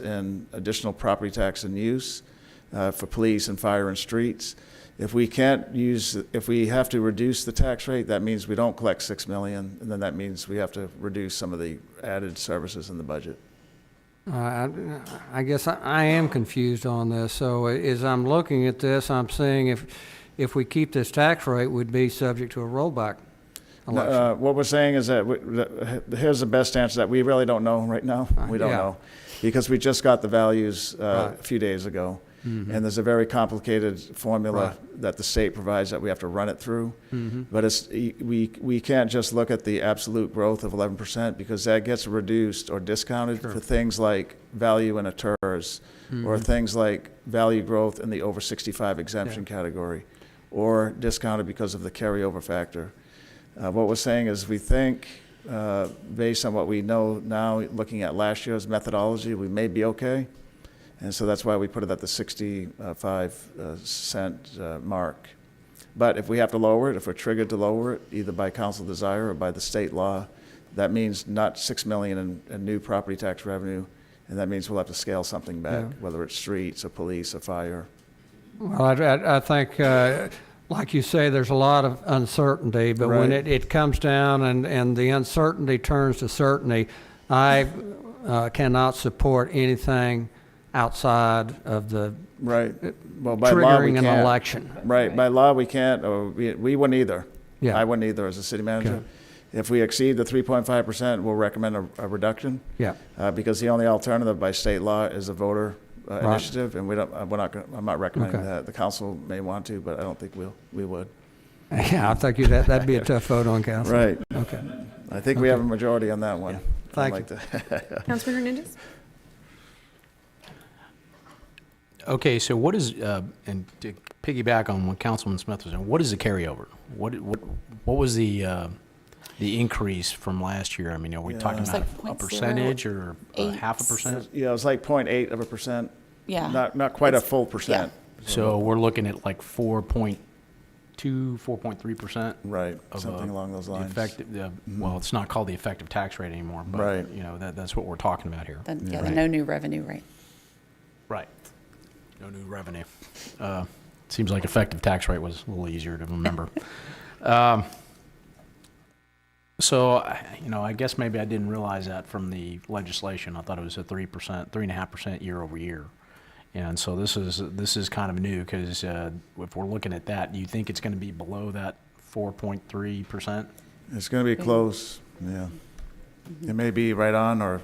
in additional property tax and use. For police and fire and streets. If we have to reduce the tax rate, that means we don't collect $6 million, and then that means we have to reduce some of the added services in the budget. I guess I am confused on this. So as I'm looking at this, I'm seeing if we keep this tax rate, we'd be subject to a rollback election. What we're saying is that here's the best answer, that we really don't know right now. We don't know, because we just got the values a few days ago. And there's a very complicated formula that the state provides that we have to run it through. But we can't just look at the absolute growth of 11% because that gets reduced or discounted for things like value in a TERS or things like value growth in the over 65 exemption category or discounted because of the carryover factor. What we're saying is we think, based on what we know now, looking at last year's methodology, we may be okay. And so that's why we put it at the 65 cent mark. But if we have to lower it, if we're triggered to lower it, either by council desire or by the state law, that means not $6 million in new property tax revenue, and that means we'll have to scale something back, whether it's streets or police or fire. Well, I think, like you say, there's a lot of uncertainty, but when it comes down and the uncertainty turns to certainty, I cannot support anything outside of the well, by law, we triggering an can't. election. By law, we can't, or we wouldn't either. Yeah. I wouldn't either as a city manager. If we exceed the 3.5%, we'll recommend a reduction. Yeah. Because the only alternative by state law is a voter initiative, and I'm not recommending that. The council may want to, but I don't think we would. Yeah, I think that'd be a tough vote on council. Right. Okay. I think we have a majority on that one. Yeah. Thank you. Councilman Hernandez? Okay, so what is, and to piggyback on what Councilman Smith was saying, what is the carryover? What was the increase from last year? I mean, are we talking about a percentage or half a percent? Yeah, it was like 0.8%. Yeah. Not quite a full percent. So we're looking at like 4.2, 4.3%. Right, something along those lines. Well, it's not called the effective tax rate anymore, but you know, that's what we're talking about here. The no new revenue rate. Right. No new revenue. Seems like effective tax rate was a little easier to remember. So, you know, I guess maybe I didn't realize that from the legislation. I thought it was a 3.5% year over year. And so this is kind of new because if we're looking at that, do you think it's going to be below that 4.3%? It's going to be close, yeah. It may be right on, or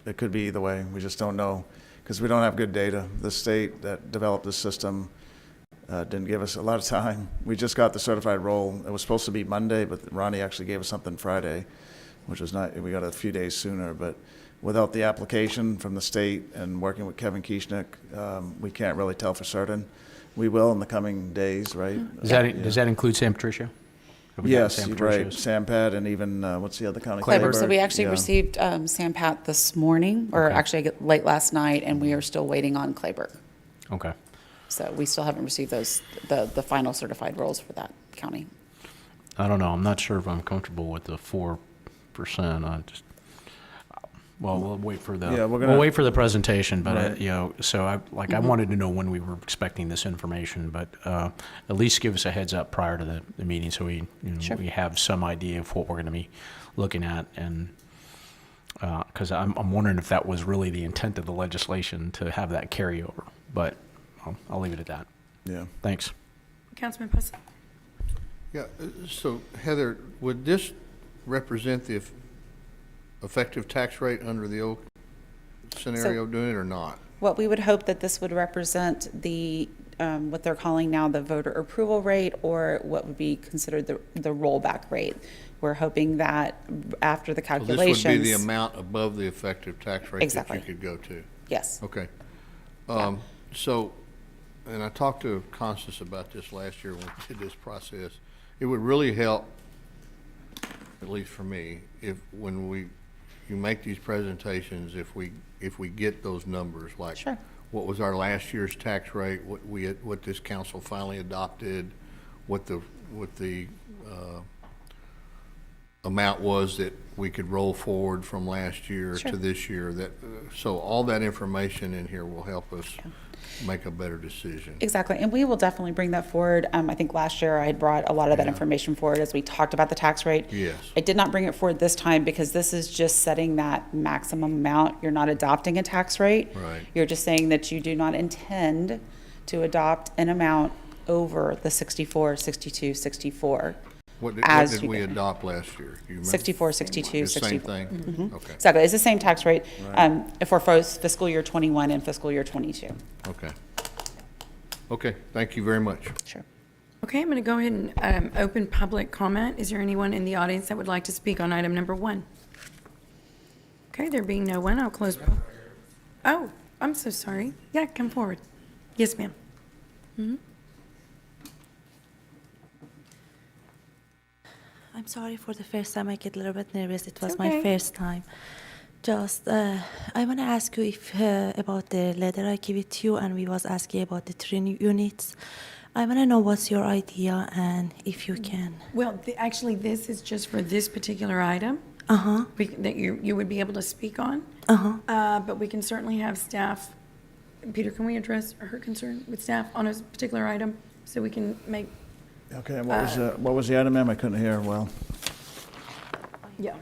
it could be either way. We just don't know because we don't have good data. The state that developed this system didn't give us a lot of time. We just got the certified roll. It was supposed to be Monday, but Ronnie actually gave us something Friday, which was not, we got it a few days sooner. But without the application from the state and working with Kevin Kieschnick, we can't really tell for certain. We will in the coming days, right? Does that include San Patricio? Yes, right. Sampad and even, what's the other county? Clayburgh. So we actually received Sampat this morning, or actually late last night, and we are still waiting on Clayburgh. Okay. So we still haven't received the final certified rolls for that county. I don't know. I'm not sure if I'm comfortable with the 4%. We'll wait for the we'll wait for the presentation. But you know, so I wanted to know when we were expecting this information, but at least give us a heads up prior to the meeting so we we have some idea of what we're going to be looking at, and because I'm wondering if that was really the intent of the legislation to have that carryover, but I'll leave it at that. Yeah. Thanks. Councilman Puss. Yeah. So Heather, would this represent the effective tax rate under the old scenario doing it or not? What we would hope that this would represent the what they're calling now the voter approval rate, or what would be considered the rollback rate. We're hoping that after the calculations, So this would be the amount above the effective tax rate that you could go to. Yes. Okay. So, and I talked to Constance about this last year when we did this process. It would really help, at least for me, if when you make these presentations, if we get those numbers, like what was our last year's tax rate, what this council finally adopted, what the amount was that we could roll forward from last year to this year. So all that information in here will help us make a better decision. Exactly, and we will definitely bring that forward. I think last year I had brought a lot of that information forward as we talked about the tax rate. Yes. I did not bring it forward this time because this is just setting that maximum amount. You're not adopting a tax rate. Right. You're just saying that you do not intend to adopt an amount over the 64, 62, 64. What did we adopt last year? Do you remember? 64, 62, the 64. same thing? Mm-hmm. Okay. Exactly. It's the same tax rate for fiscal year 21 and fiscal year 22. Okay. Okay, thank you very much. Sure. Okay, I'm going to go ahead and open public comment. Is there anyone in the audience that would like to speak on item number 1? Okay, there being no one, I'll close. Oh, I'm so sorry. Yeah, come forward. Yes, ma'am. I'm sorry for the first time. I get a little bit nervous. It was okay. my first time. Just, I want to ask you if about the letter I give it to you, and we was asking about the 3 units. I want to know what's your idea and if you can. Well, actually, this is just for this particular item. That you would be able to speak on. But we can certainly have staff. Peter, can we address her concern with staff on a particular item so we can make? Okay, and what was the item, ma'am? I couldn't hear well. Yeah.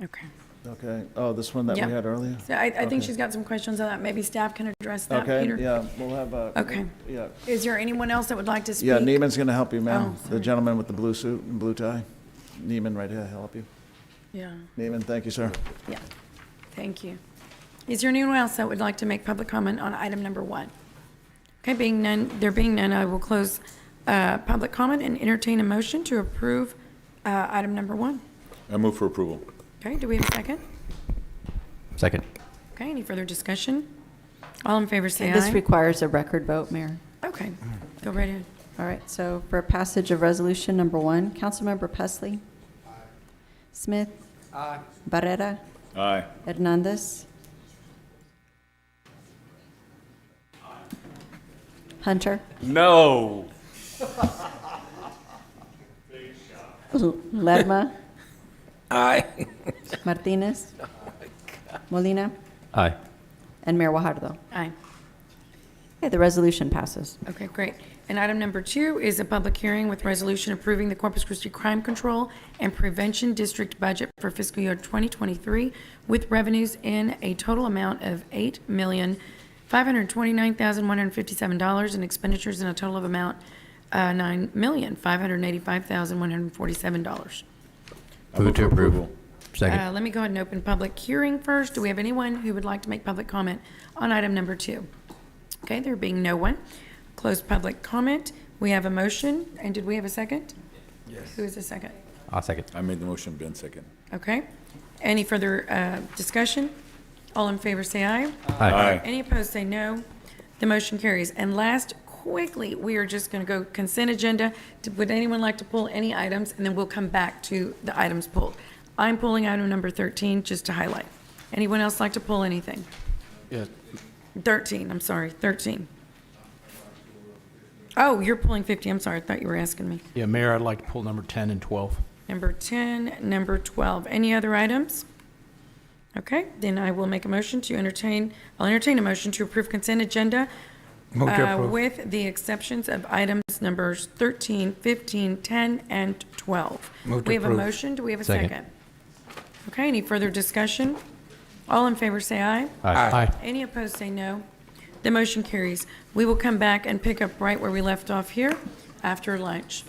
Okay. Okay, oh, this one that we had earlier? So I think Okay. she's got some questions on that. Maybe staff can address that, Okay, Peter. yeah, we'll have, Okay. yeah. Is there anyone else that would like to speak? Yeah, Neiman's gonna help you, ma'am. Oh, The sorry. gentleman with the blue suit and blue tie. Neiman right here, he'll help you. Yeah, Neiman, thank you, sir. yeah. Thank you. Is there anyone else that would like to make public comment on item number 1? Okay, there being none, I will close public comment and entertain a motion to approve item number 1. I move for approval. Okay, do we have a second? Second. Okay, any further discussion? All in favor say This aye. requires a record vote, Mayor. Okay, go right ahead. All right, so for passage of resolution number 1, Councilmember Pesley. Smith. Barrera. Aye. Hernandez. Hunter. No. Lerma. Aye. Martinez. Molina. Aye. And Mayor Guajardo. Aye. Okay, the resolution passes. Okay, great. And item number 2 is a public hearing with resolution approving the Corpus Christi Crime Control and Prevention District budget for fiscal year 2023 with revenues in a total amount of $8,529,157 and expenditures in a total of amount $9,585,147. Move to approve. Second. Let me go ahead and open public hearing first. Do we have anyone who would like to make public comment on item number 2? Okay, there being no one. Close public comment. We have a motion, and did we have a second? Yes. Who is the second? I'll second. I made the motion, Ben second. Okay. Any further discussion? All in favor say aye. Aye. Any opposed say no. The motion carries. And last, quickly, we are just going to go consent agenda. Would anyone like to pull any items? And then we'll come back to the items pulled. I'm pulling item number 13 just to highlight. Anyone else like to pull anything? Yeah. 13, I'm sorry, 13. Oh, you're pulling 50. I'm sorry. I thought you were asking me. Yeah, Mayor, I'd like to pull number 10 and 12. Number 10, number 12. Any other items? Okay, then I will make a motion to entertain, I'll entertain a motion to approve consent agenda Move to approve. with the exceptions of items numbers 13, 15, 10, and 12. Move to We have a approve. motion. Do we have a Second. second? Okay, any further discussion? All in favor say aye. Aye. Any opposed say no. The motion carries. We will come back and pick up right where we left off here after lunch.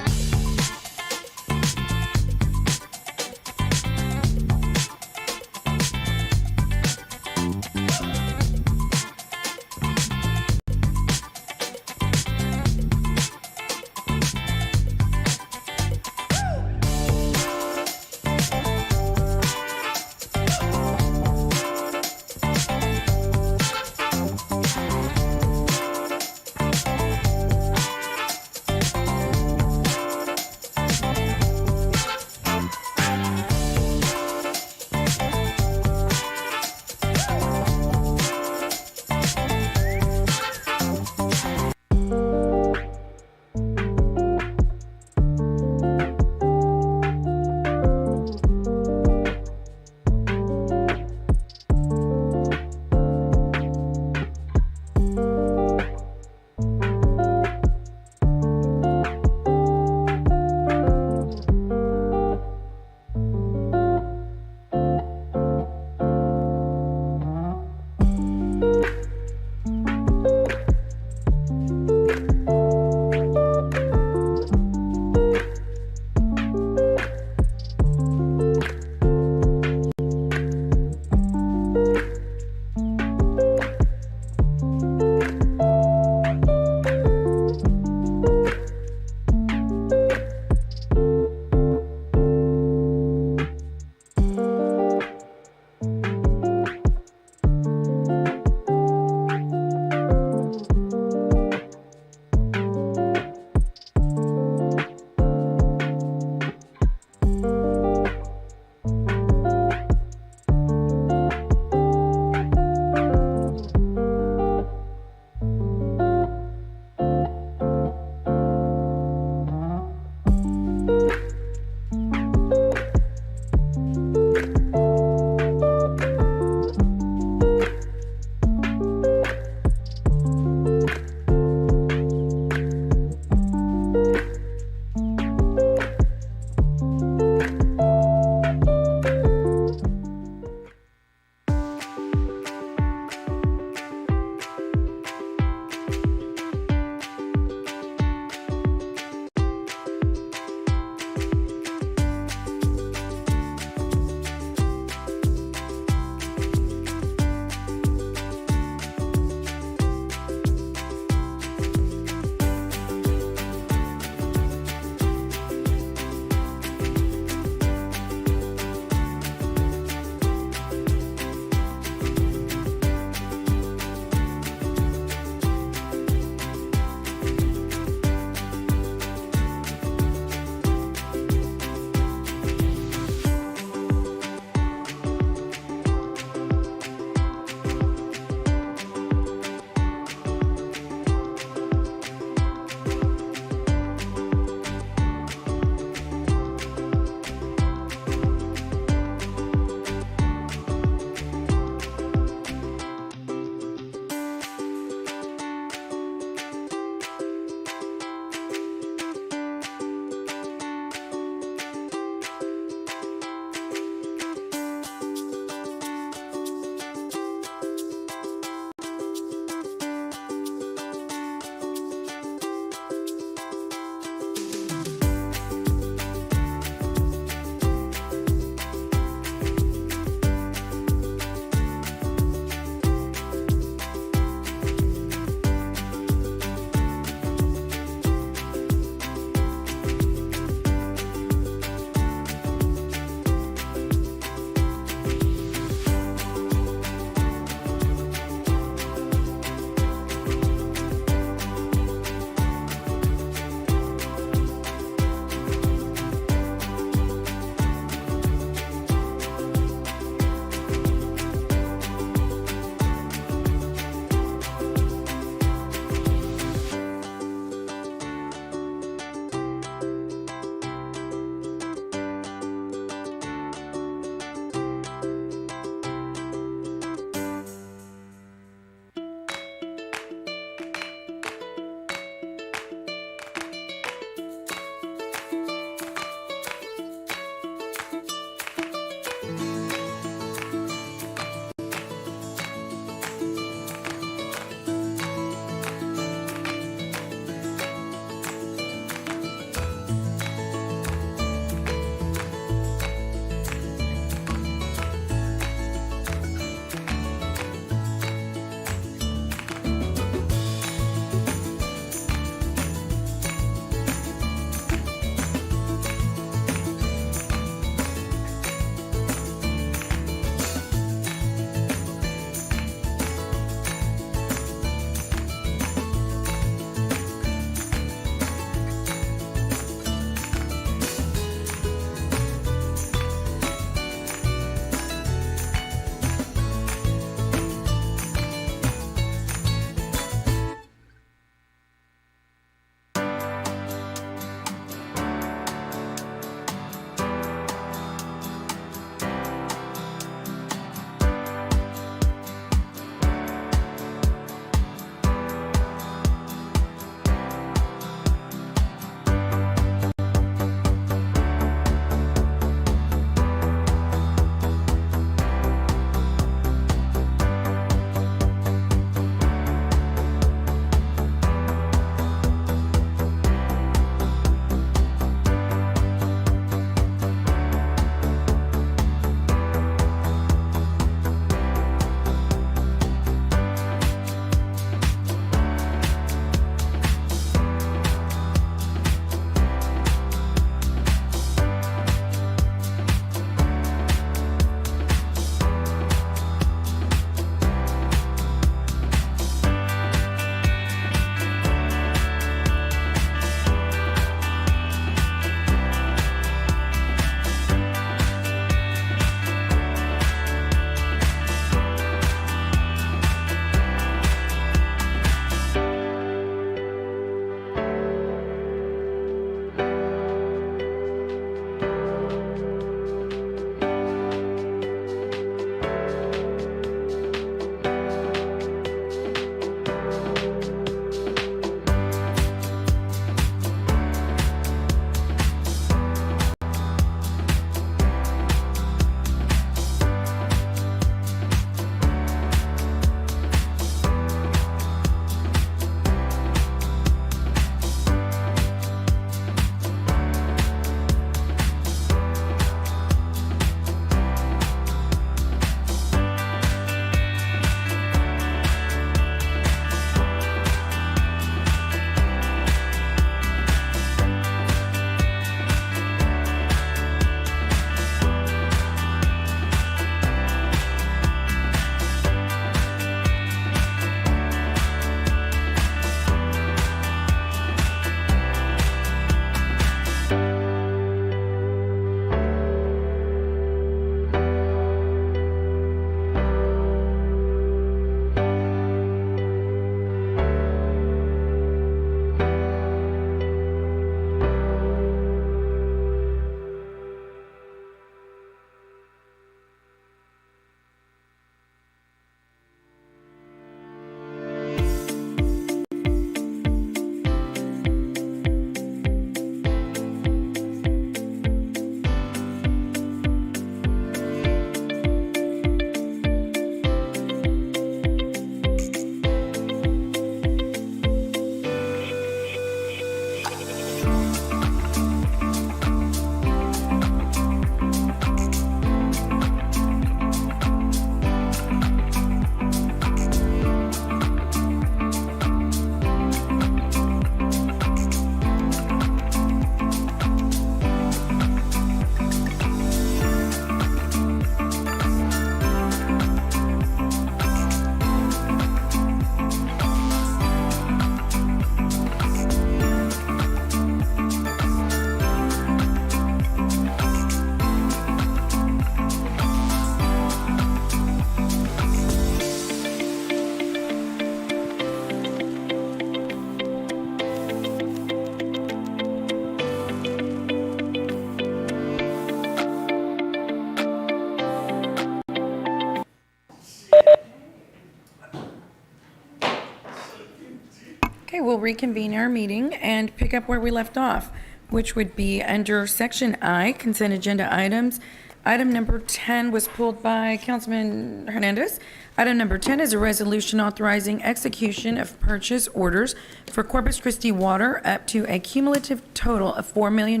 Okay, we'll reconvene our meeting and pick up where we left off, which would be under Section I, Consent Agenda Items. Item number 10 was pulled by Councilman Hernandez. Item number 10 is a resolution authorizing execution of purchase orders for Corpus Christi Water up to a cumulative total of $4 million.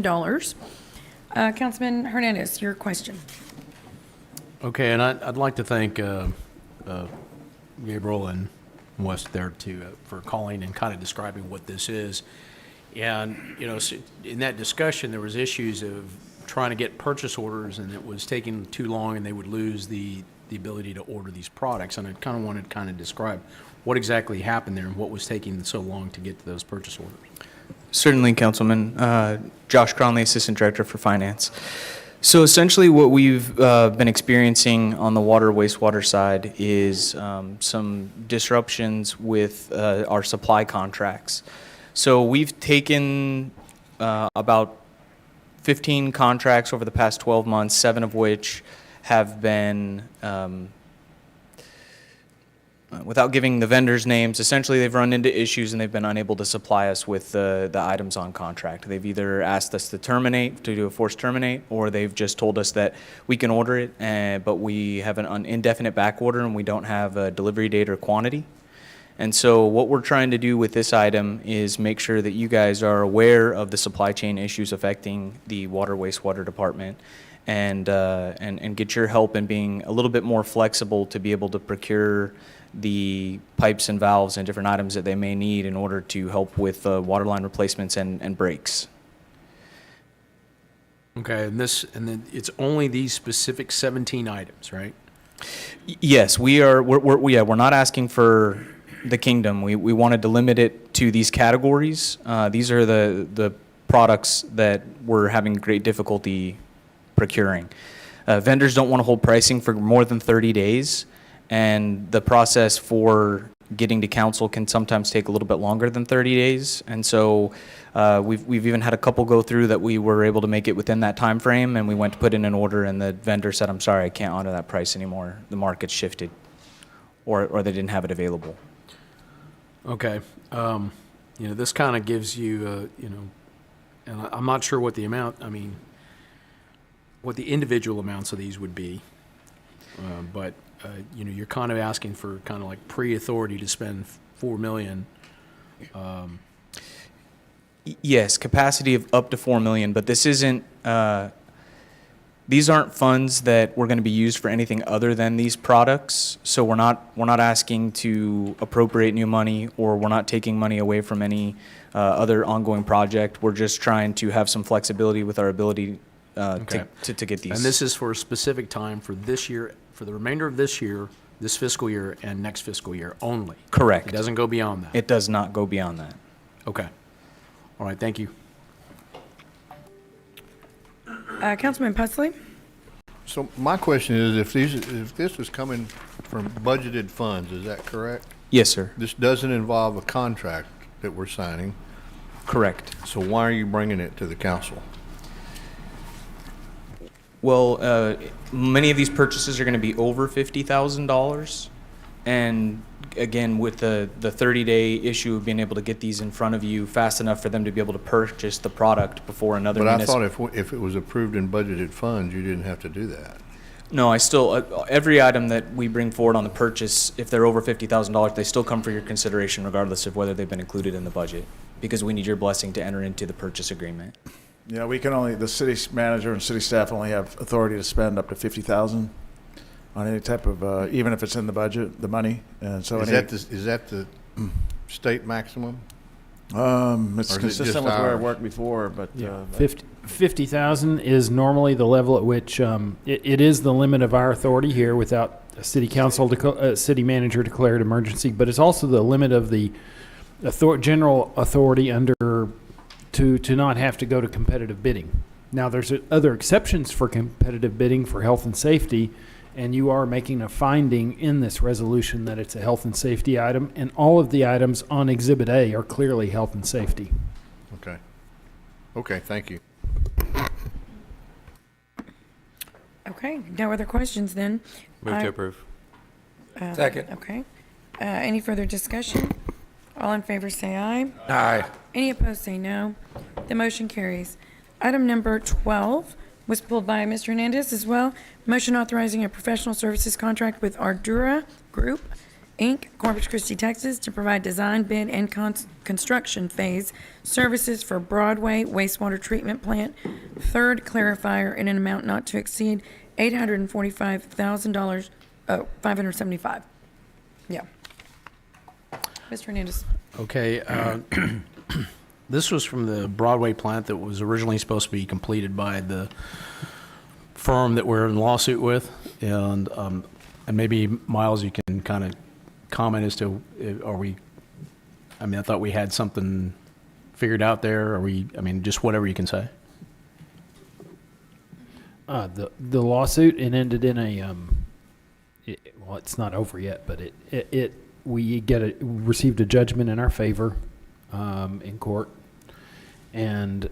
Councilman Hernandez, your question. Okay, and I'd like to thank Gabriel and West there for calling and kind of describing what this is. And, you know, in that discussion, there was issues of trying to get purchase orders, and it was taking too long, and they would lose the ability to order these products. And I kind of wanted to kind of describe what exactly happened there and what was taking so long to get to those purchase orders. Certainly, Councilman. Josh Cronley, Assistant Director for Finance. So essentially what we've been experiencing on the water wastewater side is some disruptions with our supply contracts. So we've taken about 15 contracts over the past 12 months, 7 of which have been, without giving the vendors' names, essentially they've run into issues and they've been unable to supply us with the items on contract. They've either asked us to terminate, to do a forced terminate, or they've just told us that we can order it, but we have an indefinite back order and we don't have a delivery date or quantity. And so what we're trying to do with this item is make sure that you guys are aware of the supply chain issues affecting the water wastewater department, and get your help in being a little bit more flexible to be able to procure the pipes and valves and different items that they may need in order to help with water line replacements and breaks. Okay, and then it's only these specific 17 items, right? Yes, we're not asking for the kingdom. We wanted to limit it to these categories. These are the products that we're having great difficulty procuring. Vendors don't want to hold pricing for more than 30 days. And the process for getting to council can sometimes take a little bit longer than 30 days. And so we've even had a couple go through that we were able to make it within that time frame, and we went to put in an order and the vendor said, I'm sorry, I can't honor that price anymore. The market shifted, or they didn't have it available. Okay. This kind of gives you, and I'm not sure what the amount, what the individual amounts of these would be. But you're kind of asking for kind of like pre-authority to spend $4 million. Yes, capacity of up to $4 million, but this isn't. These aren't funds that we're going to be used for anything other than these products. So we're not asking to appropriate new money, or we're not taking money away from any other ongoing project. We're just trying to have some flexibility with our ability Okay. to get these. And this is for a specific time for this year, for the remainder of this year, this fiscal year, and next fiscal year only. Correct. It doesn't go beyond that. It does not go beyond that. Okay. All right, thank you. Councilman Pusley? So my question is, if this is coming from budgeted funds, is that correct? Yes, sir. This doesn't involve a contract that we're signing. Correct. So why are you bringing it to the council? Well, many of these purchases are going to be over $50,000, and again, with the 30-day issue of being able to get these in front of you fast enough for them to be able to purchase the product before another. But I thought if it was approved in budgeted funds, you didn't have to do that. No, I still every item that we bring forward on the purchase, if they're over $50,000, they still come for your consideration regardless of whether they've been included in the budget, because we need your blessing to enter into the purchase agreement. Yeah, the city manager and city staff only have authority to spend up to $50,000 on any type of, even if it's in the budget, the money. And so is that the state maximum? It's consistent with where I worked before, but yeah, 50,000 is normally the level at which it is the limit of our authority here without a city council, city manager declared emergency, but it's also the limit of the general authority under to not have to go to competitive bidding. Now, there's other exceptions for competitive bidding for health and safety, and you are making a finding in this resolution that it's a health and safety item, and all of the items on Exhibit A are clearly health and safety. Okay. Okay, thank you. Okay, no other questions then. Move to approve. Second. Okay. Any further discussion? All in favor say aye. Aye. Any opposed say no. The motion carries. Item number 12 was pulled by Mr. Hernandez as well. Motion authorizing a professional services contract with Ardura Group, Inc., Corpus Christi, Texas, to provide design, bid, and construction phase services for Broadway wastewater treatment plant, third clarifier in an amount not to exceed $845,000, $575. Yeah. Mr. Hernandez. Okay, this was from the Broadway plant that was originally supposed to be completed by the firm that we're in lawsuit with, and maybe, Miles, you can kind of comment as to, are we, I mean, I thought we had something figured out there, are we, I mean, just whatever you can say. The lawsuit, it ended in a, well, it's not over yet, but we received a judgment in our favor in court, and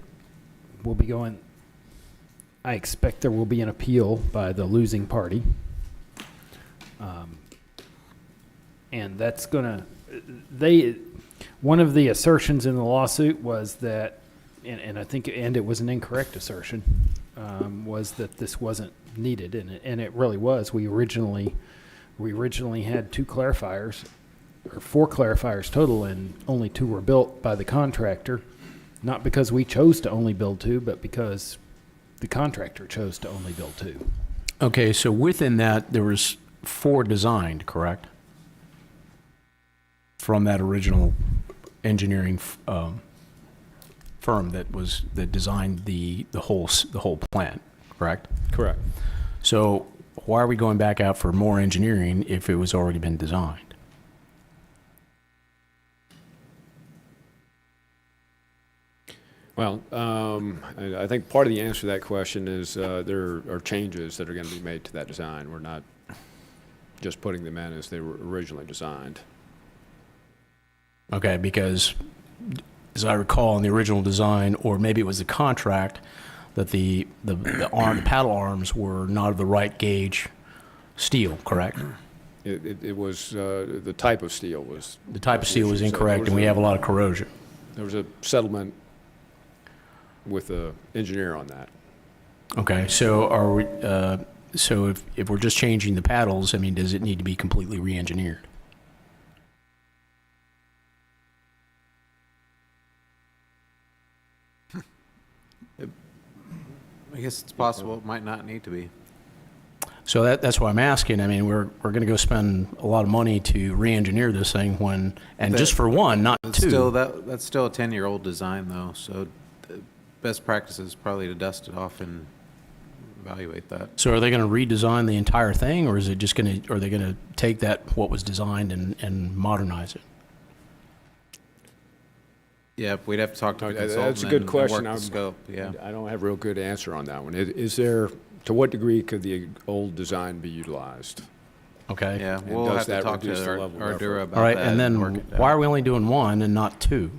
we'll be going, I expect there will be an appeal by the losing party. And that's gonna, one of the assertions in the lawsuit was that, and I think, and it was an incorrect assertion, was that this wasn't needed, and it really was. We originally had 2 clarifiers, or 4 clarifiers total, and only 2 were built by the contractor, not because we chose to only build 2, but because the contractor chose to only build 2. Okay, so within that, there was 4 designed, correct? From that original engineering firm that designed the whole plant, correct? Correct. So why are we going back out for more engineering if it was already been designed? Well, I think part of the answer to that question is there are changes that are going to be made to that design. We're not just putting them in as they were originally designed. Okay, because as I recall in the original design, or maybe it was the contract, that the paddle arms were not of the right gauge steel, correct? It was the type of steel was. The type of steel was incorrect, and we have a lot of corrosion. There was a settlement with the engineer on that. Okay, so are we? So if we're just changing the paddles, I mean, does it need to be completely re-engineered? I guess it's possible it might not need to be. So that's why I'm asking. I mean, we're going to go spend a lot of money to re-engineer this thing just for one, not 2. That's still a 10-year-old design though, so the best practice is probably to dust it off and evaluate that. So are they going to redesign the entire thing, or is it just are they going to take what was designed and modernize it? Yeah, we'd have to talk to the consultant. That's a good question. And work the scope. Yeah. I don't have a real good answer on that one. Is there, to what degree could the old design be utilized? Okay. Yeah, And we'll does have to that talk to reduce the level of Ardura effort? about All right, that. and then work it why out. are we only doing 1 and not 2?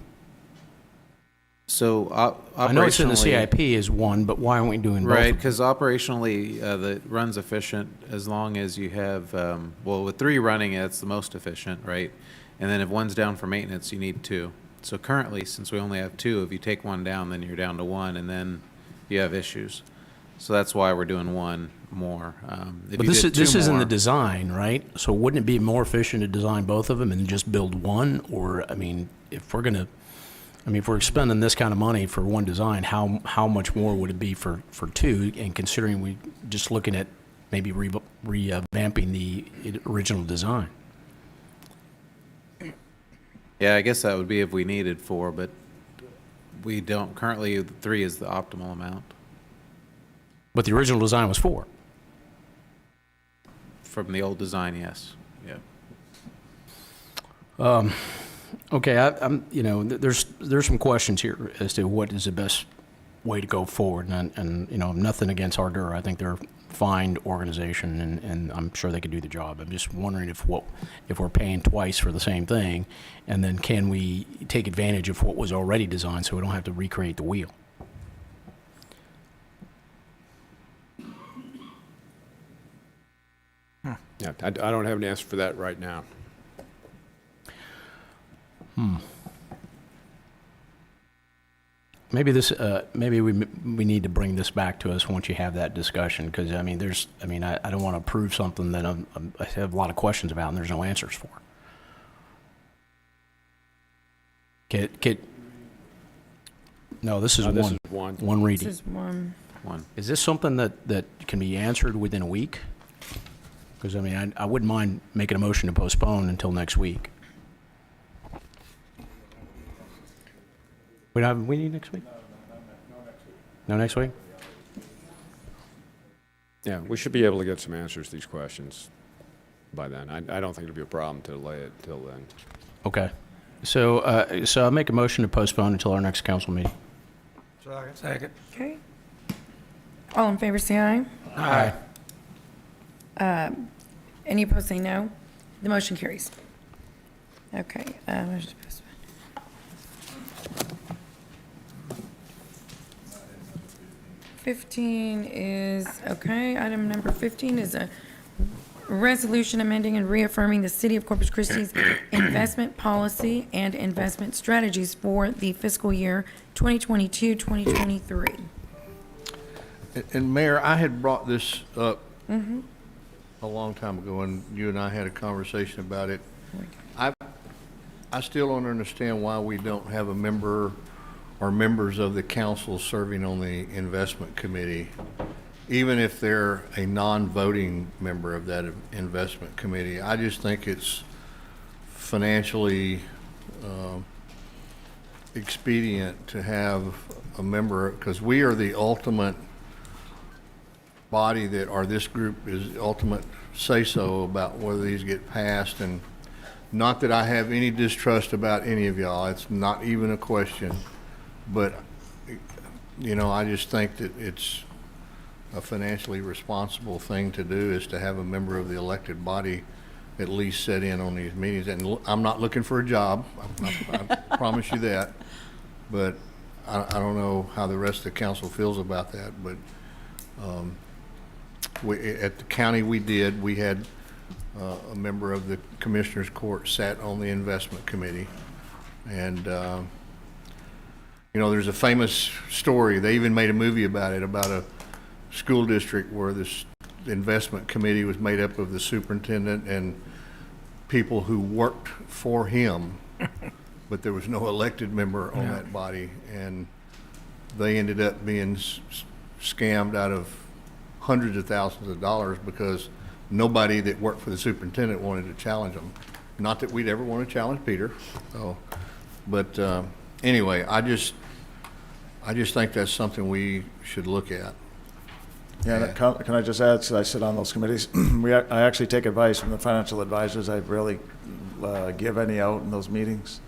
So I know it's in the operationally- CIP as 1, but why aren't we doing both? Right, because operationally, the run's efficient as long as you have, with 3 running, it's the most efficient, right? And then if 1's down for maintenance, you need 2. So currently, since we only have 2, if you take 1 down, then you're down to 1, and then you have issues. So that's why we're doing 1 more. But this is in the design, right? So wouldn't it be more efficient to design both of them and just build 1? Or, I mean, if we're spending this kind of money for 1 design, how much more would it be for 2? And considering we just looking at maybe revamping the original design. Yeah, I guess that would be if we needed 4, but we don't. Currently, 3 is the optimal amount. But the original design was 4. From the old design, yes. Yeah. Okay, there's some questions here as to what is the best way to go forward, and nothing against Ardura. I think they're a fine organization, and I'm sure they could do the job. I'm just wondering if we're paying twice for the same thing, and then can we take advantage of what was already designed so we don't have to recreate the wheel? Yeah, I don't have an answer for that right now. Maybe this, maybe we need to bring this back to us once you have that discussion, because, I mean, I don't want to approve something that I have a lot of questions about and there's no answers for. No, this is this one. is one. One reading. This is one. Is this something that can be answered within a week? Because, I mean, I wouldn't mind making a motion to postpone until next week. We don't have, we need next week? No next week? Yeah, we should be able to get some answers to these questions by then. I don't think it'll be a problem to delay it till then. Okay. So, so I'll make a motion to postpone until our next council meeting. Second. Okay. All in favor, say aye. Aye. Any opposed, say no. The motion carries. Okay. Motion to postpone. Item number 15 is a resolution amending and reaffirming the City of Corpus Christi's investment policy and investment strategies for the fiscal year 2022-2023. And Mayor, I had brought this up a long time ago, and you and I had a conversation about it. I still don't understand why we don't have a member or members of the council serving on the investment committee, even if they're a non-voting member of that investment committee. I just think it's financially expedient to have a member, because we are the ultimate body that, or this group is ultimate say-so about whether these get passed. And not that I have any distrust about any of y'all, it's not even a question. But, you know, I just think that it's a financially responsible thing to do, is to have a member of the elected body at least sit in on these meetings. And I'm not looking for a job, I promise you that. But I don't know how the rest of the council feels about that. But at the county we had a member of the Commissioners Court sat on the investment committee. And you know, there's a famous story, they even made a movie about it, about a school district where this investment committee was made up of the superintendent and people who worked for him, but there was no elected member on that body, and they ended up being scammed out of hundreds of thousands of dollars because nobody that worked for the superintendent wanted to challenge them. Not that we'd ever want to challenge Peter, so, but anyway, I just think that's something we should look at. Yeah, can I just add, I sit on those committees, I actually take advice from the financial advisors. I rarely give any out in those meetings.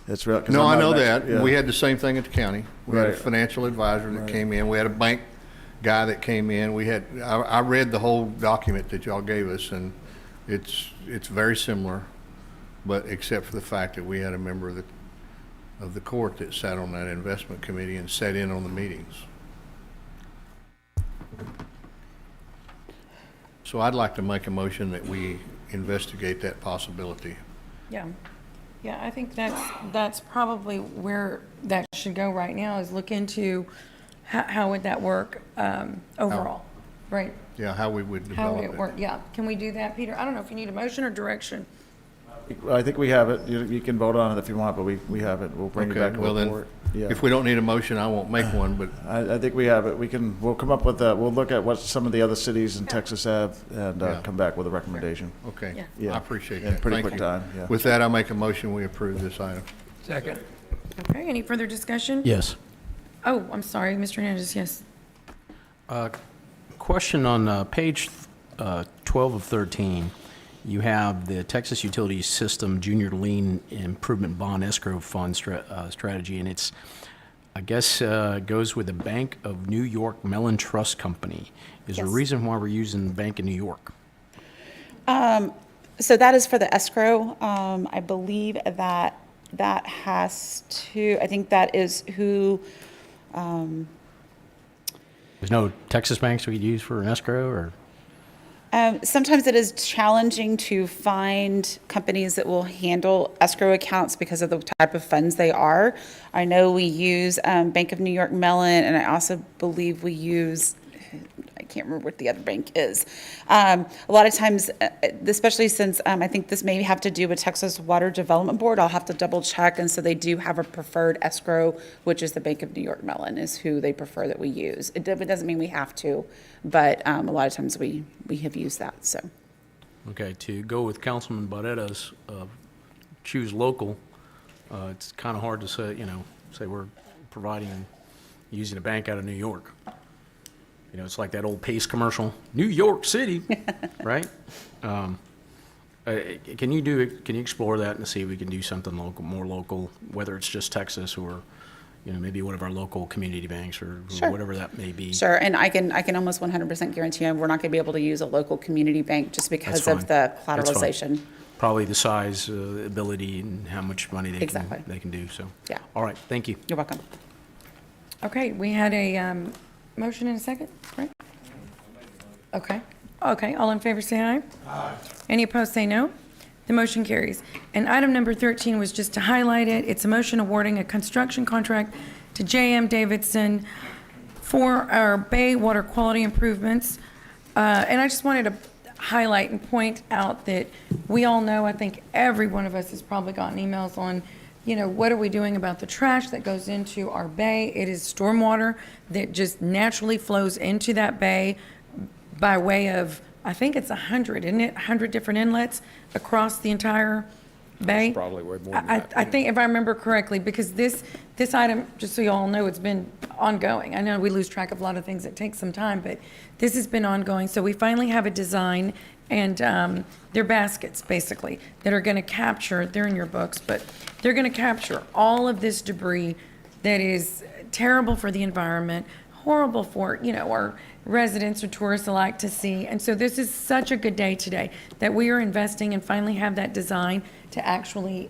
It's real. No, I know that. Yeah. We had the same thing at the county. We had a Right. financial advisor that came in. We had a bank guy that came in. I read the whole document that y'all gave us, and it's very similar, but except for the fact that we had a member of the court that sat on that investment committee and sat in on the meetings. So I'd like to make a motion that we investigate that possibility. Yeah. Yeah, I think that's probably where that should go right now, is look into how would that work overall, right? Yeah, how we would How develop would it. it work? Yeah. Can we do that, Peter? I don't know if you need a motion or direction. I think we have it. You can vote on it if you want, but we have it. We'll bring it back to well the then, report. Yeah. if we don't need a motion, I won't make one, but I think we have it. We'll come up with we'll look at what some of the other cities in Texas have and Yeah. come back with a recommendation. okay. Yeah. I appreciate In that. pretty Thank quick you. time, yeah. With that, I make a motion, we approve this item. Second. Okay, any further discussion? Yes. Oh, I'm sorry, Mr. Hernandez, yes. Question on page 12 of 13. You have the Texas Utility System Junior Lien Improvement Bond Escrow Fund strategy, and it's, I guess, goes with the Bank of New York Mellon Trust Company. Is there a Yes. reason why we're using the Bank of New York? So that is for the escrow. I believe that has to, I think that is who, There's no Texas banks we could use for an escrow, or? Sometimes it is challenging to find companies that will handle escrow accounts because of the type of funds they are. I know we use Bank of New York Mellon, and I also believe we use, I can't remember what the other bank is. A lot of times, especially since I think this may have to do with Texas Water Development Board, I'll have to double check. And so they do have a preferred escrow, which is the Bank of New York Mellon is who they prefer that we use. It doesn't mean we have to, but a lot of times we have used that, so. Okay, to go with Councilman Barrera's choose local, it's kind of hard to say we're providing, using a bank out of New York. It's like that old Pace commercial, New York City, right? Can you explore that and see if we can do something local, more local, whether it's just Texas or, maybe one of our local community banks or Sure. whatever that may be. Sure, and I can almost 100% guarantee you we're not going to be able to use a local community bank just because of the That's fine. collateralization. Probably the size, ability, and how much money they Exactly. can do, so. Yeah. All right, thank you. You're welcome. Okay, we had a motion and a second, right? Okay, all in favor say aye. Aye. Any opposed say no. The motion carries. And item number 13 was just to highlight it. It's a motion awarding a construction contract to J.M. Davidson for our Bay water quality improvements. And I just wanted to highlight and point out that we all know, I think every one of us has probably gotten emails on, what are we doing about the trash that goes into our bay? It is stormwater that just naturally flows into that bay by way of, I think it's 100, isn't it? 100 different inlets across the entire bay? It's probably way more than that. I think if I remember correctly, because this item, just so you all know, it's been ongoing. I know we lose track of a lot of things. It takes some time, but this has been ongoing. So we finally have a design, and they're baskets, basically, that are going to capture, they're in your books, but they're going to capture all of this debris that is terrible for the environment, horrible for, our residents or tourists alike to see. And so this is such a good day today that we are investing and finally have that design to actually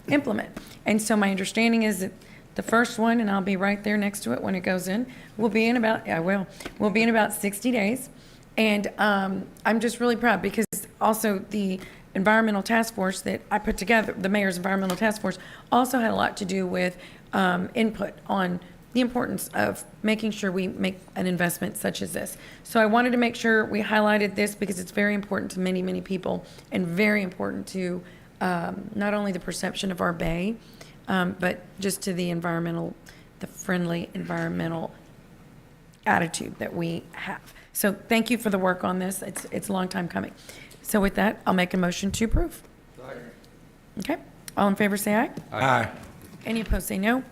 implement. And so my understanding is that the first one, and I'll be right there next to it when it goes in, will be in about 60 days. And I'm just really proud because also the environmental task force that I put together, the mayor's environmental task force, also had a lot to do with input on the importance of making sure we make an investment such as this. So I wanted to make sure we highlighted this because it's very important to many, many people and very important to not only the perception of our bay, but just to the friendly environmental attitude that we have. So thank you for the work on this. It's a long time coming. So with that, I'll make a motion to approve. Okay, all in favor say aye. Aye. Any opposed say no.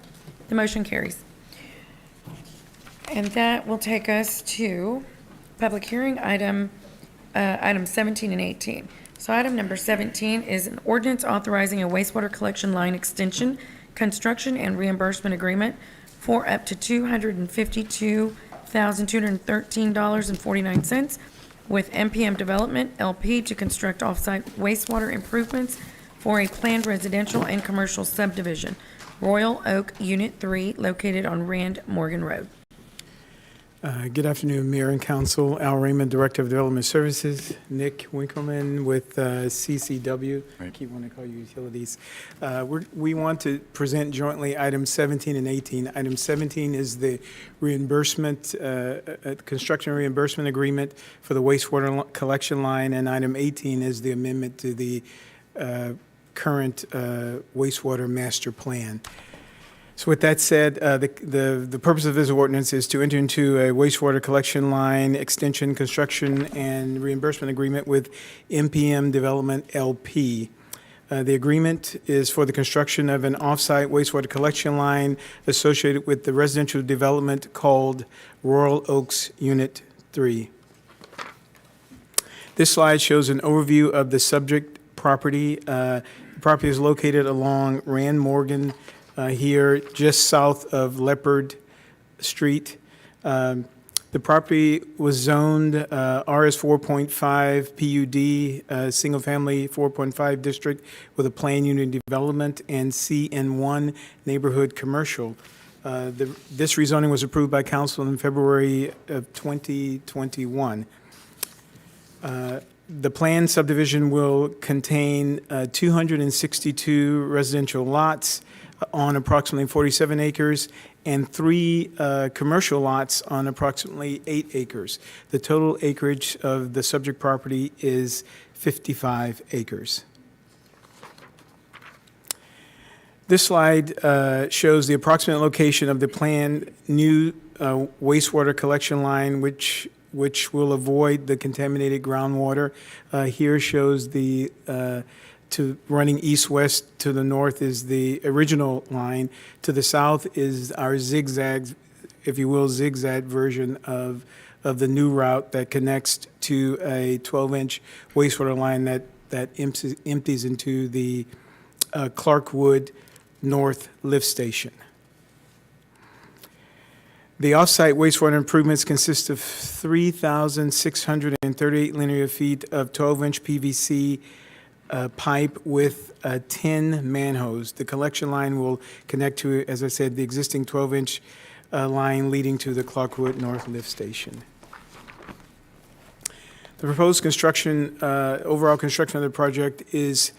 The motion carries. And that will take us to public hearing item 17 and 18. So item number 17 is an ordinance authorizing a wastewater collection line extension, construction, and reimbursement agreement for up to $252,213.49 with MPM Development LP to construct off-site wastewater improvements for a planned residential and commercial subdivision, Royal Oak Unit 3, located on Rand Morgan Road. Good afternoon, Mayor and Council. Al Raymond, Director of Development Services. Nick Winkleman with CCW. I keep wanting to call you utilities. We want to present jointly items 17 and 18. Item 17 is the reimbursement, construction reimbursement agreement for the wastewater collection line, and item 18 is the amendment to the current wastewater master plan. So with that said, the purpose of this ordinance is to enter into a wastewater collection line extension, construction, and reimbursement agreement with MPM Development LP. The agreement is for the construction of an off-site wastewater collection line associated with the residential development called Royal Oaks Unit 3. This slide shows an overview of the subject property. The property is located along Rand Morgan here, just south of Leopard Street. The property was zoned RS 4.5 PUD, single-family 4.5 district with a planned unit development, and CN1 neighborhood commercial. This rezoning was approved by council in February of 2021. The planned subdivision will contain 262 residential lots on approximately 47 acres and 3 commercial lots on approximately 8 acres. The total acreage of the subject property is 55 acres. This slide shows the approximate location of the planned new wastewater collection line, which will avoid the contaminated groundwater. Here shows the to running east-west. To the north is the original line. To the south is our zigzag, if you will, zigzag version of the new route that connects to a 12-inch wastewater line that empties into the Clarkwood North Lift Station. The off-site wastewater improvements consist of 3,638 linear feet of 12-inch PVC pipe with 10 manholes. The collection line will connect to, as I said, the existing 12-inch line leading to the Clarkwood North Lift Station. The proposed construction, overall construction of the project is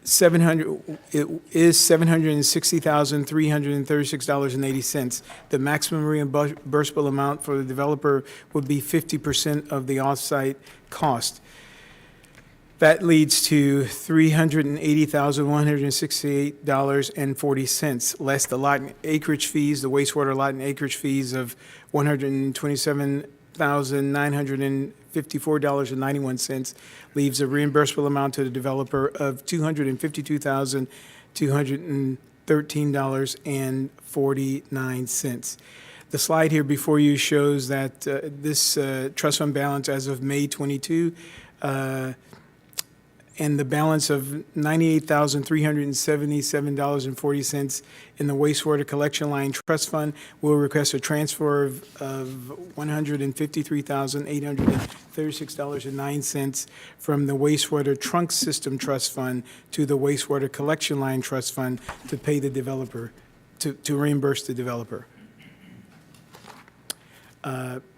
$760,336.80. The maximum reimbursable amount for the developer would be 50% of the off-site cost. That leads to $380,168.40, less the lot and acreage fees, the wastewater lot and acreage fees of $127,954.91, leaves a reimbursable amount to the developer of $252,213.49. The slide here before you shows that this trust fund balance as of May 22, and the balance of $98,377.40 in the wastewater collection line trust fund will request a transfer of $153,836.09 from the wastewater trunk system trust fund to the wastewater collection line trust fund to pay the developer, to reimburse the developer.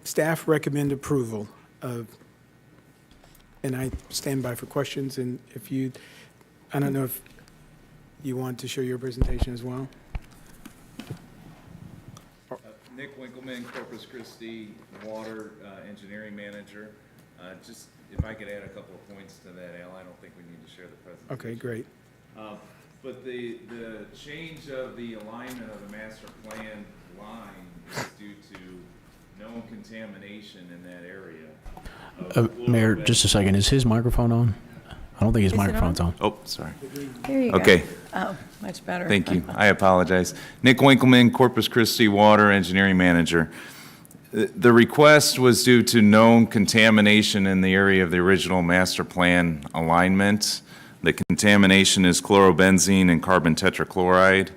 Staff recommend approval of. And I stand by for questions, and if you, I don't know if you want to show your presentation as well. Nick Winkleman, Corpus Christi Water Engineering Manager. Just if I could add a couple of points to that, Al, I don't think we need to share the presentation. Okay, great. But the change of the alignment of the master plan line is due to known contamination in that area. Mayor, just a second. Is his microphone on? I don't think his Is it microphone's on. Oh, sorry. There you Okay. go. Oh, much better. Thank you. I apologize. Nick Winkleman, Corpus Christi Water Engineering Manager. The request was due to known contamination in the area of the original master plan alignment. The contamination is chlorobenzene and carbon tetrachloride.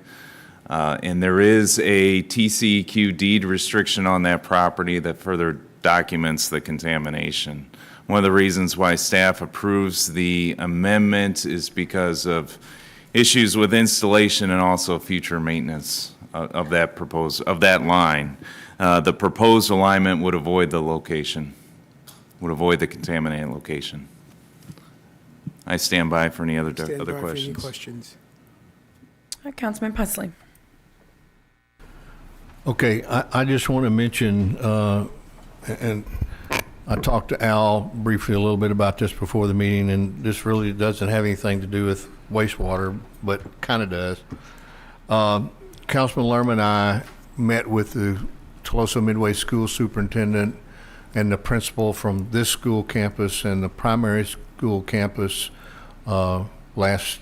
And there is a TCEQ deed restriction on that property that further documents the contamination. One of the reasons why staff approves the amendment is because of issues with installation and also future maintenance of that line. The proposed alignment would avoid the location, would avoid the contaminated location. I stand by for any other Stand by for any questions. questions. Councilman Pusley. Okay, I just want to mention, and I talked to Al briefly a little bit about this before the meeting, and this really doesn't have anything to do with wastewater, but kind of does. Councilman Lerman and I met with the Tolosa Midway School Superintendent and the principal from this school campus and the primary school campus last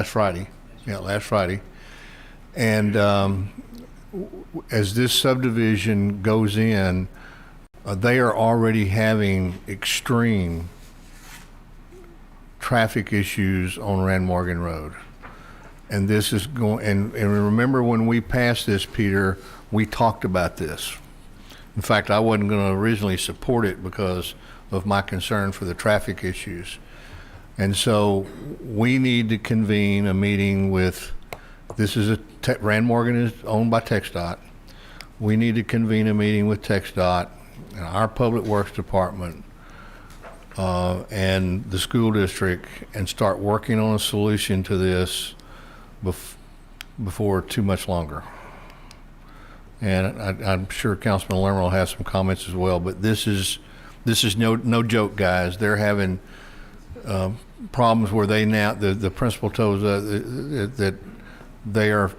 Friday. Yeah, last Friday. And as this subdivision goes in, they are already having extreme traffic issues on Rand Morgan Road. And this is going, and remember when we passed this, Peter, we talked about this. In fact, I wasn't going to originally support it because of my concern for the traffic issues. And so we need to convene a meeting with, this is Rand Morgan is owned by TxDOT. We need to convene a meeting with TxDOT and our Public Works Department and the school district and start working on a solution to this before too much longer. And I'm sure Councilman Lerner will have some comments as well, but this is no joke, guys. They're having problems where the principal told us that they are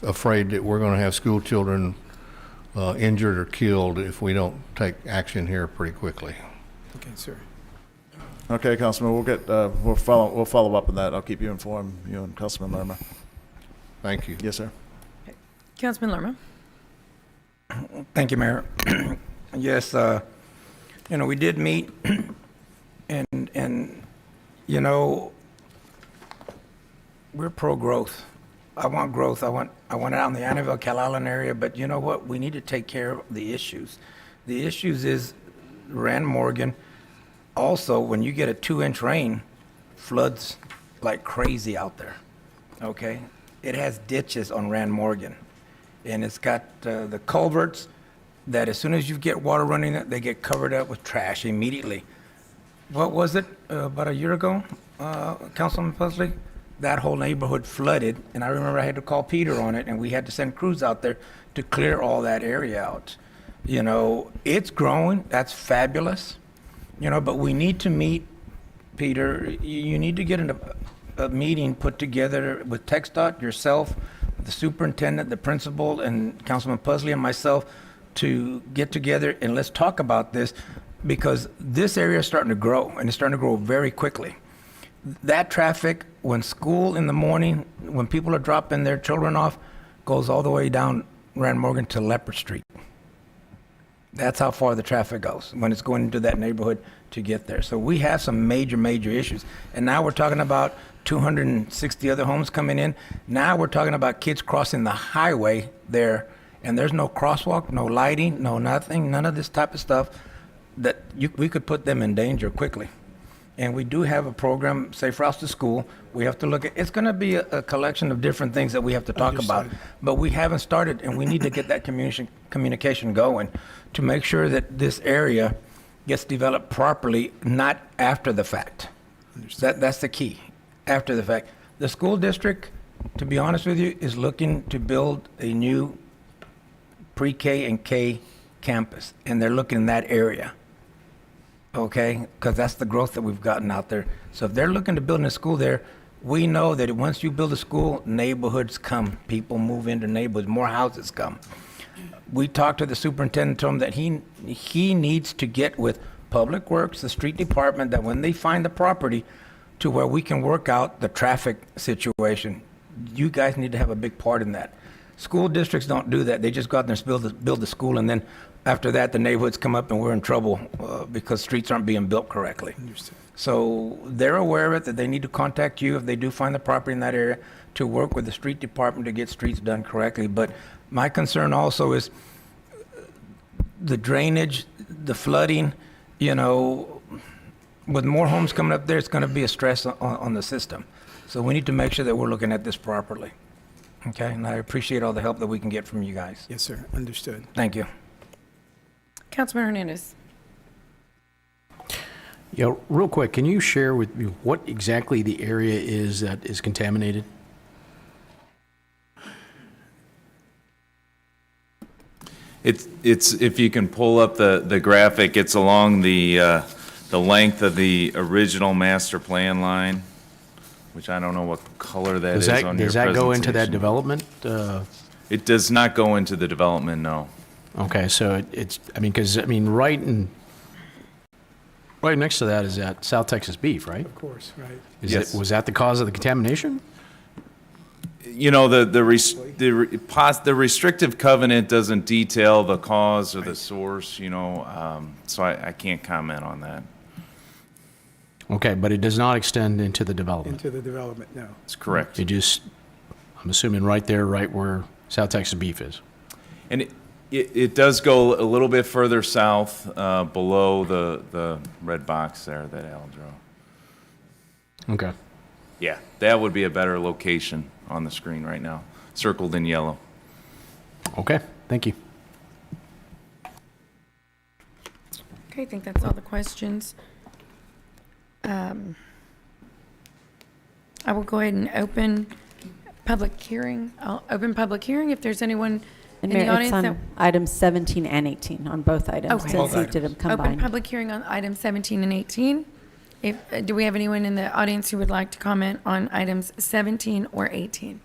afraid that we're going to have school children injured or killed if we don't take action here pretty quickly. Okay, sir. Okay, Councilman, we'll follow up on that. I'll keep you informed, you and Councilman Lerma. Thank you. Yes, sir. Councilman Lerma. Thank you, Mayor. Yes, we did meet, and we're pro-growth. I want growth. I want it out in the Annabelle, Calallen area, but you know what? We need to take care of the issues. The issues is Rand Morgan. Also, when you get a 2-inch rain, floods like crazy out there, okay? It has ditches on Rand Morgan, and it's got the culverts that as soon as you get water running, they get covered up with trash immediately. What was it, about a year ago, Councilman Pusley? That whole neighborhood flooded, and I remember I had to call Peter on it, and we had to send crews out there to clear all that area out. It's growing, that's fabulous, but we need to meet, Peter, you need to get a meeting put together with TxDOT, yourself, the superintendent, the principal, and Councilman Pusley and myself to get together and let's talk about this, because this area is starting to grow, and it's starting to grow very quickly. That traffic, when school in the morning, when people are dropping their children off, goes all the way down Rand Morgan to Leopard Street. That's how far the traffic goes when it's going into that neighborhood to get there. So we have some major, major issues. And now we're talking about 260 other homes coming in. Now we're talking about kids crossing the highway there, and there's no crosswalk, no lighting, no nothing, none of this type of stuff that we could put them in danger quickly. And we do have a program, Safe Routes to School. We have to look at, it's going to be a collection of different things that we have to talk about. But we haven't started, and we need to get that communication going to make sure that this area gets developed properly, not after the fact. That's the key, after the fact. The school district, to be honest with you, is looking to build a new pre-K and K campus, and they're looking in that area. Okay, because that's the growth that we've gotten out there. So if they're looking to build a school there, we know that once you build a school, neighborhoods come. People move into neighborhoods, more houses come. We talked to the superintendent, told him that he needs to get with Public Works, the street department, that when they find the property to where we can work out the traffic situation, you guys need to have a big part in that. School districts don't do that. They just go out there and build the school, and then after that, the neighborhoods come up and we're in trouble because streets aren't being built correctly. So they're aware of it, that they need to contact you if they do find the property in that area to work with the street department to get streets done correctly. But my concern also is the drainage, the flooding, with more homes coming up there, it's going to be a stress on the system. So we need to make sure that we're looking at this properly. Okay, and I appreciate all the help that we can get from you guys. Yes, sir. Understood. Thank you. Councilman Hernandez. Yeah, real quick, can you share with me what exactly the area is that is contaminated? It's if you can pull up the graphic, it's along the length of the original master plan line, which I don't know what color that is on your presentation. Does that go into that development? It does not go into the development, no. Okay, so right next to that is that South Texas beef, right? Of course, right. Yes. Was that the cause of the contamination? The restrictive covenant doesn't detail the cause or the source, so I can't comment on that. Okay, but it does not extend into the development? Into the development, no. That's correct. I'm assuming right there, right where South Texas beef is. And it does go a little bit further south, below the red box there that Al drew. Okay. Yeah, that would be a better location on the screen right now, circled in yellow. Okay, thank you. Okay, I think that's all the questions. I will go ahead and open public hearing. I'll open public hearing if there's anyone in And the Mayor, it's audience that. on items 17 and 18, on both items, Okay. since he did them Open combined. public hearing on items 17 and 18. If, do we have anyone in the audience who would like to comment on items 17 or 18?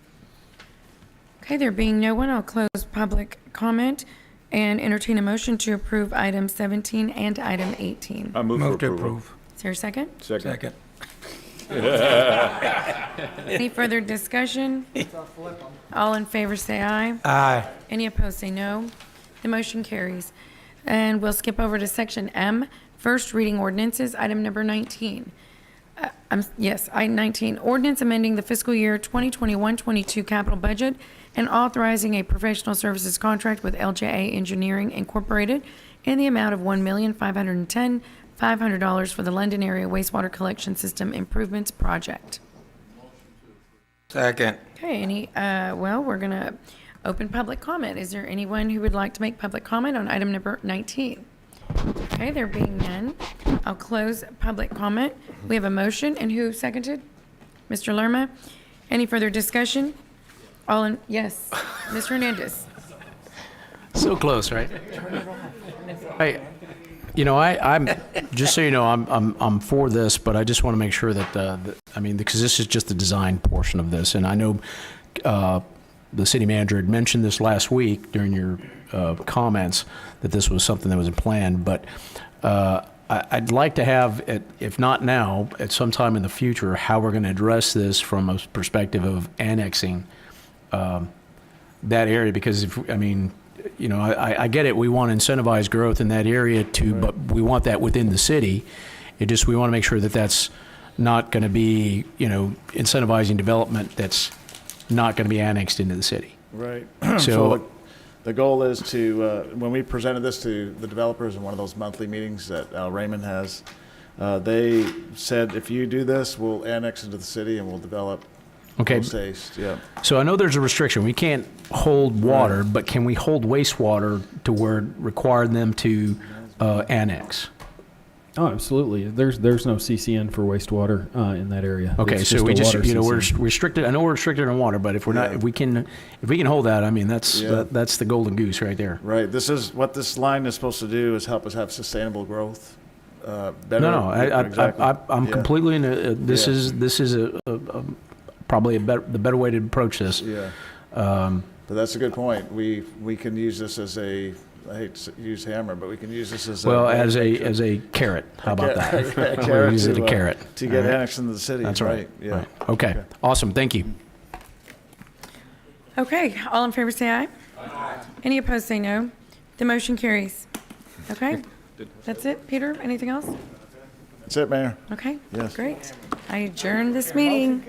Okay, there being no one, I'll close public comment and entertain a motion to approve item 17 and item 18. I move Move for to approval. approve. Is there a second? Second. Any further discussion? All in favor say aye. Aye. Any opposed say no. The motion carries. And we'll skip over to section M, first reading ordinances, item number 19. Item 19, ordinance amending the fiscal year 2021-22 capital budget and authorizing a professional services contract with LJA Engineering Incorporated in the amount of $1,510,500 for the London Area Wastewater Collection System Improvements Project. Second. Okay, we're going to open public comment. Is there anyone who would like to make public comment on item number 19? Okay, there being none, I'll close public comment. We have a motion, and who seconded? Mr. Lerma. Any further discussion? Yes, Mr. Hernandez. So close, right? Hey, I'm just so you know, I'm for this, but I just want to make sure that because this is just the design portion of this, and I know the city manager had mentioned this last week during your comments that this was something that was planned, but I'd like to have, if not now, at some time in the future, how we're going to address this from a perspective of annexing that area, because I get it. We want to incentivize growth in that area too, but we want that within the city. We want to make sure that that's not going to be, incentivizing development that's not going to be annexed into the city. Right. So the goal is to, when we presented this to the developers in one of those monthly meetings that Al Raymond has, they said, if you do this, we'll annex into the city and we'll develop. Okay. Yeah. So I know there's a restriction. We can't hold water, but can we hold wastewater to where it required them to annex? Oh, absolutely. There's no CCN for wastewater in that area. Okay, It's so we a just, water we're CCN. restricted. I know we're restricted on water, but if we're not, if we can hold that, that's Yeah. that's the golden goose right there. Right. This is what this line is supposed to do, is help us have sustainable growth. Better. No, Exactly. I'm Yeah. completely in this Yeah. is probably the better way to approach this. Yeah. But that's a good point. We can use this as I hate to use hammer, but we can use this as as a carrot. How about that? A We'll carrot use it to, a carrot to get annexed into the city. That's right. Yeah. Right. Okay. Awesome. Thank you. Okay, all in favor say aye. Aye. Any opposed say no. The motion carries. Okay, that's it. Peter, anything else? That's it, Mayor. Okay, Yes. great. I adjourn this meeting.